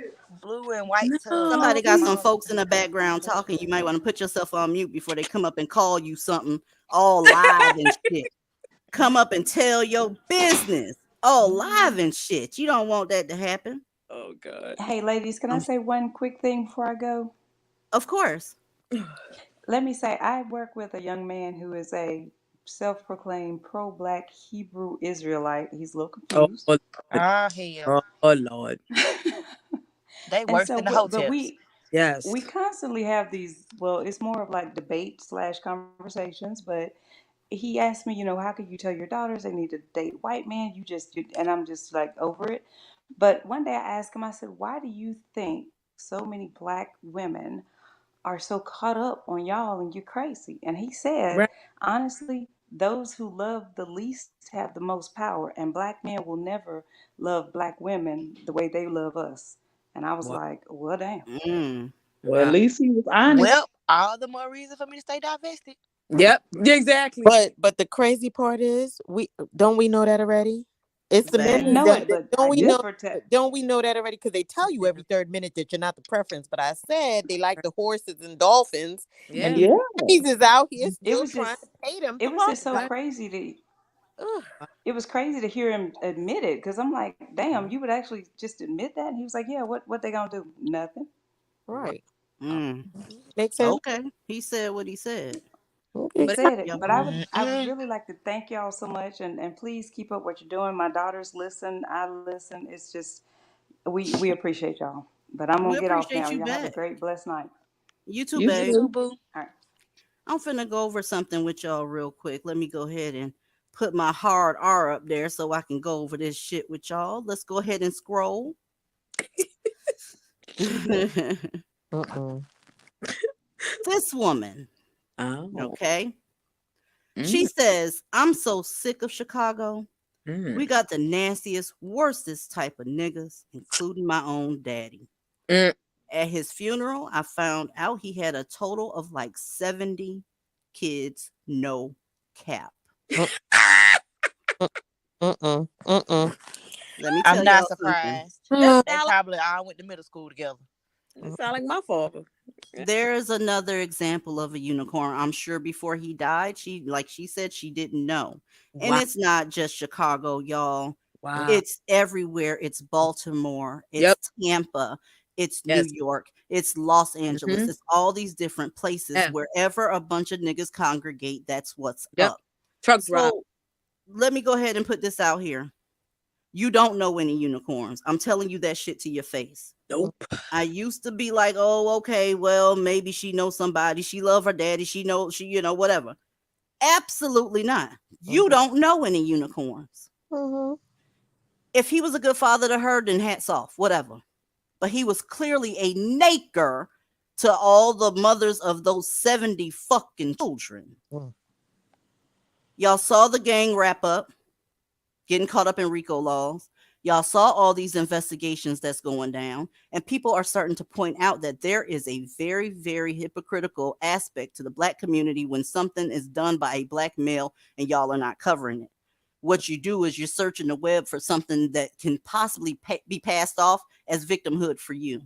blue, and white tub. Somebody got some folks in the background talking. You might want to put yourself on mute before they come up and call you something all live and shit. Come up and tell your business all live and shit. You don't want that to happen. Oh God. Hey, ladies, can I say one quick thing before I go? Of course. Let me say, I work with a young man who is a self-proclaimed pro-Black Hebrew Israelite. He's a little confused. Hell. Oh Lord. They worse than the hotels. Yes. We constantly have these, well, it's more of like debate/conversations, but he asked me, how could you tell your daughters they need to date white men? And I'm just like over it. But one day I asked him, I said, why do you think so many Black women are so caught up on y'all and you're crazy? And he said, honestly, those who love the least have the most power, and Black men will never love Black women the way they love us. And I was like, well, damn. Well, at least he was honest. Well, all the more reason for me to stay divested. Yep, exactly. But the crazy part is, we know that already. It's the men don't we know that already? Because they tell you every third minute that you're not the preference. But I said they like the horses and dolphins, and he's is out here still trying to pay them. It was just so crazy it was crazy to hear him admit it, because I'm like, damn, you would actually just admit that? And he was like, yeah, what they gonna do? Nothing. Right. Makes sense. Okay, he said what he said. He But said it, Y'all- but I would really like to thank y'all so much, and please keep up what you're doing. My daughters listen, I listen. It's just we appreciate y'all. But I'm We gonna get off appreciate now. you Y'all have a back. great, blessed night. You too, You babe. too. boo. All right. I'm finna go over something with y'all real quick. Let me go ahead and put my hard R up there so I can go over this shit with y'all. Let's go ahead and scroll. This woman, okay? She says, I'm so sick of Chicago. We got the nastiest, worstest type of niggas, including my own daddy. At his funeral, I found out he had a total of like 70 kids, no cap. Let me tell I'm y'all not something. surprised. They probably all went to middle school together. That sound like my father. There's another example of a unicorn. I'm sure before he died, she said she didn't know. And Wow. it's not just Chicago, y'all. Wow. It's everywhere. It's Baltimore, it's Tampa, it's New Yes. York, it's Los Angeles, it's all these different places. Yeah. Wherever a bunch of niggas congregate, that's what's Yep. up. Truck drive. So let me go ahead and put this out here. You don't know any unicorns. I'm telling you that shit to your face. Nope. I used to be like, oh, okay, well, maybe she knows somebody. She love her daddy. She whatever. Absolutely not. You don't know any unicorns. If he was a good father to her, then hats off, whatever. But he was clearly a naker to all the mothers of those 70 fucking children. Y'all saw the gang wrap up, getting caught up in RICO laws. Y'all saw all these investigations that's going down, and people are starting to point out that there is a very, very hypocritical aspect to the Black community when something is done by a Black male and y'all are not covering it. What you do is you're searching the web for something that can possibly be passed off as victimhood for you.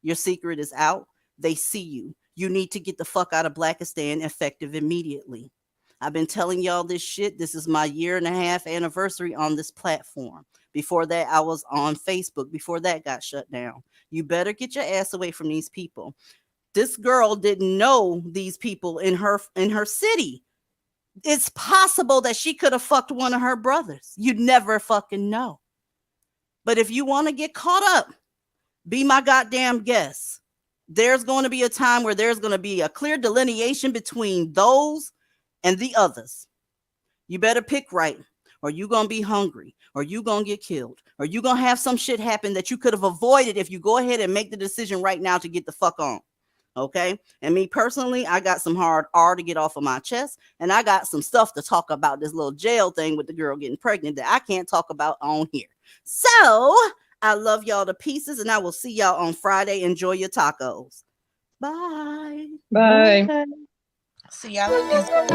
Your secret is out. They see you. You need to get the fuck out of Blackistan effective immediately. I've been telling y'all this shit. This is my 1.5 year anniversary on this platform. Before that, I was on Facebook. Before that got shut down. You better get your ass away from these people. This girl didn't know these people in her city. It's possible that she could have fucked one of her brothers. You'd never fucking know. But if you want to get caught up, be my goddamn guest. There's going to be a time where there's going to be a clear delineation between those and the others. You better pick right, or you gonna be hungry, or you gonna get killed, or you gonna have some shit happen that you could have avoided if you go ahead and make the decision right now to get the fuck on. Okay? And me personally, I got some hard R to get off of my chest, and I got some stuff to talk about this little jail thing with the girl getting pregnant that I can't talk about on here. So I love y'all to pieces, and I will see y'all on Friday. Enjoy your tacos. Bye. Bye. See y'all in Discord.